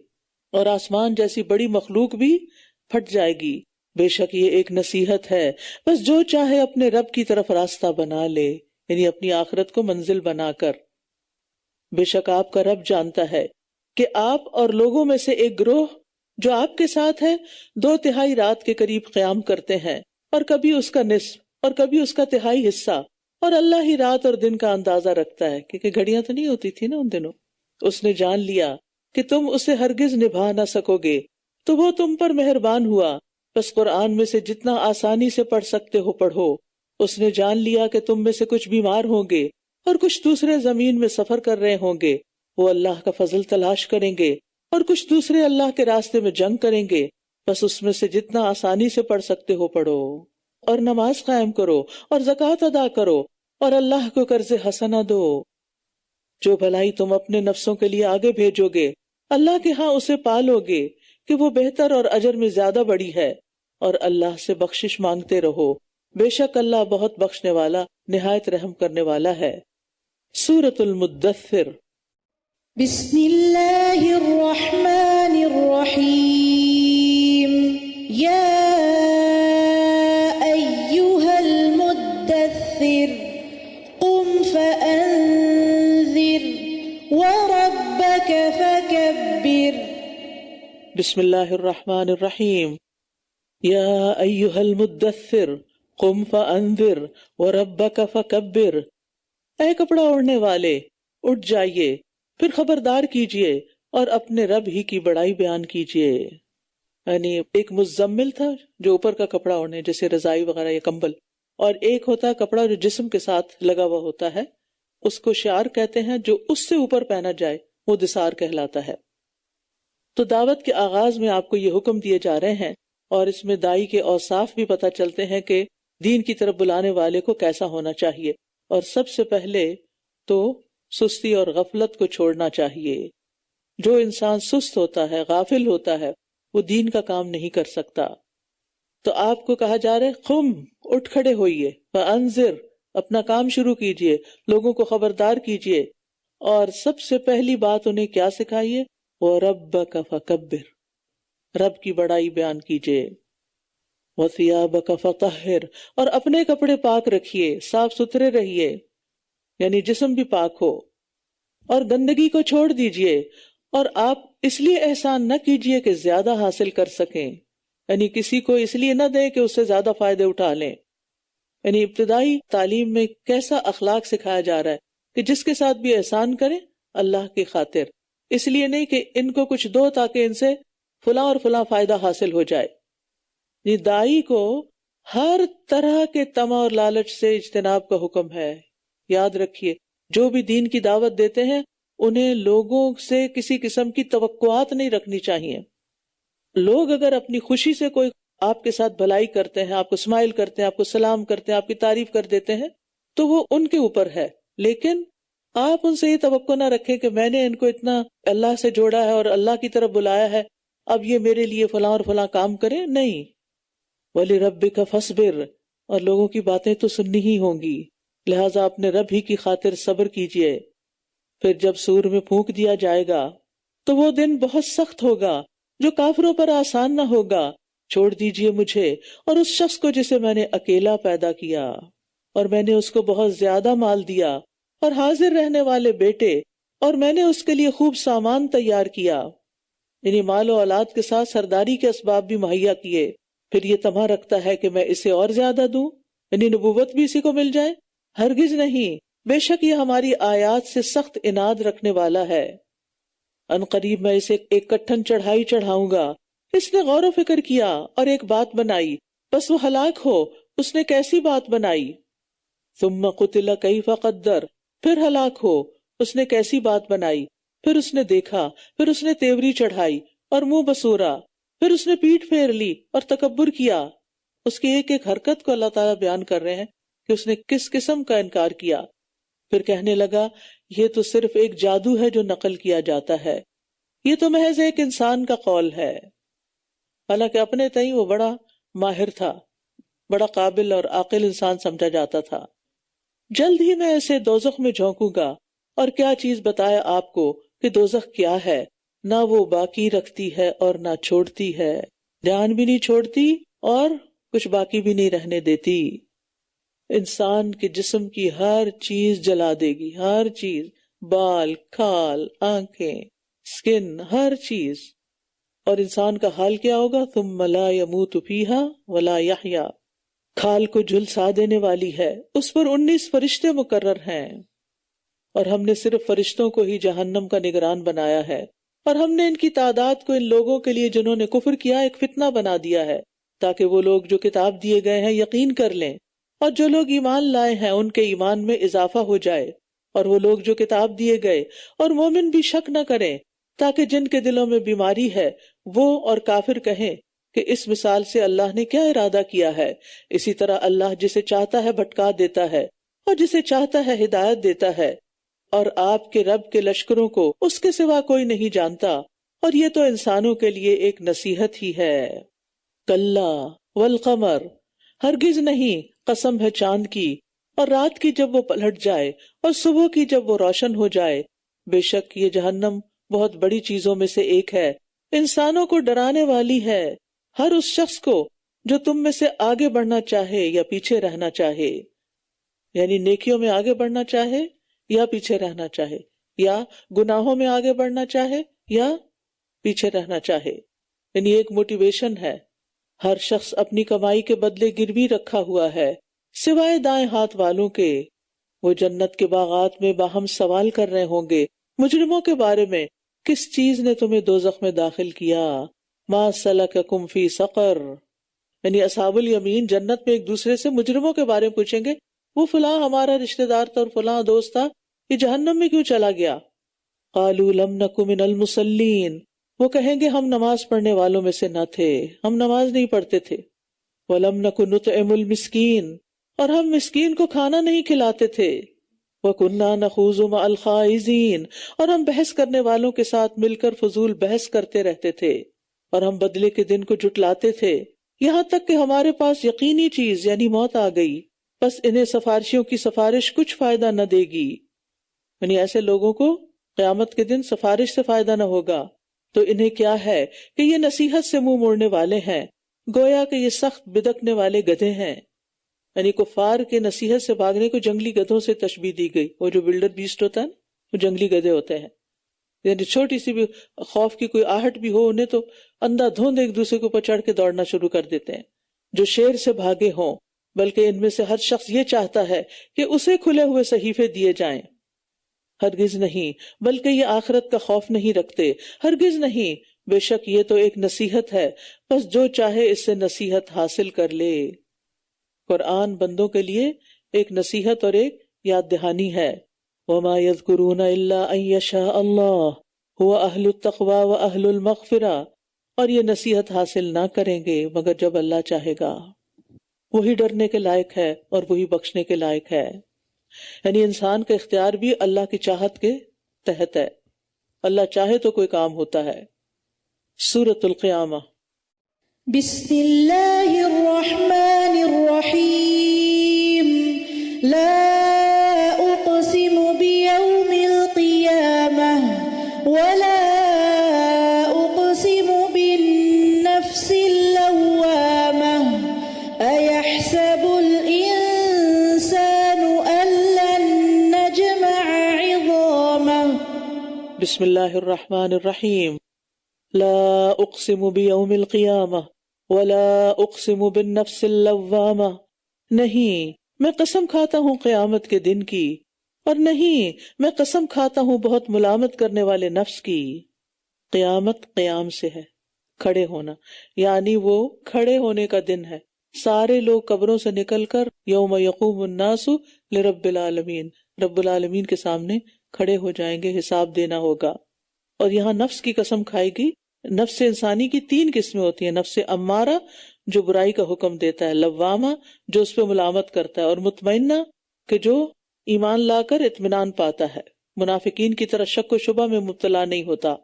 اور آسمان جیسی بڑی مخلوق بھی پھٹ جائے گی. بے شک یہ ایک نصیحت ہے، بس جو چاہے اپنے رب کی طرف راستہ بنا لے، یعنی اپنی آخرت کو منزل بنا کر. بے شک آپ کا رب جانتا ہے کہ آپ اور لوگوں میں سے ایک گروہ جو آپ کے ساتھ ہے 2/3 رات کے قریب قیام کرتے ہیں، اور کبھی اس کا نصف اور کبھی اس کا 1/3 حصہ، اور اللہ ہی رات اور دن کا اندازہ رکھتا ہے، کیونکہ گھڑیاں تو نہیں ہوتی تھی نا ان دنوں. اس نے جان لیا کہ تم اسے ہرگز نبھا نہ سکو گے تو وہ تم پر مہربان ہوا، بس قرآن میں سے جتنا آسانی سے پڑھ سکتے ہو پڑھو. اس نے جان لیا کہ تم میں سے کچھ بیمار ہوں گے اور کچھ دوسرے زمین میں سفر کر رہے ہوں گے، وہ اللہ کا فضل تلاش کریں گے، اور کچھ دوسرے اللہ کے راستے میں جنگ کریں گے، بس اس میں سے جتنا آسانی سے پڑھ سکتے ہو پڑھو. اور نماز قائم کرو اور زکوٰۃ ادا کرو اور اللہ کو قرض حسنہ دو. جو بھلائی تم اپنے نفسوں کے لیے آگے بھیجو گے اللہ کے ہاں اسے پالو گے کہ وہ بہتر اور اجر میں زیادہ بڑی ہے. اور اللہ سے بخشش مانگتے رہو، بے شک اللہ بہت بخشنے والا نہایت رحم کرنے والا ہے. سورۃ المدثر. بسم اللہ الرحمن الرحیم. یا ایہا المدثر قم فانذر وربک فکبر. بسم اللہ الرحمن الرحیم. یا ایہا المدثر قم فانذر وربک فکبر. اے کپڑا اوڑھنے والے، اٹھ جائیے، پھر خبردار کیجئے اور اپنے رب ہی کی بڑائی بیان کیجئے. یعنی ایک مزمل تھا جو اوپر کا کپڑا اوڑھنے، جیسے رضائی وغیرہ یا کمبل، اور ایک ہوتا ہے کپڑا جو جسم کے ساتھ لگا ہوا ہوتا ہے، اس کو شعار کہتے ہیں. جو اس سے اوپر پہنا جائے وہ دثار کہلاتا ہے. تو دعوت کے آغاز میں آپ کو یہ حکم دیے جا رہے ہیں، اور اس میں دائی کے اوصاف بھی پتہ چلتے ہیں کہ دین کی طرف بلانے والے کو کیسا ہونا چاہیے. اور سب سے پہلے تو سستی اور غفلت کو چھوڑنا چاہیے. جو انسان سست ہوتا ہے، غافل ہوتا ہے، وہ دین کا کام نہیں کر سکتا. تو آپ کو کہا جا رہا ہے قم، اٹھ کھڑے ہوئیے، فانذر، اپنا کام شروع کیجئے، لوگوں کو خبردار کیجئے. اور سب سے پہلی بات انہیں کیا سکھائیے؟ وَرَبَّكَ فَكَبِّرْ، رب کی بڑائی بیان کیجئے. وَثِيَابَكَ فَطَهِّرْ، اور اپنے کپڑے پاک رکھیے، صاف ستھرے رہیے، یعنی جسم بھی پاک ہو، اور گندگی کو چھوڑ دیجئے. اور آپ اس لیے احسان نہ کیجئے کہ زیادہ حاصل کر سکیں، یعنی کسی کو اس لیے نہ دیں کہ اس سے زیادہ فائدے اٹھا لیں. یعنی ابتدائی تعلیم میں کیسا اخلاق سکھایا جا رہا ہے کہ جس کے ساتھ بھی احسان کریں اللہ کی خاطر، اس لیے نہیں کہ ان کو کچھ دو تاکہ ان سے فلاں اور فلاں فائدہ حاصل ہو جائے. یہ دائی کو ہر طرح کے طمع اور لالچ سے اجتناب کا حکم ہے. یاد رکھیے، جو بھی دین کی دعوت دیتے ہیں انہیں لوگوں سے کسی قسم کی توقعات نہیں رکھنی چاہیے. لوگ اگر اپنی خوشی سے کوئی آپ کے ساتھ بھلائی کرتے ہیں، آپ کو اسمائل کرتے ہیں، آپ کو سلام کرتے ہیں، آپ کی تعریف کر دیتے ہیں، تو وہ ان کے اوپر ہے. لیکن آپ ان سے یہ توقع نہ رکھیں کہ میں نے ان کو اتنا اللہ سے جوڑا ہے اور اللہ کی طرف بلایا ہے، اب یہ میرے لیے فلاں اور فلاں کام کریں. نہیں. وَلِرَبِّكَ فَاصْبِرْ، اور لوگوں کی باتیں تو سننی ہی ہوں گی، لہٰذا اپنے رب ہی کی خاطر صبر کیجئے. پھر جب سور میں پھونک دیا جائے گا تو وہ دن بہت سخت ہوگا جو کافروں پر آسان نہ ہوگا. چھوڑ دیجئے مجھے اور اس شخص کو جسے میں نے اکیلا پیدا کیا، اور میں نے اس کو بہت زیادہ مال دیا اور حاضر رہنے والے بیٹے، اور میں نے اس کے لیے خوب سامان تیار کیا، یعنی مال و اولاد کے ساتھ سرداری کے اسباب بھی مہیا کیے. پھر یہ طمع رکھتا ہے کہ میں اسے اور زیادہ دوں، یعنی نبوت بھی اسی کو مل جائے؟ ہرگز نہیں، بے شک یہ ہماری آیات سے سخت عناد رکھنے والا ہے. ان قریب میں اسے ایک کٹھن چڑھائی چڑھاؤں گا. اس نے غور و فکر کیا اور ایک بات بنائی، بس وہ ہلاک ہو. اس نے کیسی بات بنائی؟ ثم قتل کیف قدر، پھر ہلاک ہو. اس نے کیسی بات بنائی؟ پھر اس نے دیکھا، پھر اس نے تیوری چڑھائی اور منہ بسورا، پھر اس نے پیٹھ پھیر لی اور تکبر کیا. اس کی ایک ایک حرکت کو اللہ تعالیٰ بیان کر رہے ہیں کہ اس نے کس قسم کا انکار کیا. پھر کہنے لگا یہ تو صرف ایک جادو ہے جو نقل کیا جاتا ہے، یہ تو محض ایک انسان کا قول ہے. حالانکہ اپنے تئیں وہ بڑا ماہر تھا، بڑا قابل اور عاقل انسان سمجھا جاتا تھا. جلد ہی میں اسے دوزخ میں جھونکوں گا. اور کیا چیز بتایا آپ کو کہ دوزخ کیا ہے؟ نہ وہ باقی رکھتی ہے اور نہ چھوڑتی ہے، جان بھی نہیں چھوڑتی اور کچھ باقی بھی نہیں رہنے دیتی. انسان کے جسم کی ہر چیز جلا دے گی، ہر چیز، بال، کھال، آنکھیں، سکن، ہر چیز. اور انسان کا حال کیا ہوگا؟ ثم لا يموت فيها ولا يحيا، کھال کو جھلسا دینے والی ہے، اس پر 19 فرشتے مقرر ہیں. اور ہم نے صرف فرشتوں کو ہی جہنم کا نگران بنایا ہے، اور ہم نے ان کی تعداد کو ان لوگوں کے لیے جنہوں نے کفر کیا ایک فتنہ بنا دیا ہے، تاکہ وہ لوگ جو کتاب دیے گئے ہیں یقین کر لیں، اور جو لوگ ایمان لائے ہیں ان کے ایمان میں اضافہ ہو جائے، اور وہ لوگ جو کتاب دیے گئے اور مومن بھی شک نہ کریں، تاکہ جن کے دلوں میں بیماری ہے وہ اور کافر کہیں کہ اس مثال سے اللہ نے کیا ارادہ کیا ہے. اسی طرح اللہ جسے چاہتا ہے بھٹکا دیتا ہے اور جسے چاہتا ہے ہدایت دیتا ہے، اور آپ کے رب کے لشکروں کو اس کے سوا کوئی نہیں جانتا، اور یہ تو انسانوں کے لیے ایک نصیحت ہی ہے. کلا والقمر، ہرگز نہیں، قسم ہے چاند کی اور رات کی جب وہ پلٹ جائے اور صبح کی جب وہ روشن ہو جائے. بے شک یہ جہنم بہت بڑی چیزوں میں سے ایک ہے، انسانوں کو ڈرانے والی ہے، ہر اس شخص کو جو تم میں سے آگے بڑھنا چاہے یا پیچھے رہنا چاہے، یعنی نیکیوں میں آگے بڑھنا چاہے یا پیچھے رہنا چاہے، یا گناہوں میں آگے بڑھنا چاہے یا پیچھے رہنا چاہے. یعنی ایک موٹیویشن ہے. ہر شخص اپنی کمائی کے بدلے گروی رکھا ہوا ہے سوائے دائیں ہاتھ والوں کے. وہ جنت کے باغات میں باہم سوال کر رہے ہوں گے مجرموں کے بارے میں، کس چیز نے تمہیں دوزخ میں داخل کیا؟ ما سلککم فی سقر، یعنی اصحاب الیمین جنت میں ایک دوسرے سے مجرموں کے بارے میں پوچھیں گے وہ فلاں ہمارا رشتہ دار تھا اور فلاں دوست تھا، یہ جہنم میں کیوں چلا گیا؟ قالوا لم نک من المصلین، وہ کہیں گے ہم نماز پڑھنے والوں میں سے نہ تھے، ہم نماز نہیں پڑھتے تھے۔ وَلَمْ نَكُ نُطْعِمُ الْمِسْكِينَ، اور ہم مسکین کو کھانا نہیں کھلاتے تھے۔ وَكُنَّا نَخُوضُ مَعَ الْخَائِضِينَ، اور ہم بحث کرنے والوں کے ساتھ مل کر فضول بحث کرتے رہتے تھے، اور ہم بدلے کے دن کو جھٹلاتے تھے، یہاں تک کہ ہمارے پاس یقینی چیز یعنی موت آ گئی، بس انہیں سفارشیوں کی سفارش کچھ فائدہ نہ دے گی۔ یعنی ایسے لوگوں کو قیامت کے دن سفارش سے فائدہ نہ ہوگا، تو انہیں کیا ہے کہ یہ نصیحت سے منہ موڑنے والے ہیں، گویا کہ یہ سخت بدکنے والے گدھے ہیں۔ یعنی کفار کے نصیحت سے بھاگنے کو جنگلی گدھوں سے تشبیہ دی گئی، وہ جو بلڈر بیسٹ ہوتا ہے نا، وہ جنگلی گدھے ہوتے ہیں، یعنی چھوٹی سی بھی خوف کی کوئی آہٹ بھی ہو انہیں تو اندھا دھند ایک دوسرے کے اوپر چڑھ کے دوڑنا شروع کر دیتے ہیں۔ جو شیر سے بھاگے ہوں، بلکہ ان میں سے ہر شخص یہ چاہتا ہے کہ اسے کھلے ہوئے صحیفے دیے جائیں۔ ہرگز نہیں، بلکہ یہ آخرت کا خوف نہیں رکھتے، ہرگز نہیں، بے شک یہ تو ایک نصیحت ہے، بس جو چاہے اس سے نصیحت حاصل کر لے۔ قرآن بندوں کے لیے ایک نصیحت اور ایک یاد دہانی ہے۔ وَمَا يَذْكُرُونَ إِلَّا أَن يَشَاءَ اللَّهُ هُوَ أَهْلُ التَّقْوَى وَأَهْلُ الْمَغْفِرَةِ، اور یہ نصیحت حاصل نہ کریں گے مگر جب اللہ چاہے گا، وہی ڈرنے کے لائق ہے اور وہی بخشنے کے لائق ہے۔ یعنی انسان کا اختیار بھی اللہ کی چاہت کے تحت ہے، اللہ چاہے تو کوئی کام ہوتا ہے۔ سورۃ القیامہ۔ بسم اللہ الرحمن الرحیم، لا اقسم بیوم القیامہ ولا اقسم بالنفس اللوامہ، ایحسب الانسان ان لن نجمع عظامہ۔ بسم اللہ الرحمن الرحیم، لا اقسم بیوم القیامہ ولا اقسم بالنفس اللوامہ، نہیں میں قسم کھاتا ہوں قیامت کے دن کی، اور نہیں میں قسم کھاتا ہوں بہت ملامت کرنے والے نفس کی۔ قیامت قیام سے ہے، کھڑے ہونا، یعنی وہ کھڑے ہونے کا دن ہے، سارے لوگ قبروں سے نکل کر یوم یقوم الناس لرب العالمین، رب العالمین کے سامنے کھڑے ہو جائیں گے، حساب دینا ہوگا۔ اور یہاں نفس کی قسم کھائے گی۔ نفس انسانی کی 3 قسمیں ہوتی ہیں، نفس امارہ جو برائی کا حکم دیتا ہے، لوامہ جو اس پہ ملامت کرتا ہے، اور مطمئنہ کہ جو ایمان لا کر اطمینان پاتا ہے، منافقین کی طرح شک و شبہ میں مبتلا نہیں ہوتا۔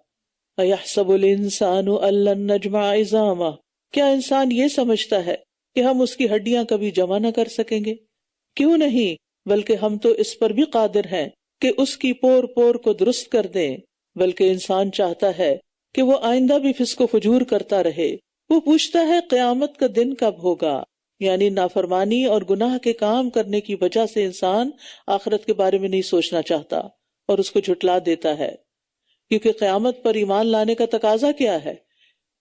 اَيَحْسَبُ الْإِنسَانُ أَن لَّن نَّجْمَعَ عِظَامَهُ، کیا انسان یہ سمجھتا ہے کہ ہم اس کی ہڈیاں کبھی جمع نہ کر سکیں گے؟ کیوں نہیں، بلکہ ہم تو اس پر بھی قادر ہیں کہ اس کی پور پور کو درست کر دیں۔ بلکہ انسان چاہتا ہے کہ وہ آئندہ بھی فسق و فجور کرتا رہے۔ وہ پوچھتا ہے قیامت کا دن کب ہوگا، یعنی نافرمانی اور گناہ کے کام کرنے کی وجہ سے انسان آخرت کے بارے میں نہیں سوچنا چاہتا اور اس کو جھٹلا دیتا ہے، کیونکہ قیامت پر ایمان لانے کا تقاضا کیا ہے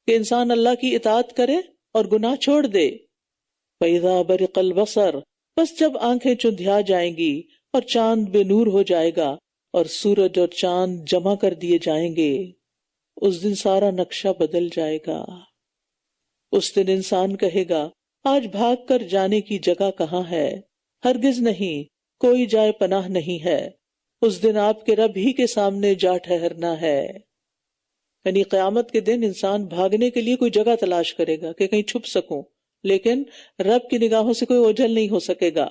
کہ انسان اللہ کی اطاعت کرے اور گناہ چھوڑ دے۔ فَإِذَا بَرِقَ الْبَصَرُ، بس جب آنکھیں چندھیا جائیں گی اور چاند بے نور ہو جائے گا اور سورج اور چاند جمع کر دیے جائیں گے، اس دن سارا نقشہ بدل جائے گا۔ اس دن انسان کہے گا آج بھاگ کر جانے کی جگہ کہاں ہے؟ ہرگز نہیں، کوئی جائے پناہ نہیں ہے، اس دن آپ کے رب ہی کے سامنے جا ٹھہرنا ہے۔ یعنی قیامت کے دن انسان بھاگنے کے لیے کوئی جگہ تلاش کرے گا کہ کہیں چھپ سکوں، لیکن رب کی نگاہوں سے کوئی اوجھل نہیں ہو سکے گا۔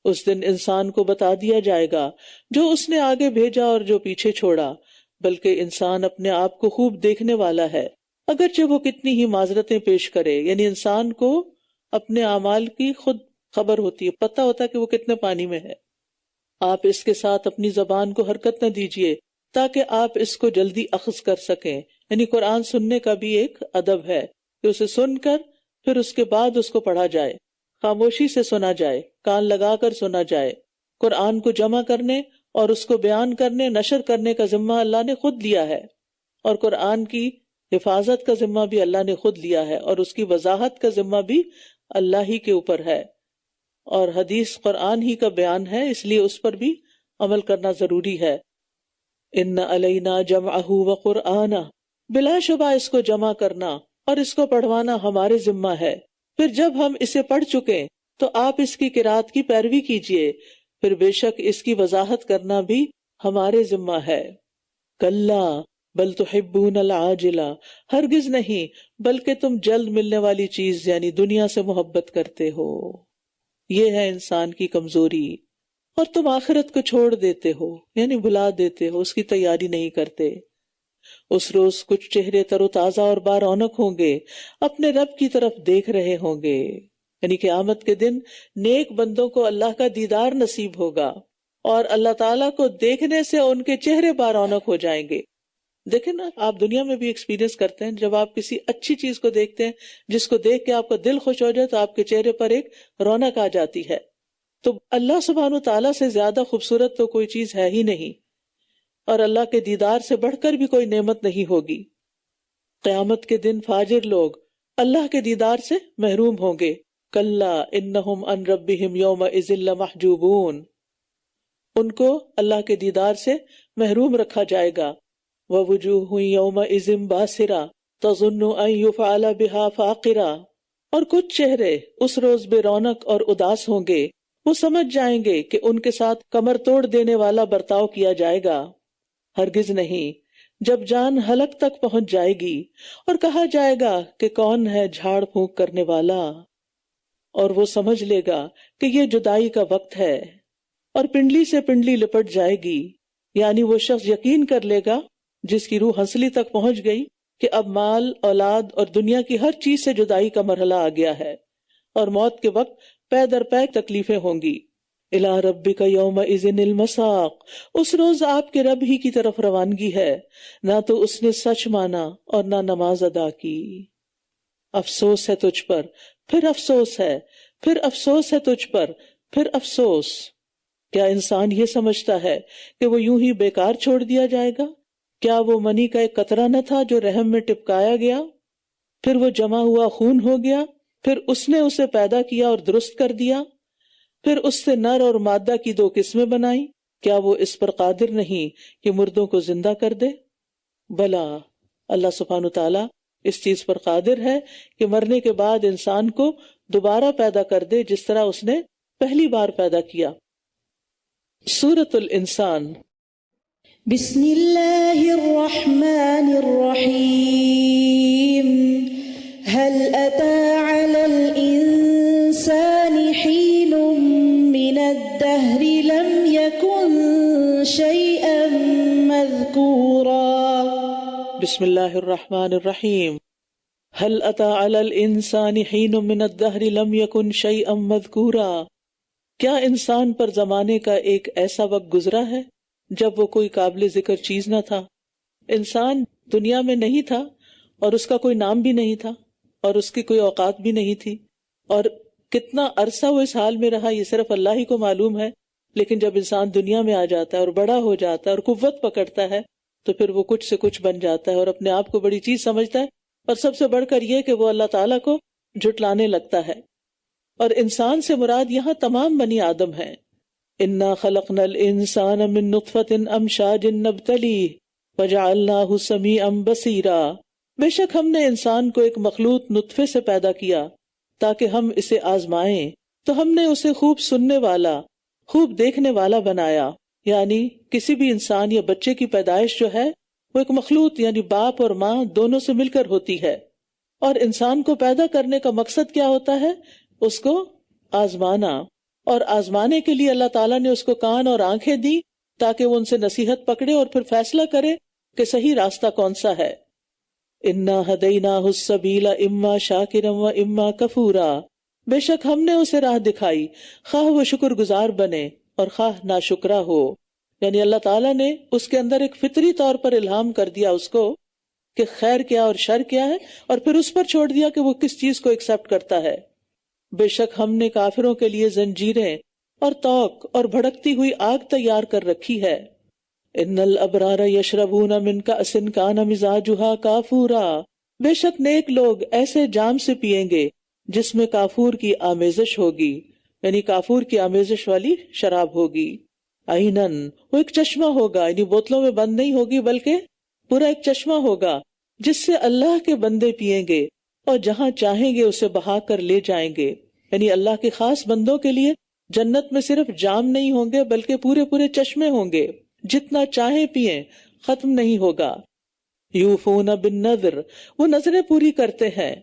اس دن انسان کو بتا دیا جائے گا جو اس نے آگے بھیجا اور جو پیچھے چھوڑا، بلکہ انسان اپنے آپ کو خوب دیکھنے والا ہے، اگرچہ وہ کتنی ہی معذرتیں پیش کرے۔ یعنی انسان کو اپنے اعمال کی خود خبر ہوتی ہے، پتہ ہوتا ہے کہ وہ کتنے پانی میں ہے۔ آپ اس کے ساتھ اپنی زبان کو حرکت نہ دیجیے تاکہ آپ اس کو جلدی اخذ کر سکیں۔ یعنی قرآن سننے کا بھی ایک ادب ہے کہ اسے سن کر پھر اس کے بعد اس کو پڑھا جائے، خاموشی سے سنا جائے، کان لگا کر سنا جائے۔ قرآن کو جمع کرنے اور اس کو بیان کرنے، نشر کرنے کا ذمہ اللہ نے خود لیا ہے، اور قرآن کی حفاظت کا ذمہ بھی اللہ نے خود لیا ہے، اور اس کی وضاحت کا ذمہ بھی اللہ ہی کے اوپر ہے، اور حدیث قرآن ہی کا بیان ہے، اس لیے اس پر بھی عمل کرنا ضروری ہے۔ ان علینا جمعہ وقرآنہ، بلا شبہ اس کو جمع کرنا اور اس کو پڑھوانا ہمارے ذمہ ہے، پھر جب ہم اسے پڑھ چکے تو آپ اس کی قرات کی پیروی کیجیے، پھر بے شک اس کی وضاحت کرنا بھی ہمارے ذمہ ہے۔ کلا بل تحبون العاجلہ، ہرگز نہیں بلکہ تم جلد ملنے والی چیز یعنی دنیا سے محبت کرتے ہو. یہ ہے انسان کی کمزوری. اور تم آخرت کو چھوڑ دیتے ہو یعنی بھلا دیتے ہو، اس کی تیاری نہیں کرتے. اس روز کچھ چہرے تر و تازہ اور بارونق ہوں گے، اپنے رب کی طرف دیکھ رہے ہوں گے. یعنی قیامت کے دن نیک بندوں کو اللہ کا دیدار نصیب ہوگا اور اللہ تعالیٰ کو دیکھنے سے ان کے چہرے بارونق ہو جائیں گے. دیکھیں نا، آپ دنیا میں بھی ایکسپیرینس کرتے ہیں، جب آپ کسی اچھی چیز کو دیکھتے ہیں جس کو دیکھ کے آپ کا دل خوش ہو جائے تو آپ کے چہرے پر ایک رونق آ جاتی ہے. تو اللہ سبحانہ تعالیٰ سے زیادہ خوبصورت تو کوئی چیز ہے ہی نہیں، اور اللہ کے دیدار سے بڑھ کر بھی کوئی نعمت نہیں ہوگی. قیامت کے دن فاجر لوگ اللہ کے دیدار سے محروم ہوں گے. کلا انہم عن ربہم یومئذ لمحجوبون، ان کو اللہ کے دیدار سے محروم رکھا جائے گا. ووجوہ یومئذ باسرہ تظن ان یفعل بها فاقرہ، اور کچھ چہرے اس روز بے رونق اور اداس ہوں گے، وہ سمجھ جائیں گے کہ ان کے ساتھ کمر توڑ دینے والا برتاؤ کیا جائے گا. ہرگز نہیں، جب جان حلق تک پہنچ جائے گی اور کہا جائے گا کہ کون ہے جھاڑ پھونک کرنے والا، اور وہ سمجھ لے گا کہ یہ جدائی کا وقت ہے، اور پنڈلی سے پنڈلی لپٹ جائے گی. یعنی وہ شخص یقین کر لے گا جس کی روح ہنسلی تک پہنچ گئی کہ اب مال، اولاد اور دنیا کی ہر چیز سے جدائی کا مرحلہ آ گیا ہے، اور موت کے وقت پے در پے تکلیفیں ہوں گی. الی ربک یومئذ المساق، اس روز آپ کے رب ہی کی طرف روانگی ہے، نہ تو اس نے سچ مانا اور نہ نماز ادا کی. افسوس ہے تجھ پر، پھر افسوس ہے، پھر افسوس ہے تجھ پر، پھر افسوس. کیا انسان یہ سمجھتا ہے کہ وہ یوں ہی بیکار چھوڑ دیا جائے گا؟ کیا وہ منی کا ایک قطرہ نہ تھا جو رحم میں ٹپکایا گیا، پھر وہ جمع ہوا خون ہو گیا، پھر اس نے اسے پیدا کیا اور درست کر دیا، پھر اس سے نر اور مادہ کی دو قسمیں بنائیں. کیا وہ اس پر قادر نہیں کہ مردوں کو زندہ کر دے؟ بلا، اللہ سبحانہ تعالیٰ اس چیز پر قادر ہے کہ مرنے کے بعد انسان کو دوبارہ پیدا کر دے جس طرح اس نے پہلی بار پیدا کیا. سورۃ الانسان. بسم اللہ الرحمن الرحیم. هل أتى على الإنسان حين من الدهر لم يكن شيئا مذكورا. بسم اللہ الرحمن الرحیم. هل أتى على الإنسان حين من الدهر لم يكن شيئا مذكورا. کیا انسان پر زمانے کا ایک ایسا وقت گزرا ہے جب وہ کوئی قابل ذکر چیز نہ تھا؟ انسان دنیا میں نہیں تھا اور اس کا کوئی نام بھی نہیں تھا اور اس کی کوئی اوقات بھی نہیں تھی، اور کتنا عرصہ وہ اس حال میں رہا یہ صرف اللہ ہی کو معلوم ہے. لیکن جب انسان دنیا میں آ جاتا ہے اور بڑا ہو جاتا ہے اور قوت پکڑتا ہے تو پھر وہ کچھ سے کچھ بن جاتا ہے اور اپنے آپ کو بڑی چیز سمجھتا ہے، اور سب سے بڑھ کر یہ کہ وہ اللہ تعالیٰ کو جھٹلانے لگتا ہے. اور انسان سے مراد یہاں تمام بنی آدم ہیں. انا خلقنا الانسان من نطفۃ امشاج نبتلیہ وجعلناہ سمیعا بصیرا. بے شک ہم نے انسان کو ایک مخلوط نطفے سے پیدا کیا تاکہ ہم اسے آزمائیں، تو ہم نے اسے خوب سننے والا، خوب دیکھنے والا بنایا. یعنی کسی بھی انسان یا بچے کی پیدائش جو ہے وہ ایک مخلوط یعنی باپ اور ماں دونوں سے مل کر ہوتی ہے. اور انسان کو پیدا کرنے کا مقصد کیا ہوتا ہے؟ اس کو آزمانا. اور آزمانے کے لیے اللہ تعالیٰ نے اس کو کان اور آنکھیں دی تاکہ وہ ان سے نصیحت پکڑے اور پھر فیصلہ کرے کہ صحیح راستہ کون سا ہے. انا ہدیناہ السبیل اما شاکرا و اما کفورا. بے شک ہم نے اسے راہ دکھائی، خواہ وہ شکر گزار بنے اور خواہ ناشکرا ہو. یعنی اللہ تعالیٰ نے اس کے اندر ایک فطری طور پر الہام کر دیا اس کو کہ خیر کیا اور شر کیا ہے، اور پھر اس پر چھوڑ دیا کہ وہ کس چیز کو ایکسپٹ کرتا ہے. بے شک ہم نے کافروں کے لیے زنجیریں اور توق اور بھڑکتی ہوئی آگ تیار کر رکھی ہے. ان الابرار یشربون من کأس کان مزاجها کافورا. بے شک نیک لوگ ایسے جام سے پیئیں گے جس میں کافور کی آمیزش ہوگی، یعنی کافور کی آمیزش والی شراب ہوگی. عینن، وہ ایک چشمہ ہوگا، یعنی بوتلوں میں بند نہیں ہوگی بلکہ پورا ایک چشمہ ہوگا جس سے اللہ کے بندے پیئیں گے اور جہاں چاہیں گے اسے بہا کر لے جائیں گے. یعنی اللہ کے خاص بندوں کے لیے جنت میں صرف جام نہیں ہوں گے بلکہ پورے پورے چشمے ہوں گے، جتنا چاہیں پیئیں ختم نہیں ہوگا. یوفون بالنذر، وہ نذریں پوری کرتے ہیں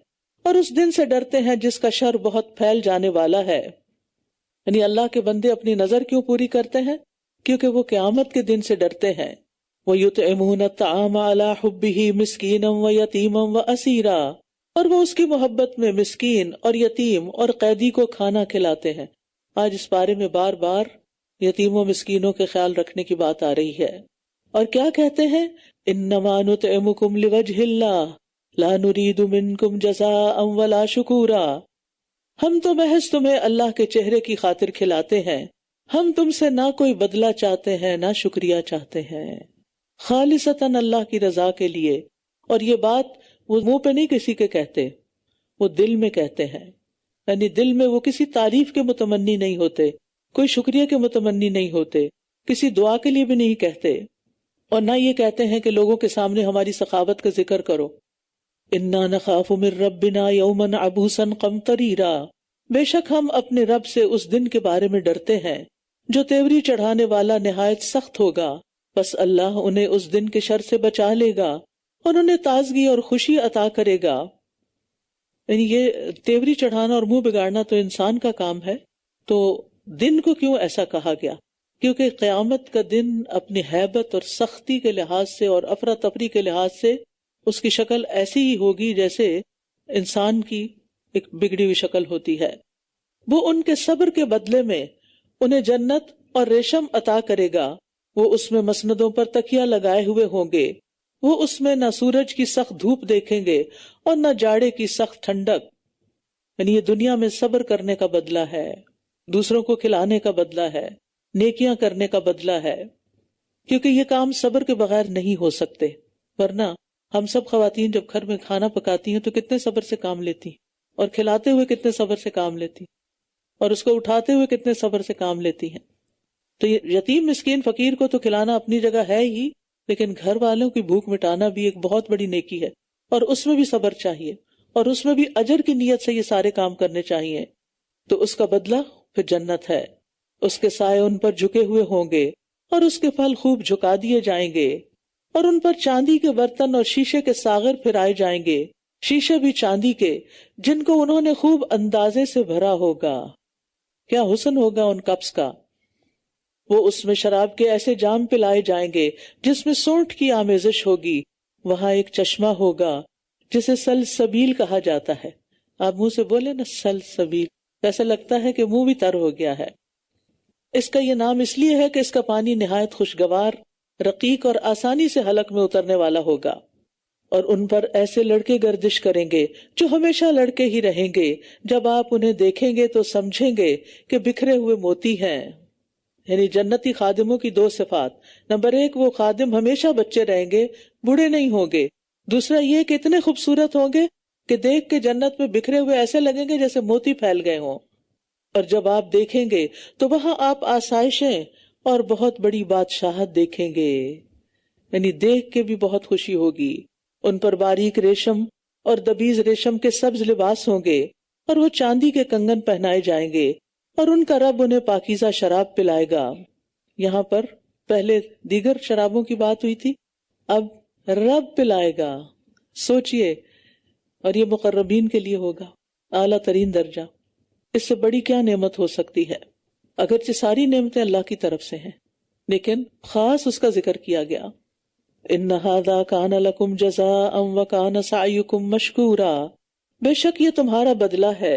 اور اس دن سے ڈرتے ہیں جس کا شر بہت پھیل جانے والا ہے۔ یعنی اللہ کے بندے اپنی نظر کیوں پوری کرتے ہیں؟ کیونکہ وہ قیامت کے دن سے ڈرتے ہیں۔ وَيُطْعِمُونَ الطَّعَامَ عَلَىٰ حُبِّهِ مِسْكِينًا وَيَتِيمًا وَأَسِيرًا، اور وہ اس کی محبت میں مسکین اور یتیم اور قیدی کو کھانا کھلاتے ہیں۔ آج اس بارے میں بار بار یتیموں مسکینوں کے خیال رکھنے کی بات آ رہی ہے۔ اور کیا کہتے ہیں؟ انما نطعمکم لوجہ اللہ لا نرید منکم جزاء ولا شکورا، ہم تو محض تمہیں اللہ کے چہرے کی خاطر کھلاتے ہیں، ہم تم سے نہ کوئی بدلہ چاہتے ہیں نہ شکریہ چاہتے ہیں، خالصتاً اللہ کی رضا کے لیے۔ اور یہ بات وہ منہ پہ نہیں کسی کے کہتے، وہ دل میں کہتے ہیں، یعنی دل میں وہ کسی تعریف کے متمنی نہیں ہوتے، کوئی شکریہ کے متمنی نہیں ہوتے، کسی دعا کے لیے بھی نہیں کہتے، اور نہ یہ کہتے ہیں کہ لوگوں کے سامنے ہماری سخاوت کا ذکر کرو۔ انا نخاف من ربنا یوما عبوسا قمطریرا، بے شک ہم اپنے رب سے اس دن کے بارے میں ڈرتے ہیں جو تیوری چڑھانے والا نہایت سخت ہوگا، بس اللہ انہیں اس دن کے شر سے بچا لے گا اور انہیں تازگی اور خوشی عطا کرے گا۔ یعنی یہ تیوری چڑھانا اور منہ بگاڑنا تو انسان کا کام ہے، تو دن کو کیوں ایسا کہا گیا؟ کیونکہ قیامت کا دن اپنی ہیبت اور سختی کے لحاظ سے اور افراتفری کے لحاظ سے اس کی شکل ایسی ہی ہوگی جیسے انسان کی ایک بگڑی ہوئی شکل ہوتی ہے۔ وہ ان کے صبر کے بدلے میں انہیں جنت اور ریشم عطا کرے گا، وہ اس میں مسندوں پر تکیہ لگائے ہوئے ہوں گے، وہ اس میں نہ سورج کی سخت دھوپ دیکھیں گے اور نہ جاڑے کی سخت ٹھنڈک۔ یعنی یہ دنیا میں صبر کرنے کا بدلہ ہے، دوسروں کو کھلانے کا بدلہ ہے، نیکیاں کرنے کا بدلہ ہے، کیونکہ یہ کام صبر کے بغیر نہیں ہو سکتے۔ ورنہ ہم سب خواتین جب گھر میں کھانا پکاتی ہیں تو کتنے صبر سے کام لیتی، اور کھلاتے ہوئے کتنے صبر سے کام لیتی، اور اس کو اٹھاتے ہوئے کتنے صبر سے کام لیتی ہیں۔ تو یہ یتیم مسکین فقیر کو تو کھلانا اپنی جگہ ہے ہی، لیکن گھر والوں کی بھوک مٹانا بھی ایک بہت بڑی نیکی ہے، اور اس میں بھی صبر چاہیے، اور اس میں بھی اجر کی نیت سے یہ سارے کام کرنے چاہیے۔ تو اس کا بدلہ پھر جنت ہے، اس کے سائے ان پر جھکے ہوئے ہوں گے اور اس کے پھل خوب جھکا دیے جائیں گے، اور ان پر چاندی کے برتن اور شیشے کے ساغر پھرائے جائیں گے، شیشے بھی چاندی کے جن کو انہوں نے خوب اندازے سے بھرا ہوگا۔ کیا حسن ہوگا ان کپس کا۔ وہ اس میں شراب کے ایسے جام پلائے جائیں گے جس میں سونٹ کی آمیزش ہوگی، وہاں ایک چشمہ ہوگا جسے سلسبیل کہا جاتا ہے۔ آپ منہ سے بولے نا سلسبیل، ایسا لگتا ہے کہ منہ بھی تر ہو گیا ہے۔ اس کا یہ نام اس لیے ہے کہ اس کا پانی نہایت خوشگوار، رقیق اور آسانی سے حلق میں اترنے والا ہوگا، اور ان پر ایسے لڑکے گردش کریں گے جو ہمیشہ لڑکے ہی رہیں گے، جب آپ انہیں دیکھیں گے تو سمجھیں گے کہ بکھرے ہوئے موتی ہیں۔ یعنی جنتی خادموں کی دو صفات، نمبر 1 وہ خادم ہمیشہ بچے رہیں گے، بوڑھے نہیں ہوں گے، دوسرا یہ کہ اتنے خوبصورت ہوں گے کہ دیکھ کے جنت میں بکھرے ہوئے ایسے لگیں گے جیسے موتی پھیل گئے ہوں، اور جب آپ دیکھیں گے تو وہاں آپ آسائشیں اور بہت بڑی بادشاہت دیکھیں گے، یعنی دیکھ کے بھی بہت خوشی ہوگی۔ ان پر باریک ریشم اور دبیز ریشم کے سبز لباس ہوں گے، اور وہ چاندی کے کنگن پہنائے جائیں گے، اور ان کا رب انہیں پاکیزہ شراب پلائے گا۔ یہاں پر پہلے دیگر شرابوں کی بات ہوئی تھی، اب رب پلائے گا۔ سوچئے، اور یہ مقربین کے لیے ہوگا اعلیٰ ترین درجہ۔ اس سے بڑی کیا نعمت ہو سکتی ہے؟ اگرچہ ساری نعمتیں اللہ کی طرف سے ہیں، لیکن خاص اس کا ذکر کیا گیا۔ ان ھذا کان لکم جزاء وکان سعیکم مشکورا، بے شک یہ تمہارا بدلہ ہے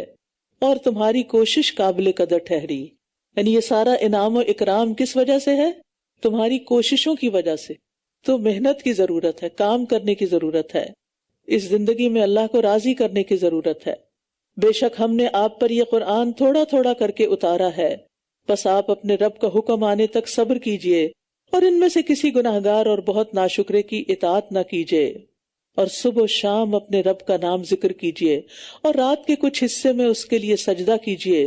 اور تمہاری کوشش قابل قدر ٹھہری۔ یعنی یہ سارا انعام و اکرام کس وجہ سے ہے؟ تمہاری کوششوں کی وجہ سے۔ تو محنت کی ضرورت ہے، کام کرنے کی ضرورت ہے، اس زندگی میں اللہ کو راضی کرنے کی ضرورت ہے۔ بے شک ہم نے آپ پر یہ قرآن تھوڑا تھوڑا کر کے اتارا ہے، بس آپ اپنے رب کا حکم آنے تک صبر کیجئے، اور ان میں سے کسی گناہگار اور بہت ناشکرے کی اطاعت نہ کیجئے، اور صبح و شام اپنے رب کا نام ذکر کیجئے، اور رات کے کچھ حصے میں اس کے لیے سجدہ کیجئے،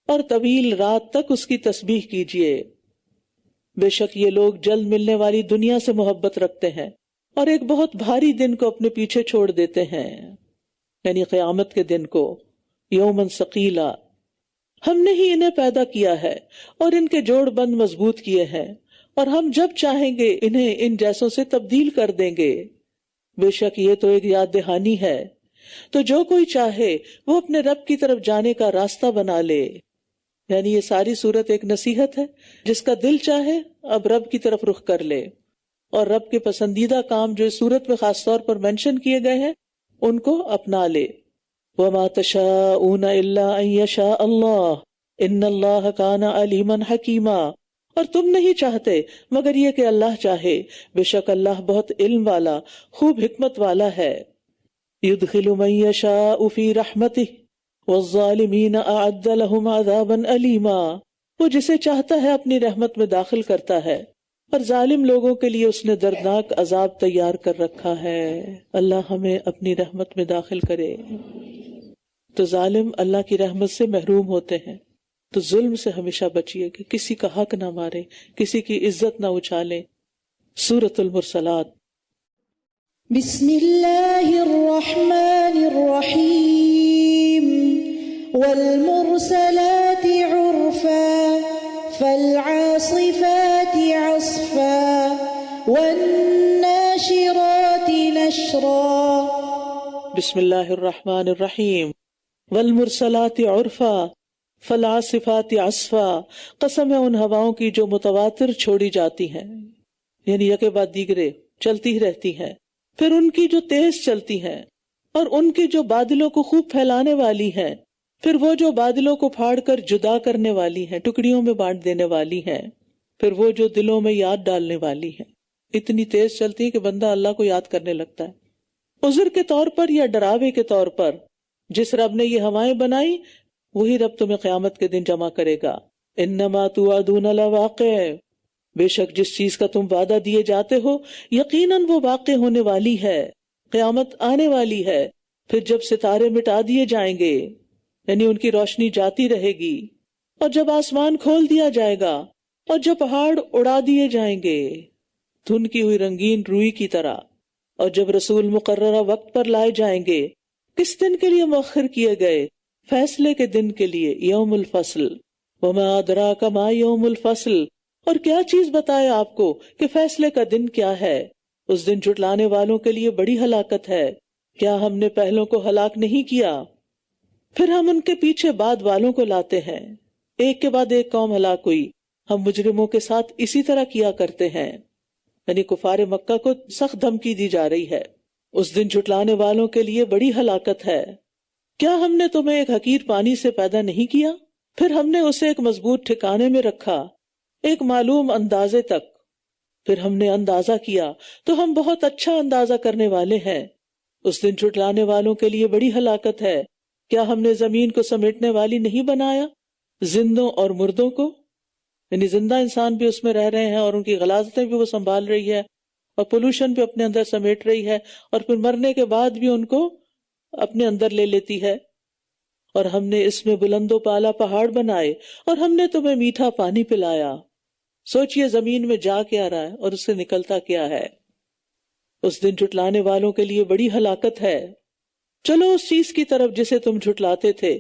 اور طویل رات تک اس کی تسبیح کیجئے۔ بے شک یہ لوگ جلد ملنے والی دنیا سے محبت رکھتے ہیں اور ایک بہت بھاری دن کو اپنے پیچھے چھوڑ دیتے ہیں، یعنی قیامت کے دن کو۔ یومن ثقیلا، ہم نے ہی انہیں پیدا کیا ہے اور ان کے جوڑ بند مضبوط کیے ہیں، اور ہم جب چاہیں گے انہیں ان جیسوں سے تبدیل کر دیں گے۔ بے شک یہ تو ایک یاد دہانی ہے. تو جو کوئی چاہے وہ اپنے رب کی طرف جانے کا راستہ بنا لے. یعنی یہ ساری صورت ایک نصیحت ہے. جس کا دل چاہے اب رب کی طرف رخ کر لے، اور رب کے پسندیدہ کام جو اس صورت میں خاص طور پر مینشن کیے گئے ہیں ان کو اپنا لے. وَمَا تَشَاءُونَ إِلَّا أَن يَشَاءَ اللَّهُ إِنَّ اللَّهَ كَانَ عَلِيمًا حَكِيمًا. اور تم نہیں چاہتے مگر یہ کہ اللہ چاہے، بے شک اللہ بہت علم والا خوب حکمت والا ہے. يُدْخِلُ مَن يَشَاءُ فِي رَحْمَتِهِ وَالظَّالِمِينَ أَعَدَّ لَهُمْ عَذَابًا أَلِيمًا. وہ جسے چاہتا ہے اپنی رحمت میں داخل کرتا ہے، اور ظالم لوگوں کے لیے اس نے دردناک عذاب تیار کر رکھا ہے. اللہ ہمیں اپنی رحمت میں داخل کرے. تو ظالم اللہ کی رحمت سے محروم ہوتے ہیں. تو ظلم سے ہمیشہ بچیے کہ کسی کا حق نہ مارے، کسی کی عزت نہ اچھالے. سورۃ المرسلات. بسم اللہ الرحمن الرحیم. والمرسلات عرفا فالعاصفات عصفا والناشرات نشرا. بسم اللہ الرحمن الرحیم. والمرسلات عرفا فالعاصفات عصفا. قسم ہے ان ہواؤں کی جو متواتر چھوڑی جاتی ہیں، یعنی یکے بعد دیگرے چلتی ہی رہتی ہیں. پھر ان کی جو تیز چلتی ہیں، اور ان کی جو بادلوں کو خوب پھیلانے والی ہیں. پھر وہ جو بادلوں کو پھاڑ کر جدا کرنے والی ہیں، ٹکڑیوں میں بانٹ دینے والی ہیں. پھر وہ جو دلوں میں یاد ڈالنے والی ہیں. اتنی تیز چلتی ہیں کہ بندہ اللہ کو یاد کرنے لگتا ہے. عذر کے طور پر یا ڈراوے کے طور پر جس رب نے یہ ہوائیں بنائی وہی رب تمہیں قیامت کے دن جمع کرے گا. انما توعدون لواقع. بے شک جس چیز کا تم وعدہ دیے جاتے ہو یقیناً وہ واقع ہونے والی ہے، قیامت آنے والی ہے. پھر جب ستارے مٹا دیے جائیں گے، یعنی ان کی روشنی جاتی رہے گی، اور جب آسمان کھول دیا جائے گا، اور جب پہاڑ اڑا دیے جائیں گے دھن کی ہوئی رنگین روئی کی طرح، اور جب رسول مقررہ وقت پر لائے جائیں گے. کس دن کے لیے مؤخر کیے گئے؟ فیصلے کے دن کے لیے، یوم الفصل. وما ادراک ما یوم الفصل. اور کیا چیز بتائے آپ کو کہ فیصلے کا دن کیا ہے؟ اس دن جھٹلانے والوں کے لیے بڑی ہلاکت ہے. کیا ہم نے پہلوں کو ہلاک نہیں کیا؟ پھر ہم ان کے پیچھے بعد والوں کو لاتے ہیں، ایک کے بعد ایک قوم ہلاک ہوئی. ہم مجرموں کے ساتھ اسی طرح کیا کرتے ہیں. یعنی کفار مکہ کو سخت دھمکی دی جا رہی ہے. اس دن جھٹلانے والوں کے لیے بڑی ہلاکت ہے. کیا ہم نے تمہیں ایک حقیر پانی سے پیدا نہیں کیا؟ پھر ہم نے اسے ایک مضبوط ٹھکانے میں رکھا، ایک معلوم اندازے تک. پھر ہم نے اندازہ کیا تو ہم بہت اچھا اندازہ کرنے والے ہیں. اس دن جھٹلانے والوں کے لیے بڑی ہلاکت ہے. کیا ہم نے زمین کو سمیٹنے والی نہیں بنایا، زندوں اور مردوں کو؟ یعنی زندہ انسان بھی اس میں رہ رہے ہیں، اور ان کی غلاظتیں بھی وہ سنبھال رہی ہے، اور پولوشن بھی اپنے اندر سمیٹ رہی ہے، اور پھر مرنے کے بعد بھی ان کو اپنے اندر لے لیتی ہے. اور ہم نے اس میں بلند و بالا پہاڑ بنائے، اور ہم نے تمہیں میٹھا پانی پلایا. سوچئے زمین میں جا کیا رہا ہے اور اس سے نکلتا کیا ہے. اس دن جھٹلانے والوں کے لیے بڑی ہلاکت ہے. چلو اس چیز کی طرف جسے تم جھٹلاتے تھے،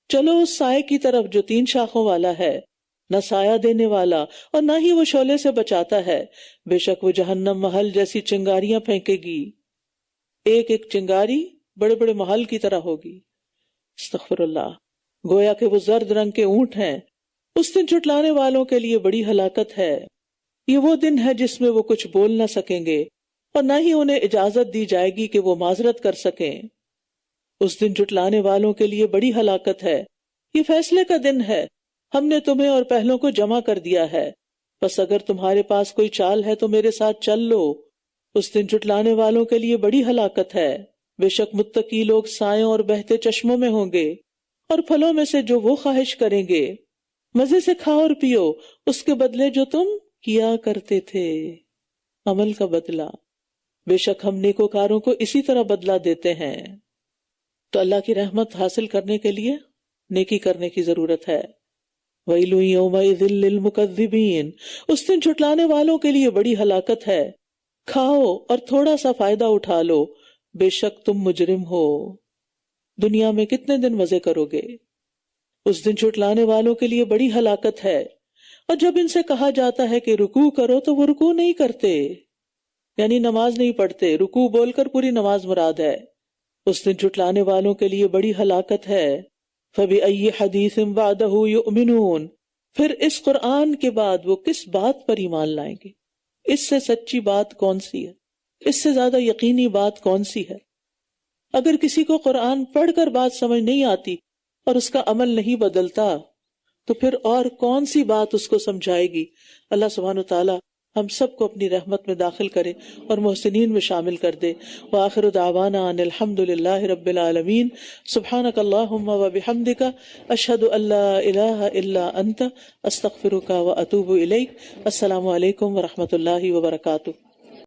چلو اس سائے کی طرف جو 3 شاخوں والا ہے، نہ سایہ دینے والا اور نہ ہی وہ شعلے سے بچاتا ہے. بے شک وہ جہنم محل جیسی چنگاریاں پھینکے گی. ایک ایک چنگاری بڑے بڑے محل کی طرح ہوگی. استغفر اللہ. گویا کہ وہ زرد رنگ کے اونٹ ہیں. اس دن جھٹلانے والوں کے لیے بڑی ہلاکت ہے. یہ وہ دن ہے جس میں وہ کچھ بول نہ سکیں گے، اور نہ ہی انہیں اجازت دی جائے گی کہ وہ معذرت کر سکیں. اس دن جھٹلانے والوں کے لیے بڑی ہلاکت ہے. یہ فیصلے کا دن ہے. ہم نے تمہیں اور پہلوں کو جمع کر دیا ہے، بس اگر تمہارے پاس کوئی چال ہے تو میرے ساتھ چل لو. اس دن جھٹلانے والوں کے لیے بڑی ہلاکت ہے. بے شک متقی لوگ سایوں اور بہتے چشموں میں ہوں گے، اور پھلوں میں سے جو وہ خواہش کریں گے. مزے سے کھاؤ اور پیو اس کے بدلے جو تم کیا کرتے تھے. عمل کا بدلہ. بے شک ہم نیکوکاروں کو اسی طرح بدلہ دیتے ہیں. تو اللہ کی رحمت حاصل کرنے کے لیے نیکی کرنے کی ضرورت ہے. وَيْلٌ يَوْمَئِذٍ لِّلْمُكَذِّبِينَ. اس دن جھٹلانے والوں کے لیے بڑی ہلاکت ہے. کھاؤ اور تھوڑا سا فائدہ اٹھا لو، بے شک تم مجرم ہو. دنیا میں کتنے دن مزے کرو گے؟ اس دن جھٹلانے والوں کے لیے بڑی ہلاکت ہے. اور جب ان سے کہا جاتا ہے کہ رکوع کرو تو وہ رکوع نہیں کرتے. یعنی نماز نہیں پڑھتے، رکوع بول کر پوری نماز مراد ہے، اس دن جھٹلانے والوں کے لیے بڑی ہلاکت ہے۔ فَبِأَيِّ حَدِيثٍ بَعْدَهُ يُؤْمِنُونَ، پھر اس قرآن کے بعد وہ کس بات پر ایمان لائیں گے؟ اس سے سچی بات کون سی ہے؟ اس سے زیادہ یقینی بات کون سی ہے؟ اگر کسی کو قرآن پڑھ کر بات سمجھ نہیں آتی اور اس کا عمل نہیں بدلتا تو پھر اور کون سی بات اس کو سمجھائے گی؟ اللہ سبحانہ وتعالی ہم سب کو اپنی رحمت میں داخل کرے اور محسنین میں شامل کر دے۔ وآخر دعوانا ان الحمد للہ رب العالمین۔ سبحانک اللہم وبحمدک، اشہد ان لا الہ الا انت، استغفرک واتوب الیک۔ السلام علیکم ورحمۃ اللہ وبرکاتہ۔